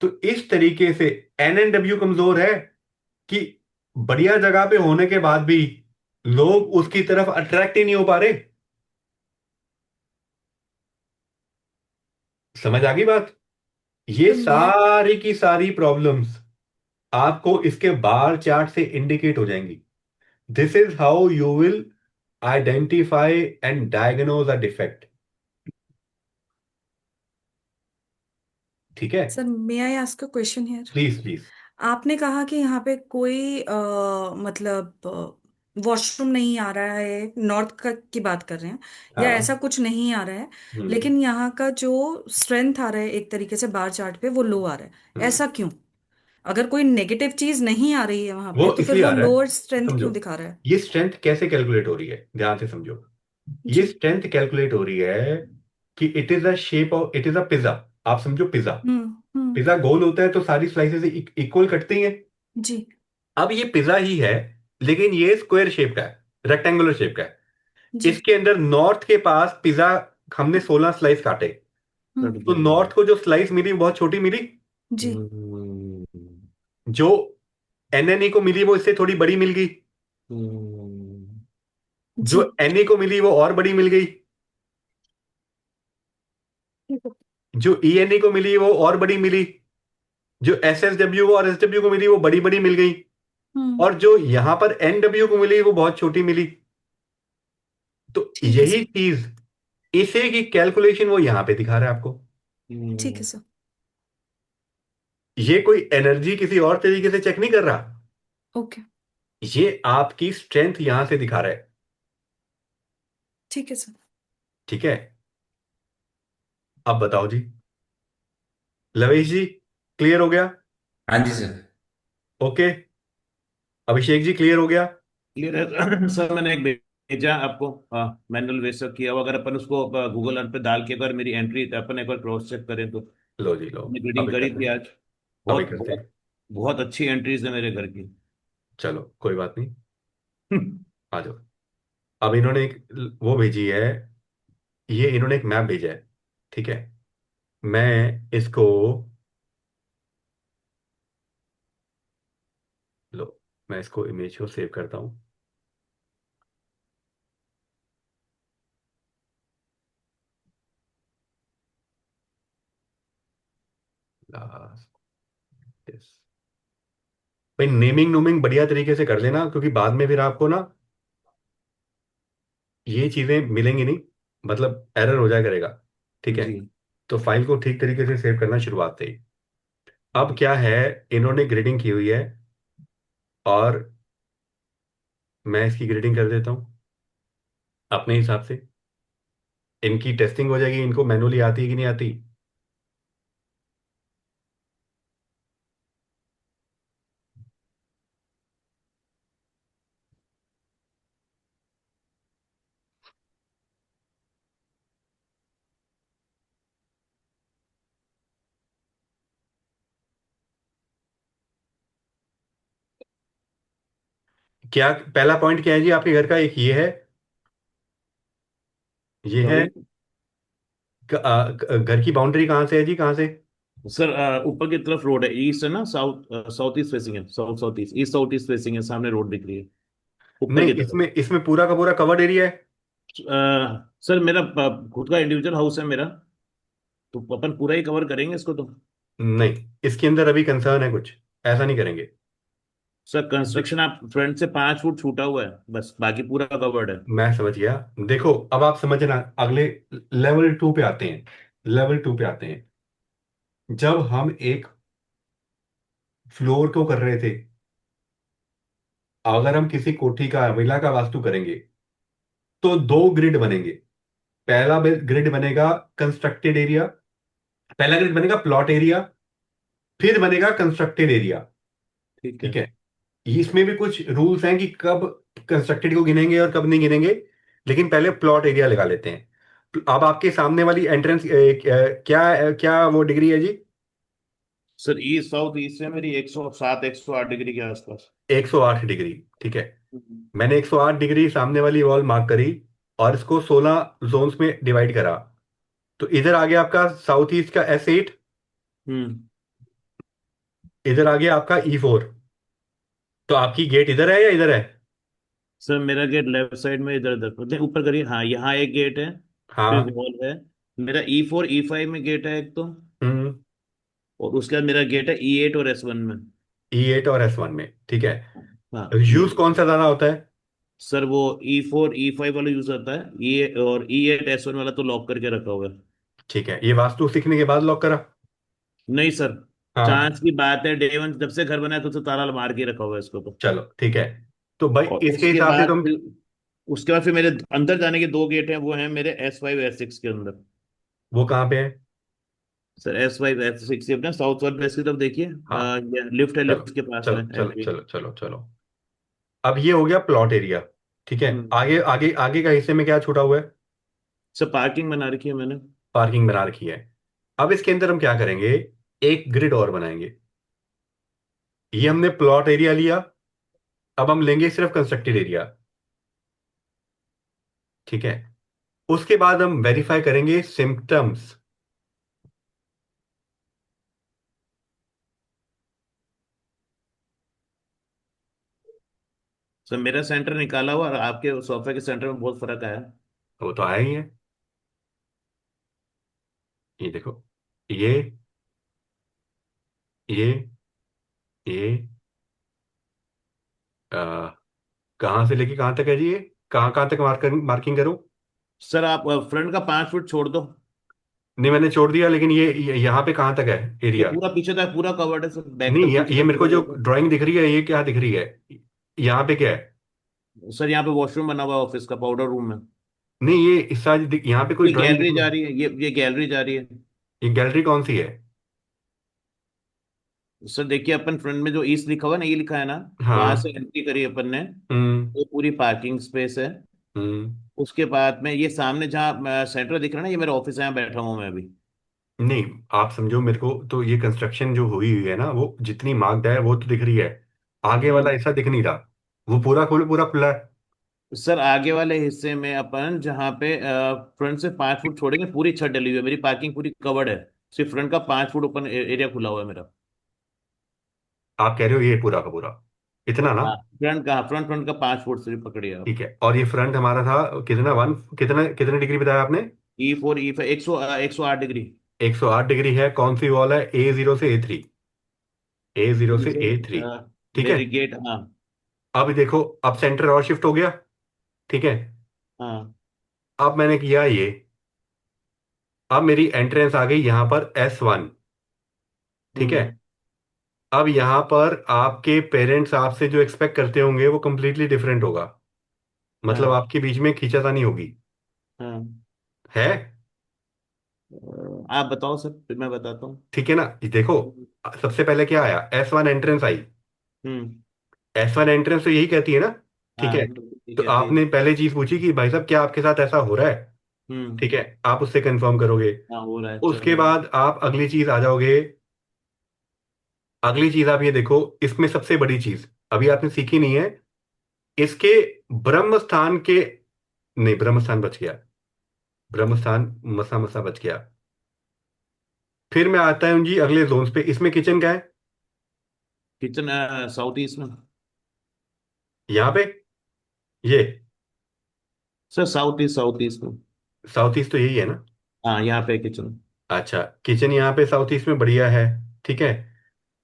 तो इस तरीके से एनएनडब्ल्यू कमजोर है कि बढ़िया जगह पे होने के बाद भी लोग उसकी तरफ अट्रैक्ट ही नहीं हो पा रहे। समझ आ गई बात? ये तो मैं सारी की सारी प्रॉब्लम्स आपको इसके बार चार्ट से इंडिकेट हो जाएंगी। This is how you will identify and diagnose a defect. ठीक है, sir, may I ask a question here? Please please. आपने कहा कि यहाँ पे कोई मतलब वॉशरूम नहीं आ रहा है, नॉर्थ का की बात कर रहे हैं, या हाँ। ऐसा कुछ नहीं आ रहा है, हम्म। लेकिन यहाँ का जो स्ट्रेंथ आ रहा है एक तरीके से बार चार्ट पे वो लो आ रहा है, हम्म। ऐसा क्यों? अगर कोई नेगेटिव चीज नहीं आ रही है वहां वो पे तो फिर इसलिए वो आ रहा है, लोअर स्ट्रेंथ समझो, क्यों दिखा रहा है? ये स्ट्रेंथ कैसे कैलकुलेट हो रही है, ध्यान से समझो। ये जी। स्ट्रेंथ कैलकुलेट हो रही है कि it is a shape of, it is a pizza. आप समझो पिज्जा, हम्म। पिज्जा गोल होता है तो सारी स्लाइसेस इक्वल कटती हैं। जी। अब ये पिज्जा ही है, लेकिन ये स्क्वायर शेप का है, रेक्टेंगुलर शेप का है। जी। इसके अंदर नॉर्थ के पास पिज्जा, हमने 16 स्लाइस काटे, हम्म। कट तो जाएगा। नॉर्थ को जो स्लाइस मिली वो बहुत छोटी मिली। जी। हम्म। जो एनएनई को मिली वो इससे थोड़ी बड़ी मिल गई। हम्म। जो जी। एनए को मिली वो और बड़ी मिल गई। जो ईएनई को मिली वो और बड़ी मिली। जो एसएसडब्ल्यू और एसडब्ल्यू को मिली वो बड़ी बड़ी मिल गई। हम्म। और जो यहां पर एनडब्ल्यू को मिली वो बहुत छोटी मिली। तो ठीक है यही सर। चीज, इसे की कैलकुलेशन वो यहां पे दिखा रहा है आपको। ठीक है हम्म। सर। ये कोई एनर्जी किसी और तरीके से चेक नहीं कर रहा, ओके। ये आपकी स्ट्रेंथ यहां से दिखा रहा है। ठीक है सर। ठीक है, अब बताओ जी, लवेश जी, क्लियर हो गया? हाँ जी sir. Okay, Abhishek ji clear हो गया? क्लियर है सर। मैंने एक भेजा आपको, हाँ, मैनुअल वैसा किया हुआ। अगर अपन उसको गूगल अर्थ पे डाल के अगर मेरी एंट्री अपन एक बार क्रॉस चेक करें तो। लो जी लो, मैंने रीडिंग अभी करी करते थी हैं, आज। अभी बहुत करते बहुत हैं। बहुत अच्छी एंट्रीज है मेरे घर की। चलो कोई बात नहीं, आ जाओ। अब इन्होंने एक वो भेजी है, ये इन्होंने एक मैप भेजा है। ठीक है, मैं इसको, लो, मैं इसको इमेज को सेव करता हूँ। Last, yes. भाई नेमिंग नूमिंग बढ़िया तरीके से कर लेना, क्योंकि बाद में फिर आपको ना ये चीजें मिलेंगी नहीं, मतलब एरर हो जाया करेगा। ठीक है, जी। तो फाइल को ठीक तरीके से सेव करना शुरुआत से ही। अब क्या है, इन्होंने ग्रेडिंग की हुई है, और मैं इसकी ग्रेडिंग कर देता हूँ अपने हिसाब से। इनकी टेस्टिंग हो जाएगी, इनको मैनुअली आती है कि नहीं आती। क्या पहला पॉइंट क्या है जी आपके घर का? एक ये है सॉरी घर की बाउंड्री कहाँ से है जी, कहाँ से? सर, ऊपर की तरफ रोड है, ईस्ट है ना, साउथ साउथ ईस्ट फेसिंग है, south south east, east south east facing है, सामने रोड दिख रही है ऊपर नहीं, की तरफ। इसमें इसमें पूरा का पूरा कवर्ड एरिया है। सर मेरा खुद का इंडिविजुअल हाउस है मेरा, तो अपन पूरा ही कवर करेंगे इसको तो। नहीं, इसके अंदर अभी कंसर्न है कुछ, ऐसा नहीं करेंगे। सर कंस्ट्रक्शन आप फ्रंट से 5 फुट छूटा हुआ है, बस बाकी पूरा कवर्ड है। मैं समझ गया। देखो, अब आप समझना, अगले लेवल 2 पे आते हैं। लेवल 2 पे आते हैं। जब हम एक फ्लोर को कर रहे थे, अगर हम किसी कोठी का विला का वास्तु करेंगे, तो दो ग्रिड बनेंगे। पहला ग्रिड बनेगा कंस्ट्रक्टेड एरिया, पहला ग्रिड बनेगा प्लॉट एरिया, फिर बनेगा कंस्ट्रक्टेड एरिया। ठीक है। ठीक है। इसमें भी कुछ रूल्स हैं कि कब कंस्ट्रक्टेड को गिनेंगे और कब नहीं गिनेंगे, लेकिन पहले प्लॉट एरिया लगा लेते हैं। अब आपके सामने वाली एंट्रेंस क्या क्या वो डिग्री है जी? सर ईस्ट साउथ ईस्ट है मेरी 107 108 डिग्री के आसपास। 108 डिग्री। ठीक है। हम्म। मैंने 108 डिग्री सामने वाली वॉल मार्क करी और इसको 16 जोन्स में डिवाइड करा। तो इधर आ गया आपका साउथ ईस्ट का S8, हम्म। इधर आ गया आपका E4। तो आपकी गेट इधर है या इधर है? सर मेरा गेट लेफ्ट साइड में इधर उधर मतलब ऊपर करिए, हाँ यहाँ एक गेट है, फिर हाँ। वॉल है। मेरा E4 E5 में गेट है एक तो, हम्म। और उसके बाद मेरा गेट है E8 और S1 में। E8 और S1 में। ठीक है। हाँ यूज कौन सा ज्यादा होता है? सर वो E4 E5 वाला यूज होता है, ये और E8 S1 वाला तो लॉक करके रखा हुआ है। ठीक है, ये वास्तु सीखने के बाद लॉक करा? नहीं सर, हाँ। चांस की बात है, डे 1 जब से घर बना है तो ताला मार के रखा हुआ है इसको तो। चलो ठीक है। तो भाई और इसके हिसाब से तुम, उसके बाद फिर मेरे अंदर जाने के 2 गेट हैं, वो हैं मेरे S5 S6 के अंदर। वो कहाँ पे है? सर S5 S6 अपने साउथ वाल फेस की तरफ देखिए, हाँ। लिफ्ट है, चलो लिफ्ट के पास में चलो चलो एंट्री। चलो चलो चलो। अब ये हो गया प्लॉट एरिया। ठीक है। हम्म। आगे आगे आगे का हिस्से में क्या छूटा हुआ है? सर पार्किंग बना रखी है मैंने। पार्किंग बना रखी है। अब इसके अंदर हम क्या करेंगे? एक ग्रिड और बनाएंगे। ये हमने प्लॉट एरिया लिया, अब हम लेंगे सिर्फ कंस्ट्रक्टेड एरिया। ठीक है। उसके बाद हम वेरीफाई करेंगे सिम्टम्स। सर मेरा सेंटर निकाला हुआ और आपके सोफे के सेंटर में बहुत फर्क आया। वो तो आया ही है। ये देखो, ये ये ये आ, कहाँ से लेके कहाँ तक है जी? ये कहाँ कहाँ तक मार्किंग करूं? सर आप फ्रंट का 5 फुट छोड़ दो। नहीं, मैंने छोड़ दिया, लेकिन ये यहाँ पे कहाँ तक है ये एरिया? पूरा पीछे तक पूरा कवर्ड है सर, बैक नहीं, तक पीछे ये तक मेरे को पूरा जो देखो। ड्राइंग दिख रही है, ये क्या दिख रही है? यहाँ पे क्या है? सर यहाँ पे वॉशरूम बना हुआ है ऑफिस का, पाउडर रूम में। नहीं, ये इस साइड यहाँ पे कोई ये ड्राइंग दिख गैलरी रही जा है? रही है, ये गैलरी जा रही है। ये गैलरी कौन सी है? सर देखिए, अपन फ्रंट में जो ईस्ट लिखा हुआ है ना, ये लिखा है ना, वहां से हाँ। एंट्री करी अपन ने, हम्म। ये पूरी पार्किंग स्पेस है। हम्म। उसके बाद में ये सामने जहाँ सेंटर दिख रहा है ना, ये मेरा ऑफिस है, यहाँ बैठा हूँ मैं अभी। नहीं, आप समझो मेरे को, तो ये कंस्ट्रक्शन जो हुई हुई है ना, वो जितनी मार्क्ड है वो तो दिख रही है। आगे वाला हम्म। हिस्सा दिख नहीं रहा। वो पूरा खुला है। सर आगे वाले हिस्से में अपन जहाँ पे फ्रंट से 5 फुट छोड़ेंगे, पूरी छत डली हुई है, मेरी पार्किंग पूरी कवर्ड है। सिर्फ फ्रंट का 5 फुट ओपन एरिया खुला हुआ है मेरा। आप कह रहे हो ये पूरा का पूरा इतना ना? हाँ फ्रंट का, फ्रंट फ्रंट का 5 फुट सिर्फ पकड़िए आप। ठीक है। और ये फ्रंट हमारा था कितना, कितना कितने डिग्री बताया आपने? E4 E5 108 degree. 108 डिग्री है। कौन सी वॉल है? A0 से A3। A0 से जैसे A3। ठीक है। मेरी गेट, हाँ। अब देखो, अब सेंटर और शिफ्ट हो गया। ठीक है। हाँ। अब मैंने किया ये, अब मेरी एंट्रेंस आ गई यहाँ पर S1। ठीक है। हम्म। अब यहाँ पर आपके पेरेंट्स आपसे जो एक्सपेक्ट करते होंगे वो कंप्लीटली डिफरेंट होगा। मतलब हाँ। आपके बीच में खींचातानी होगी। हाँ। है? आप बताओ सर, फिर मैं बताता हूँ। ठीक है ना? ये देखो, सबसे पहले क्या आया? S1 एंट्रेंस आई। हम्म। S1 एंट्रेंस तो यही कहती है ना? ठीक हाँ है। ठीक तो है, ठीक। आपने पहले चीज पूछी कि भाई साहब क्या आपके साथ ऐसा हो रहा है? हम्म। ठीक है। आप उससे कंफर्म करोगे। हाँ हो रहा है, उसके चलो। बाद आप अगली चीज आ जाओगे। अगली चीज आप ये देखो, इसमें सबसे बड़ी चीज अभी आपने सीखी नहीं है। इसके ब्रह्म स्थान के, नहीं ब्रह्म स्थान बच गया, ब्रह्म स्थान मसा मसा बच गया। फिर मैं आता हूँ जी अगले जोन्स पे। इसमें किचन का है किचन साउथ ईस्ट में। यहाँ पे, ये सर साउथ ईस्ट में। साउथ ईस्ट तो यही है ना। हाँ यहाँ पे किचन। अच्छा, किचन यहाँ पे साउथ ईस्ट में बढ़िया है, ठीक है।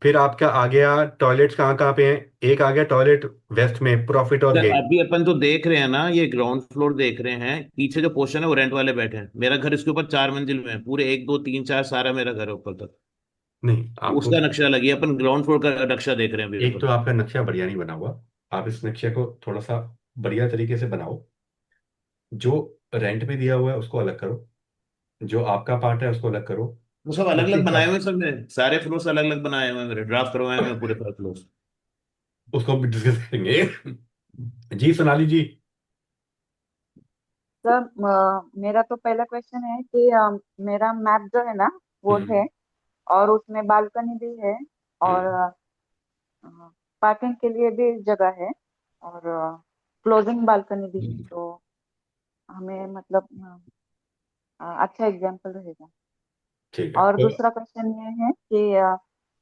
फिर आपका आ गया टॉयलेट्स कहाँ कहाँ पे हैं। एक आ गया टॉयलेट वेस्ट में, प्रॉफिट और सर गेट। अभी अपन तो देख रहे हैं ना, ये ग्राउंड फ्लोर देख रहे हैं, पीछे जो पोर्शन है वो रेंट वाले बैठे हैं। मेरा घर इसके ऊपर 4 मंजिल में है, पूरे 1 2 3 4 सारा मेरा घर है ऊपर तक। नहीं तो आपको, उसका नक्शा लगी, अपन ग्राउंड फ्लोर का नक्शा देख रहे हैं अभी एक तो अपन। आपका नक्शा बढ़िया नहीं बना हुआ। आप इस नक्शे को थोड़ा सा बढ़िया तरीके से बनाओ। जो रेंट पे दिया हुआ है उसको अलग करो, जो आपका पार्ट है उसको अलग करो। वो सब अलग उसके अलग बनाए हिसाब हुए हैं, सब मेरे सारे फ्लोर्स अलग अलग बनाए हुए हैं, मेरे ड्राफ्ट करवाए हुए हैं पूरे फ्लोर्स। उसको भी डिस्कस करेंगे। जी सोनाली जी। सर मेरा तो पहला क्वेश्चन है कि मेरा मैप जो है ना वो हम्म है, और उसमें बालकनी भी है, और हम्म पार्किंग के लिए भी जगह है, और क्लोजिंग बालकनी भी है, हम्म, तो हमें मतलब अच्छा एग्जाम्पल रहेगा। ठीक है और तो दूसरा क्वेश्चन ये है कि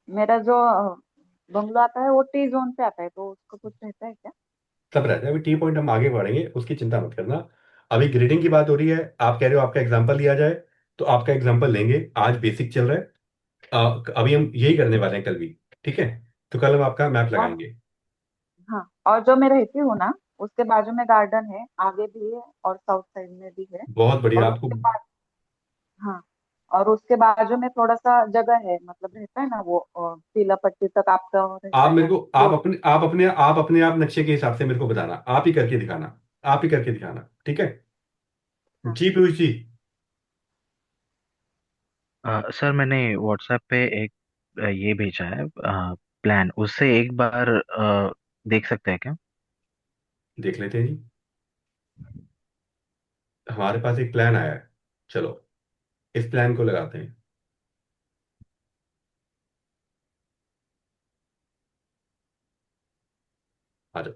मेरा जो बंगलो आता है वो टी जोन पे आता है, तो उसको कुछ रहता है क्या? सब रहता है। अभी टी पॉइंट हम आगे बढ़ेंगे, उसकी चिंता मत करना। अभी ग्रेडिंग की बात हो रही है, आप कह रहे हो आपका एग्जाम्पल लिया जाए, तो आपका एग्जाम्पल लेंगे। आज बेसिक चल रहा है। अभी हम यही करने वाले हैं कल भी, ठीक है। तो कल हम आपका मैप और लगाएंगे। हाँ, और जो मैं रहती हूँ ना उसके बाजू में गार्डन है, आगे भी है और साउथ साइड में भी है। बहुत बढ़िया और आपको। उसके बाद, हाँ, और उसके बाजू में थोड़ा सा जगह है, मतलब रहता है ना वो पीला पट्टी तक आपका वो रहता आप है मेरे ना को, प्लॉट। आप अपने आप नक्शे के हिसाब से मेरे को बताना, आप ही करके दिखाना, आप ही करके दिखाना, ठीक है। हाँ। जी पीयूष जी। सर मैंने व्हाट्सएप पे एक ये भेजा है प्लान, उससे एक बार देख सकते हैं क्या? देख लेते हैं जी। हमारे पास एक प्लान आया है, चलो इस प्लान को लगाते हैं। आ जाओ।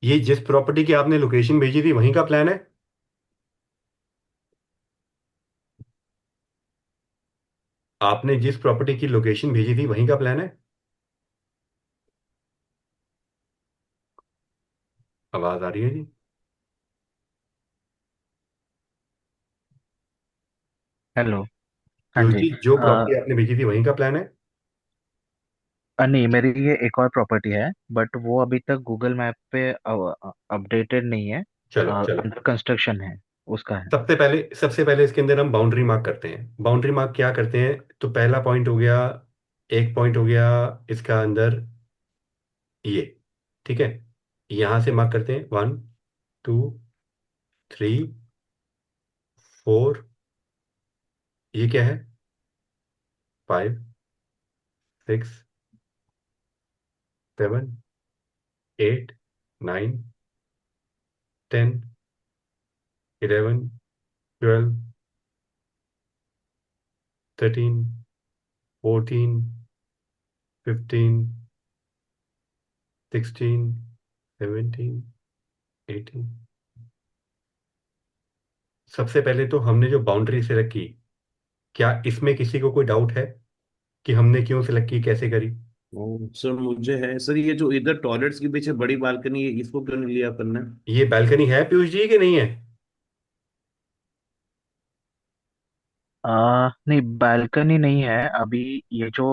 ये जिस प्रॉपर्टी की आपने लोकेशन भेजी थी वहीं का प्लान है। आपने जिस प्रॉपर्टी की लोकेशन भेजी थी वहीं का प्लान है। आवाज आ रही है जी। हेलो। हाँ पीयूष जी। जी, जो प्रॉपर्टी आपने भेजी थी वहीं का प्लान है। नहीं, मेरी ये एक और प्रॉपर्टी है, बट वो अभी तक गूगल मैप पे अपडेटेड नहीं है। चलो चलो। अंडर कंस्ट्रक्शन है, उसका है। सबसे पहले इसके अंदर हम बाउंड्री मार्क करते हैं। बाउंड्री मार्क क्या करते हैं, तो पहला पॉइंट हो गया, एक पॉइंट हो गया इसका अंदर, ये, ठीक है। यहां से मार्क करते हैं 1 2 3 4। ये क्या है, 5 6 7 8 9 10 11 12 13 14 15 16 17 18। सबसे पहले तो हमने जो बाउंड्री सेलेक्ट की, क्या इसमें किसी को कोई डाउट है कि हमने क्यों सेलेक्ट की, कैसे करी। सर मुझे है सर, ये जो इधर टॉयलेट्स के पीछे बड़ी बालकनी है, इसको क्यों नहीं लिया अपन ने? ये बैल्कनी है पीयूष जी कि नहीं है। नहीं, बालकनी नहीं है अभी। ये जो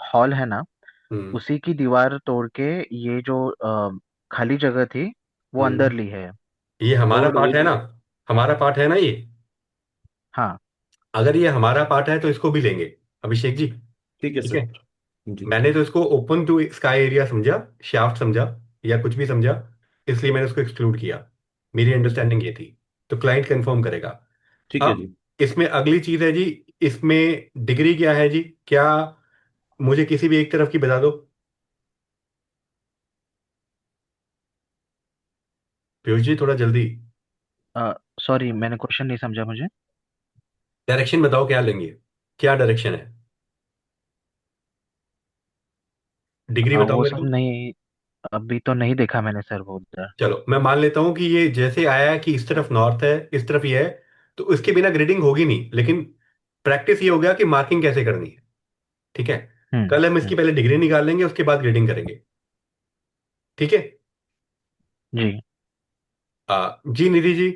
हॉल है ना, हम्म उसी की दीवार तोड़ के ये जो खाली जगह थी वो अंदर हम्म ली है। ये हमारा रोड पार्ट है ना, हमारा पार्ट है ना ये। हाँ। अगर ये हमारा पार्ट है तो इसको भी लेंगे, अभिषेक जी, ठीक है ठीक है। सर। जी। मैंने तो इसको ओपन टू स्काई एरिया समझा, शाफ्ट समझा, या कुछ भी समझा, इसलिए मैंने उसको एक्सक्लूड किया। मेरी अंडरस्टैंडिंग ये थी। तो क्लाइंट कंफर्म करेगा। ठीक है अब जी। इसमें अगली चीज है जी, इसमें डिग्री क्या है जी, क्या मुझे किसी भी एक तरफ की बता दो। पीयूष जी थोड़ा जल्दी। सॉरी, मैंने क्वेश्चन नहीं समझा मुझे। डायरेक्शन बताओ क्या लेंगे, क्या डायरेक्शन है, डिग्री बताओ वो मेरे सब को। नहीं, अभी तो नहीं देखा मैंने सर वो उधर। चलो मैं मान लेता हूं कि ये जैसे आया है कि इस तरफ नॉर्थ है, इस तरफ ये है, तो उसके बिना ग्रेडिंग होगी नहीं, लेकिन प्रैक्टिस ये हो गया कि मार्किंग कैसे करनी है। ठीक है। हम्म। कल हम इसकी हम्म। पहले डिग्री निकाल लेंगे, उसके बाद ग्रेडिंग करेंगे। ठीक है। जी। जी निधि जी।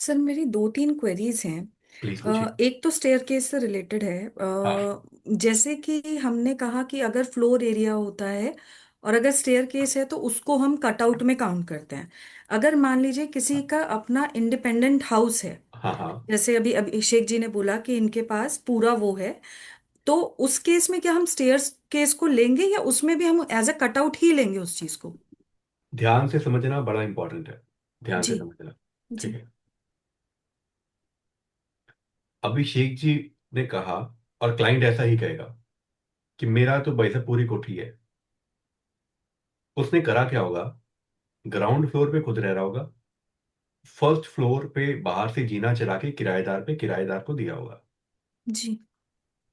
सर मेरी दो तीन क्वेरीज हैं। प्लीज पूछिए। एक तो स्टेयरकेस से रिलेटेड है। हाँ जैसे कि हमने कहा कि अगर फ्लोर एरिया होता है और अगर स्टेयरकेस है तो उसको हम कटआउट में काउंट करते हैं। अगर मान लीजिए किसी का अपना इंडिपेंडेंट हाउस है, हाँ हाँ। जैसे अभी अभिषेक जी ने बोला कि इनके पास पूरा वो है, तो उस केस में क्या हम स्टेयर्स केस को लेंगे या उसमें भी हम एज अ कटआउट ही लेंगे उस चीज को? ध्यान से समझना बड़ा इंपॉर्टेंट है, ध्यान से जी। समझना। ठीक जी। है। अभिषेक जी ने कहा, और क्लाइंट ऐसा ही कहेगा कि मेरा तो भाई साहब पूरी कोठी है। उसने करा क्या होगा, ग्राउंड फ्लोर पे खुद रह रहा होगा, फर्स्ट फ्लोर पे बाहर से जीना चला के किराएदार पे किराएदार को दिया होगा। जी।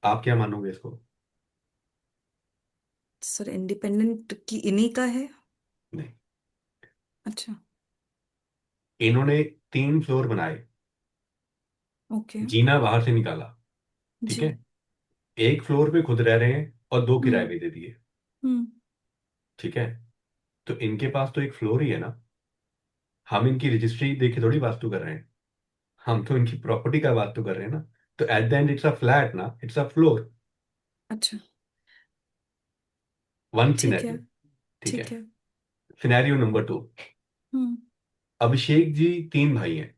आप क्या मानोगे इसको? सर इंडिपेंडेंट की इन्हीं का है। नहीं, अच्छा। इन्होंने 3 फ्लोर बनाए, ओके। जीना बाहर से निकाला। ठीक जी। है। एक फ्लोर पे खुद रह रहे हैं और 2 किराए हम्म। भी दे दिए। हम्म। ठीक है। तो इनके पास तो एक फ्लोर ही है ना। हम इनकी रजिस्ट्री देखे थोड़ी वास्तु कर रहे हैं, हम तो इनकी प्रॉपर्टी का वास्तु कर रहे हैं ना। तो at the end it's a flat ना, इट्स अ फ्लोर। अच्छा। वन ठीक है। सिनेरियो। ठीक है। ठीक है। Scenario number 2। हम्म। अभिषेक जी 3 भाई हैं,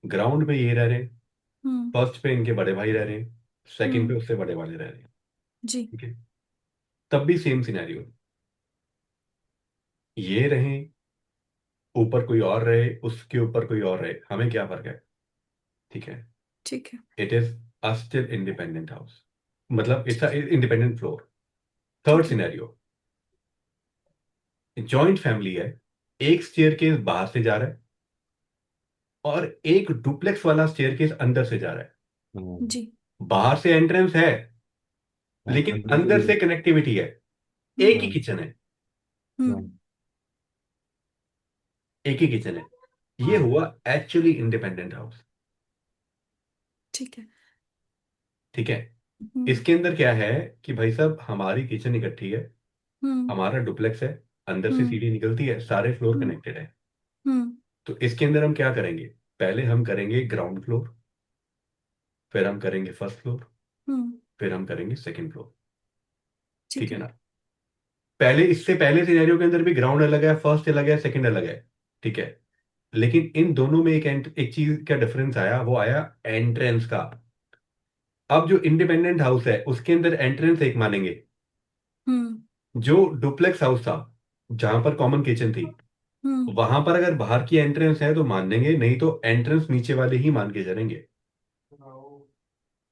ग्राउंड पे ये रह रहे हैं, हम्म। फर्स्ट पे इनके बड़े भाई रह रहे हैं, सेकंड पे हम्म। उससे बड़े वाले रह रहे हैं। जी। ठीक है। तब भी सेम सिनेरियो, ये रहें, ऊपर कोई और रहे, उसके ऊपर कोई और रहे, हमें क्या फर्क है। ठीक है। ठीक है। It is a still independent house, मतलब इट्स अ ठीक। Independent floor. थर्ड ठीक है। सिनेरियो, जॉइंट फैमिली है, एक स्टेयरकेस बाहर से जा रहा है और एक डुप्लेक्स वाला स्टेयरकेस अंदर से जा रहा है। जी। बाहर से एंट्रेंस है, लेकिन अंदर से कनेक्टिविटी है। एक ही हम्म। किचन है, हम्म। एक ही किचन है। ये हुआ एक्चुअली इंडिपेंडेंट हाउस। ठीक है। ठीक है। हम्म। इसके अंदर क्या है कि भाई साहब हमारी किचन इकट्ठी है, हम्म। हमारा डुप्लेक्स है, अंदर से हम्म। सीढ़ी निकलती है, सारे फ्लोर हम्म। कनेक्टेड है। हम्म। तो इसके अंदर हम क्या करेंगे, पहले हम करेंगे ग्राउंड फ्लोर, फिर हम करेंगे फर्स्ट फ्लोर, हम्म। फिर हम करेंगे सेकंड फ्लोर। ठीक ठीक है है। ना। पहले, इससे पहले सिनेरियो के अंदर भी ग्राउंड अलग है, फर्स्ट अलग है, सेकंड अलग है। ठीक है। लेकिन इन दोनों में एक चीज का डिफरेंस आया, वो आया एंट्रेंस का। अब जो इंडिपेंडेंट हाउस है उसके अंदर एंट्रेंस एक मानेंगे, हम्म। जो डुप्लेक्स हाउस था जहां पर कॉमन किचन थी, हम्म। वहां पर अगर बाहर की एंट्रेंस है तो मान लेंगे, नहीं तो एंट्रेंस नीचे वाले ही मान के चलेंगे।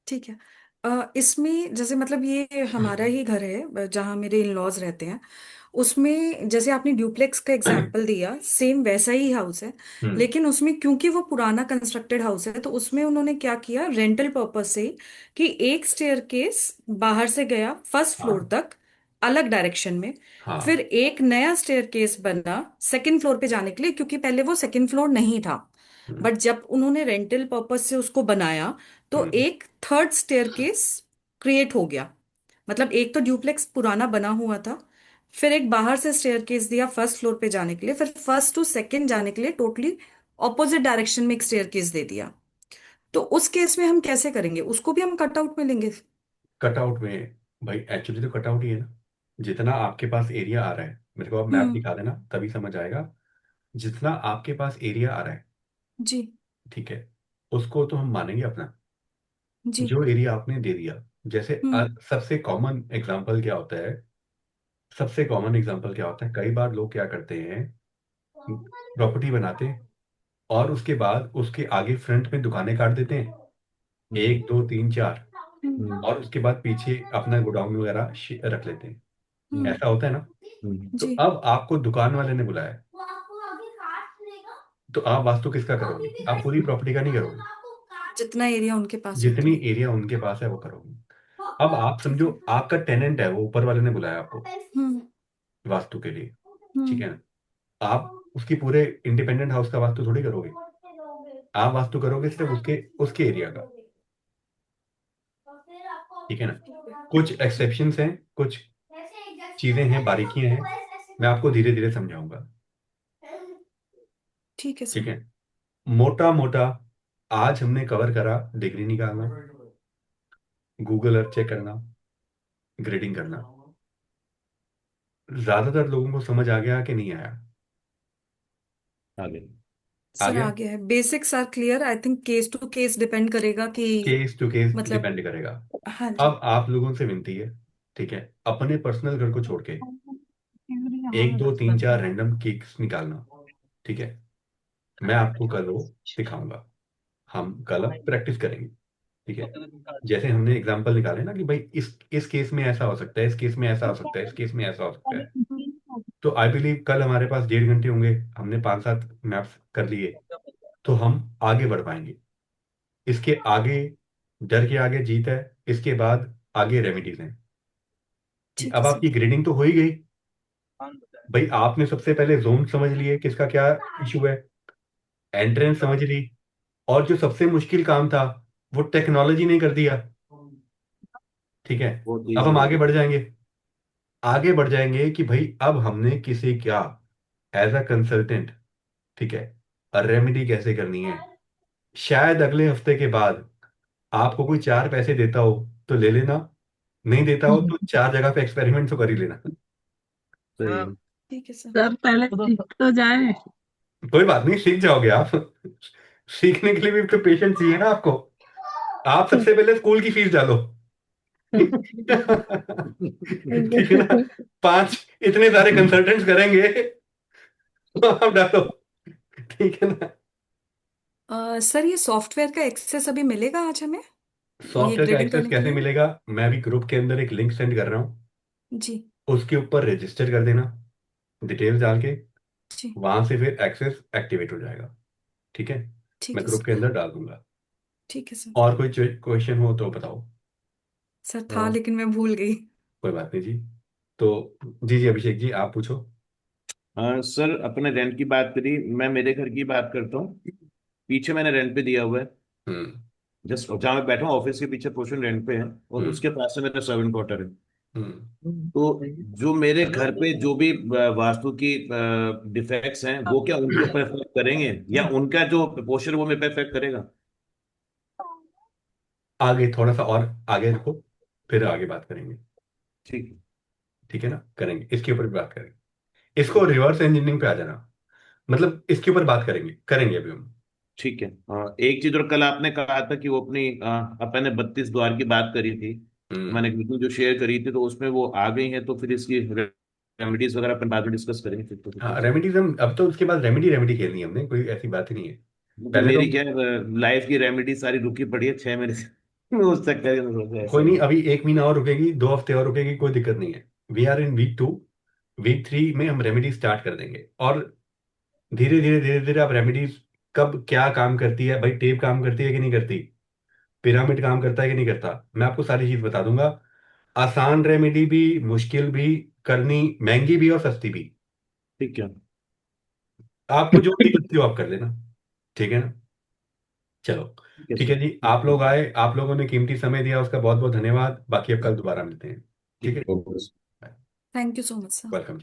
ठीक है। इसमें जैसे मतलब ये हमारा ही घर है जहाँ मेरे इन लॉज रहते हैं, उसमें जैसे आपने ड्यूप्लेक्स का एग्जांपल दिया, सेम वैसा ही हाउस है। हम्म। लेकिन उसमें क्योंकि वो पुराना कंस्ट्रक्टेड हाउस है तो उसमें उन्होंने क्या किया रेंटल पर्पज से, कि एक स्टेयरकेस बाहर से गया फर्स्ट फ्लोर हाँ तक अलग डायरेक्शन में, फिर हाँ। एक नया स्टेयरकेस बना सेकंड फ्लोर पे जाने के लिए, क्योंकि पहले वो सेकंड फ्लोर नहीं था। हम्म। बट जब उन्होंने रेंटल पर्पज से उसको बनाया तो हम्म। एक थर्ड स्टेयरकेस क्रिएट हो गया। मतलब एक तो ड्यूप्लेक्स पुराना बना हुआ था, फिर एक बाहर से स्टेयरकेस दिया फर्स्ट फ्लोर पे जाने के लिए, फिर फर्स्ट टू सेकंड जाने के लिए टोटली ऑपोजिट डायरेक्शन में एक स्टेयरकेस दे दिया। तो उस केस में हम कैसे करेंगे, उसको भी हम कटआउट में लेंगे? कटआउट में, भाई एक्चुअली तो कटआउट ही है ना। जितना आपके पास एरिया आ रहा है, मेरे को आप मैप हम्म। दिखा देना तभी समझ आएगा। जितना आपके पास एरिया आ रहा है, जी। ठीक है, उसको तो हम मानेंगे अपना। जी। जो एरिया आपने दे दिया, जैसे हम्म। सबसे कॉमन एग्जांपल क्या होता है, सबसे कॉमन एग्जांपल क्या होता है, कई बार लोग क्या करते हैं, प्रॉपर्टी बनाते हैं और उसके बाद उसके आगे फ्रंट में दुकानें काट देते हैं, 1 2 3 4, हम्म। और उसके बाद पीछे अपना गोडाउन वगैरह रख लेते हैं। हम्म। ऐसा होता है ना। तो जी। अब आपको दुकान वाले ने बुलाया, तो आप वास्तु किसका करोगे? आप पूरी प्रॉपर्टी का नहीं करोगे, जितना एरिया उनके पास है जितनी उतना। एरिया उनके पास है वो करोगे। अब आप ठीक समझो है। आपका टेनेंट है, वो ऊपर वाले ने बुलाया आपको हम्म। वास्तु के लिए, ठीक हम्म। है ना? आप उसकी पूरे इंडिपेंडेंट हाउस का वास्तु थोड़ी करोगे, आप वास्तु करोगे सिर्फ उसके उसके एरिया का, ठीक है ना? ठीक है। कुछ एक्सेप्शंस हैं, कुछ चीजें हैं, बारीकियां हैं, मैं आपको धीरे धीरे समझाऊंगा, ठीक है सर। ठीक है? मोटा मोटा आज हमने कवर करा डिग्री निकालना, गूगल अर्थ चेक करना, ग्रेडिंग करना। ज्यादातर लोगों को समझ आ गया कि नहीं आया? आगे। आ सर गया। आ गया है, basics are clear. I think case to case depend करेगा कि केस टू केस मतलब। डिपेंड करेगा। हाँ जी। अब आप लोगों से विनती है, ठीक है, अपने पर्सनल घर को छोड़ के 1 2 3 4 रैंडम केक्स निकालना, ठीक है? मैं आपको कल वो सिखाऊंगा, हम कल अब प्रैक्टिस करेंगे, ठीक है? जैसे हमने एग्जांपल निकाले ना कि भाई इस केस में ऐसा हो सकता है, इस केस में ऐसा हो सकता है, इस केस में ऐसा हो सकता है। तो आई बिलीव कल हमारे पास 1.5 घंटे होंगे, हमने 5 7 मैप्स कर लिए, तो हम आगे बढ़ पाएंगे। इसके आगे, डर के आगे जीत है, इसके बाद आगे रेमेडीज हैं। ठीक है अब सर। आपकी ग्रेडिंग तो हो ही गई, भाई आपने सबसे पहले जोन समझ लिए किसका क्या इशू है, एंट्रेंस समझ ली, और जो सबसे मुश्किल काम था वो टेक्नोलॉजी ने कर दिया, ठीक है? बहुत अब ईजी हम हो आगे गया। बढ़ जाएंगे, आगे बढ़ जाएंगे कि भाई अब हमने किसी क्या, एज अ कंसल्टेंट, ठीक है, रेमेडी कैसे करनी है। शायद अगले हफ्ते के बाद आपको कोई 4 पैसे देता हो तो ले लेना, नहीं देता हो तो 4 जगह पे एक्सपेरिमेंट तो कर ही लेना। सही है। ठीक है सर। सर पहले सीख तो जाए। कोई बात नहीं, सीख जाओगे आप। सीखने के लिए भी तो पेशेंस चाहिए ना आपको। आप सबसे पहले स्कूल की फीस डालो। ठीक है ना? 5 इतने सारे कंसल्टेंट्स करेंगे, तो आप डालो, ठीक है ना? सर ये सॉफ्टवेयर का एक्सेस अभी मिलेगा आज हमें, ये सॉफ्टवेयर का ग्रेडिंग एक्सेस करने के कैसे लिए? मिलेगा? मैं भी ग्रुप के अंदर एक लिंक सेंड कर रहा हूँ, जी। उसके ऊपर रजिस्टर कर देना, डिटेल्स डाल के, जी। वहां से फिर एक्सेस एक्टिवेट हो जाएगा, ठीक है? ठीक मैं है ग्रुप के सर। अंदर डाल दूंगा। ठीक है सर। और कोई क्वेश्चन हो तो बताओ। सर था हाँ। लेकिन मैं भूल गई। कोई बात नहीं जी। तो जी जी अभिषेक जी आप पूछो। हाँ सर, अपने रेंट की बात करी, मैं मेरे घर की बात करता हूँ। पीछे मैंने रेंट पे दिया हुआ है, हम्म। जस्ट जहाँ मैं बैठा हूँ ऑफिस के पीछे पोर्शन रेंट पे है, और हम्म। उसके पास से मेरा सर्वेंट क्वार्टर है। हम्म। तो जो मेरे घर पे जो भी वास्तु की डिफेक्ट्स हैं, वो क्या उनके ऊपर इफेक्ट करेंगे, या उनका जो पोर्शन वो मेरे पे इफेक्ट करेगा? आगे थोड़ा सा और आगे रखो, फिर आगे बात करेंगे, ठीक है। ठीक है ना? करेंगे, इसके ऊपर भी बात करेंगे। इसको रिवर्स इंजीनियरिंग पे आ जाना, मतलब इसके ऊपर बात करेंगे करेंगे अभी हम। ठीक है। हाँ, एक चीज और, कल आपने कहा था कि वो अपनी अपन ने 32 द्वार की बात करी थी, मैंने हम्म। वीडियो जो शेयर करी थी, तो उसमें वो आ गई है, तो फिर इसकी रेमेडीज वगैरह अपन बाद में डिस्कस करेंगे फिर तो हाँ ठीक है। रेमेडीज, हम अब तो उसके बाद रेमेडी रेमेडी खेलनी है हमने, कोई ऐसी बात ही नहीं है। तो पहले तो मेरी क्या लाइफ की रेमेडी सारी रुकी पड़ी है 6 महीने से। मैं उस चक्कर में सोचा ऐसा कोई ही नहीं, है। अभी 1 महीना और रुकेगी, 2 हफ्ते और रुकेगी, कोई दिक्कत नहीं है। We are in week 2, week 3 में हम रेमेडी स्टार्ट कर देंगे, और धीरे धीरे धीरे धीरे आप रेमेडीज कब क्या काम करती है, भाई टेप काम करती है कि नहीं करती, पिरामिड काम करता है कि नहीं करता, मैं आपको सारी चीज बता दूंगा। आसान रेमेडी भी, मुश्किल भी, करनी महंगी भी और सस्ती भी, ठीक है। आपको जो भी लगती हो आप कर लेना, ठीक है ना? चलो, ठीक है ठीक है सर। जी, आप लोग आए, आप लोगों ने कीमती समय दिया, उसका बहुत बहुत धन्यवाद। बाकी अब कल दोबारा मिलते हैं, ठीक ठीक है? है। Thank you so much sir. Welcome.